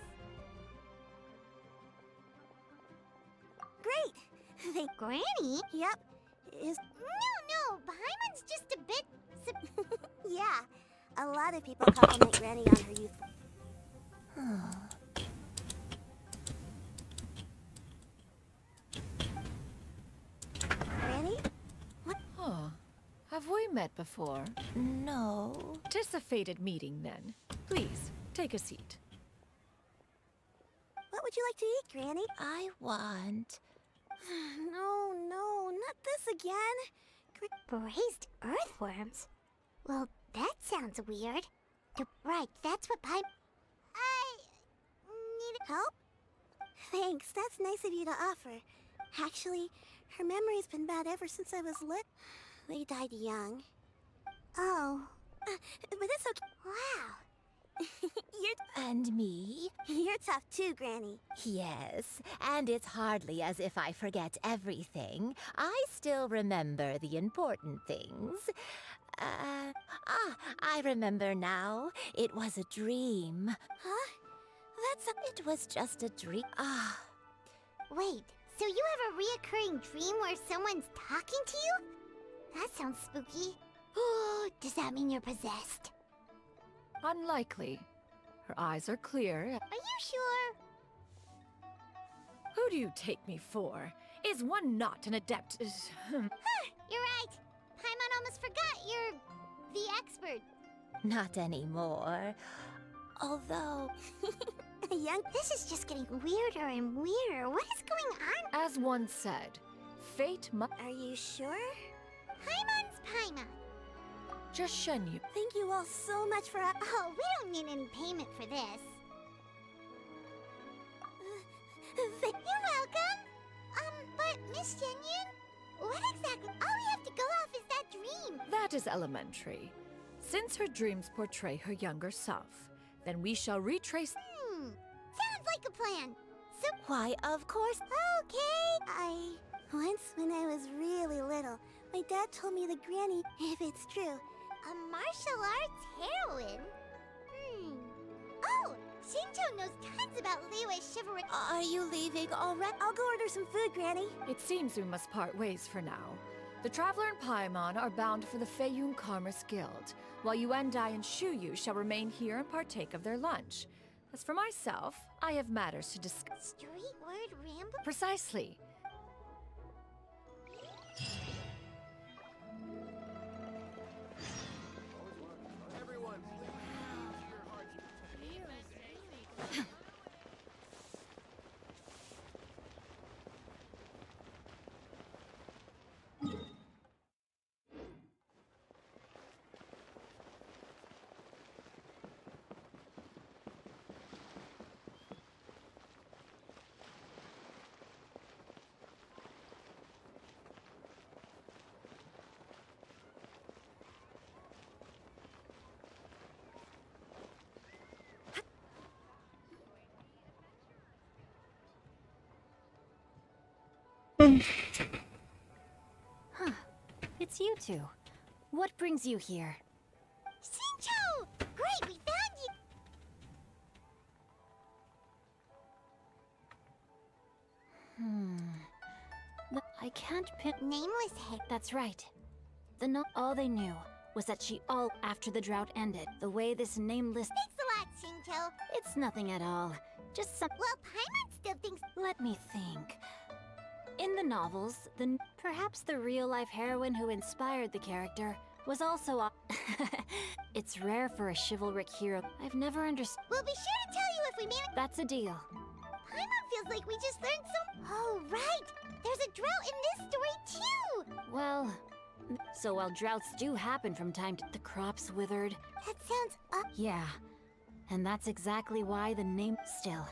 Great! They... Granny? Yep. No, Paimon's just a bit... Yeah, a lot of people compliment Granny on her youth. Granny? What? Huh. Have we met before? No. 'Tis a fated meeting, then. Please, Take a seat. What would you like to eat, Granny? I want... No, not this again. Braised earthworms? Well, that sounds weird. Right, that's what I need help? Thanks, that's nice of you to offer. Actually, her memory's been bad ever since I was little. They died young. Oh. But it's okay. Wow. And me? You're tough too, Granny. Yes, and it's hardly as if I forget everything. I still remember the important things. I remember now. It was a dream. Huh? It was just a dream. Wait, so you have a reoccurring dream where someone's talking to you? That sounds spooky. Oh, does that mean you're possessed? Unlikely. Her eyes are clear. Are you sure? Who do you take me for? Is one not an adept? You're right. Paimon almost forgot you're the expert. Not anymore. Although... This is just getting weirder and weirder. What is going on? As one said, fate must... Are you sure? Paimon's Paimon. Just Shenyu. Thank you all so much for... Oh, we don't need any payment for this. You're welcome. But Miss Shenyu, what exactly... All we have to go off is that dream. That is elementary. Since her dreams portray her younger self, then we shall retrace... Sounds like a plan. So... Why, of course... Okay. Once when I was really little, my dad told me that Granny, if it's true, a martial arts heroine? Oh! Shinjo knows tons about Liyue's chivalry. Are you leaving already? I'll go order some food, Granny. It seems we must part ways for now. The Traveler and Paimon are bound for the Feiyun Commerce Guild, while Yuendai and Shuyu shall remain here and partake of their lunch. As for myself, I have matters to discuss. Street word ramble? Precisely. Huh. It's you two. What brings you here? Shinjo! Great, we found you! I can't pin... Nameless head. That's right. All they knew was that after the drought ended, the way this nameless... Thanks a lot, Shinjo. It's nothing at all. Just some... Well, Paimon still thinks... Let me think. In the novels, perhaps the real-life heroine who inspired the character was also It's rare for a chivalric hero. I've never understood... We'll be sure to tell you if we manage... That's a deal. Paimon feels like we just learned some... Oh, right! There's a drought in this story, too! Well... So while droughts do happen from time to... The crops withered... That sounds... Yeah. And that's exactly why the name... Still...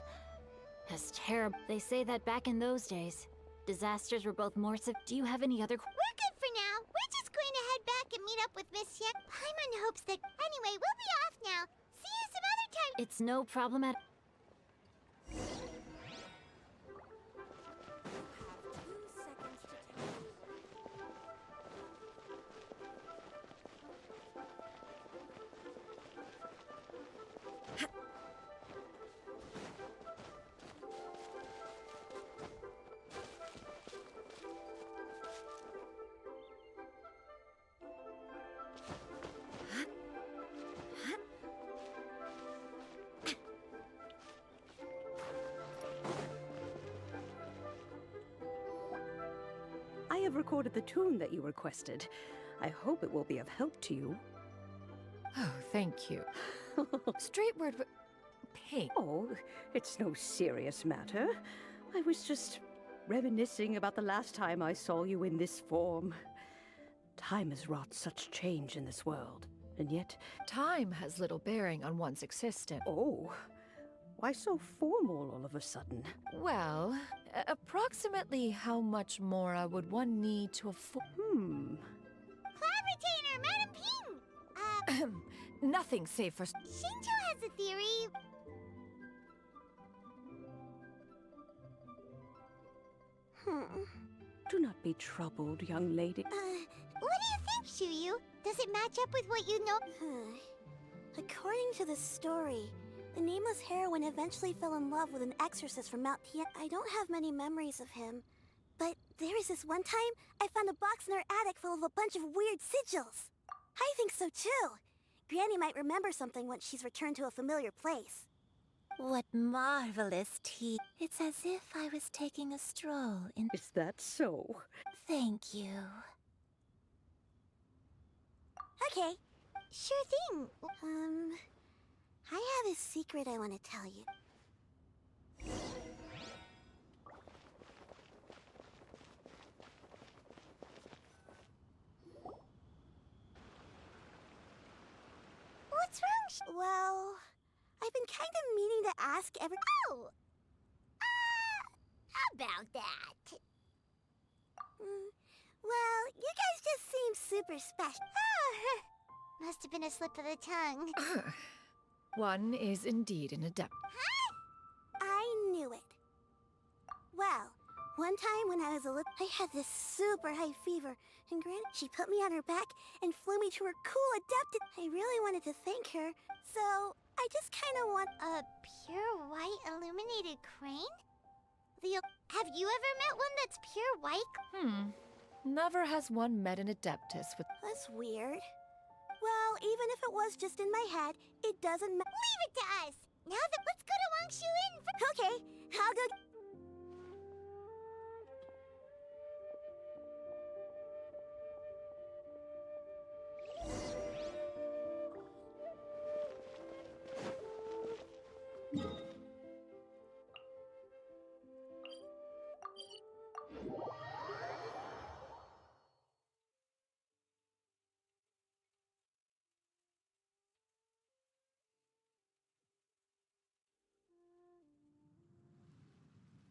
As terrible... They say that back in those days... Disasters were both more Do you have any other... We're good for now. We're just going to head back and meet up with Miss Yen. Paimon hopes that... Anyway, we'll be off now. See you some other time. It's no problem at... I have recorded the tune that you requested. I hope it will be of help to you. Oh, thank you. Straightward... pink. Oh, it's no serious matter. I was just reminiscing about the last time I saw you in this form. Time has wrought such change in this world, and yet... Time has little bearing on one's existence. Oh, why so formal all of a sudden? Well, approximately how much more would one need to afford... Cloud Retainer, Madam Ping! Nothing save for... Shinjo has a theory. Do not be troubled, young lady. What do you think, Shuyu? Does it match up with what you know? According to the story, the nameless heroine eventually fell in love with an exorcist from Mount Tien. I don't have many memories of him, but there was this one time I found a box in her attic full of a bunch of weird sigils. I think so too. Granny might remember something once she's returned to a familiar place. What marvelous tea. It's as if I was taking a stroll in... Is that so? Thank you. Okay. Sure thing. I have a secret I want to tell you. What's wrong? Well, I've been kind of meaning to ask every... Oh! How about that? Well, you guys just seem super special. Must have been a slip of the tongue. One is indeed an adept. I knew it. Well, one time when I was a little, I had this super high fever, and Granny, she put me on her back and flew me to her cool adapted. I really wanted to thank her, so I just kind of want a pure white illuminated crane? Have you ever met one that's pure white? Never has one met an adeptus with... That's weird. Well, even if it was just in my head, it doesn't matter. Leave it to us! Now that let's go to Wangshu Inn for... Okay, I'll go...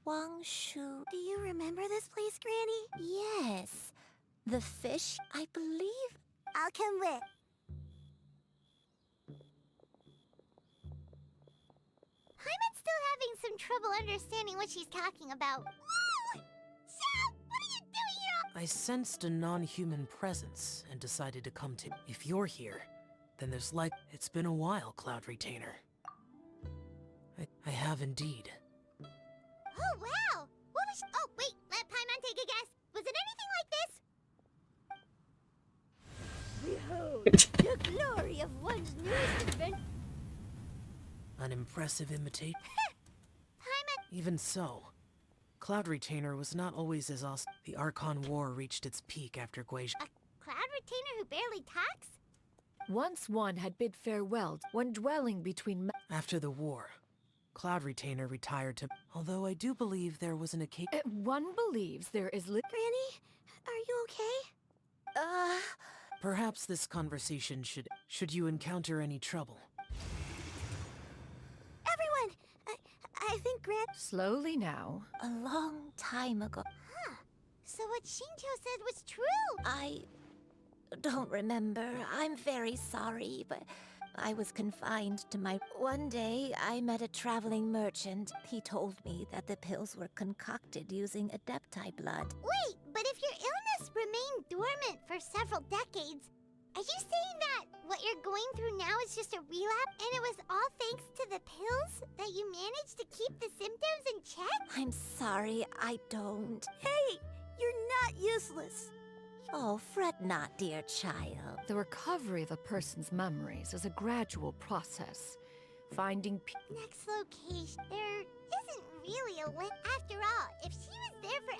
Wangshu. Do you remember this place, Granny? Yes. The fish, I believe. I'll come with. Hyman's still having some trouble understanding what she's talking about. Whoa! Sal, what are you doing here? I sensed a non-human presence and decided to come to... If you're here, then there's like... It's been a while, Cloud Retainer. I have indeed. Oh, wow! What was... Oh, wait, let Paimon take a guess. Was it anything like this? Behold, the glory of one's newest adventure. An impressive imitation? Paimon... Even so, Cloud Retainer was not always as awesome. The Archon War reached its peak after Guizhou. A Cloud Retainer who barely talks? Once one had bid farewell when dwelling between... After the war, Cloud Retainer retired to... Although I do believe there was an occasion... One believes there is... Granny, are you okay? Perhaps this conversation should you encounter any trouble. Everyone! I think Slowly now. A long time ago. Huh. So what Shinjo said was true. I don't remember. I'm very sorry, but I was confined to my... One day, I met a traveling merchant. He told me that the pills were concocted using Adepti blood. Wait, but if your illness remained dormant for several decades, are you saying that what you're going through now is just a relapse, and it was all thanks to the pills that you managed to keep the symptoms in check? I'm sorry, I don't. Hey, you're not useless. Oh, fret not, dear child. The recovery of a person's memories is a gradual process. Finding Next location. There isn't really a link. After all, if she was there for...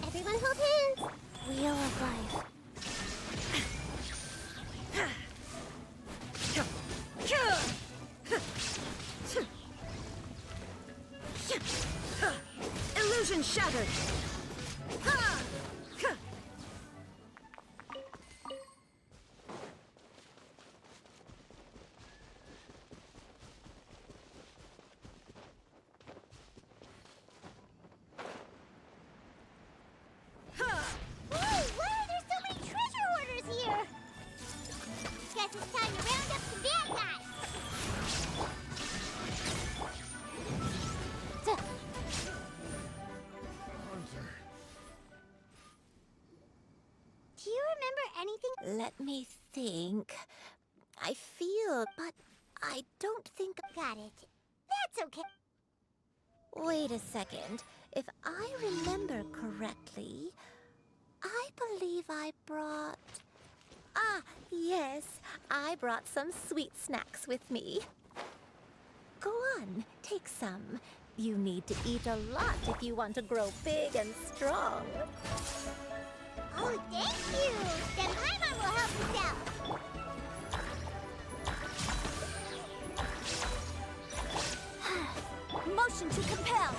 Everyone hold hands. Wheel of life. Illusion shattered. Whoa, why are there so many treasure hoarders here? Guess it's time to round up some bad guys. Do you remember anything? Let me think. I feel, but I don't think. Got it. That's okay. Wait a second. If I remember correctly, I believe I brought. Ah, yes. I brought some sweet snacks with me. Go on, take some. You need to eat a lot if you want to grow big and strong. Oh, thank you. Then Paimon will help us out. Motion to compel.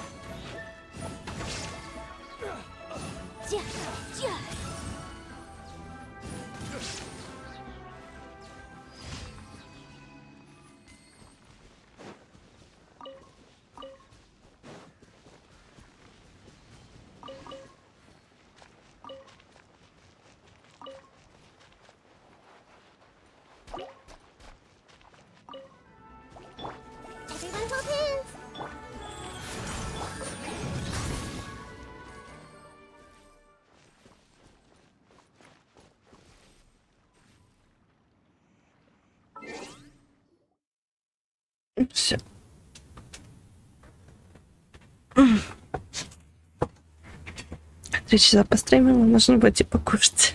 Everyone hold hands. Все. Три часа постримила, можно пойти покушать.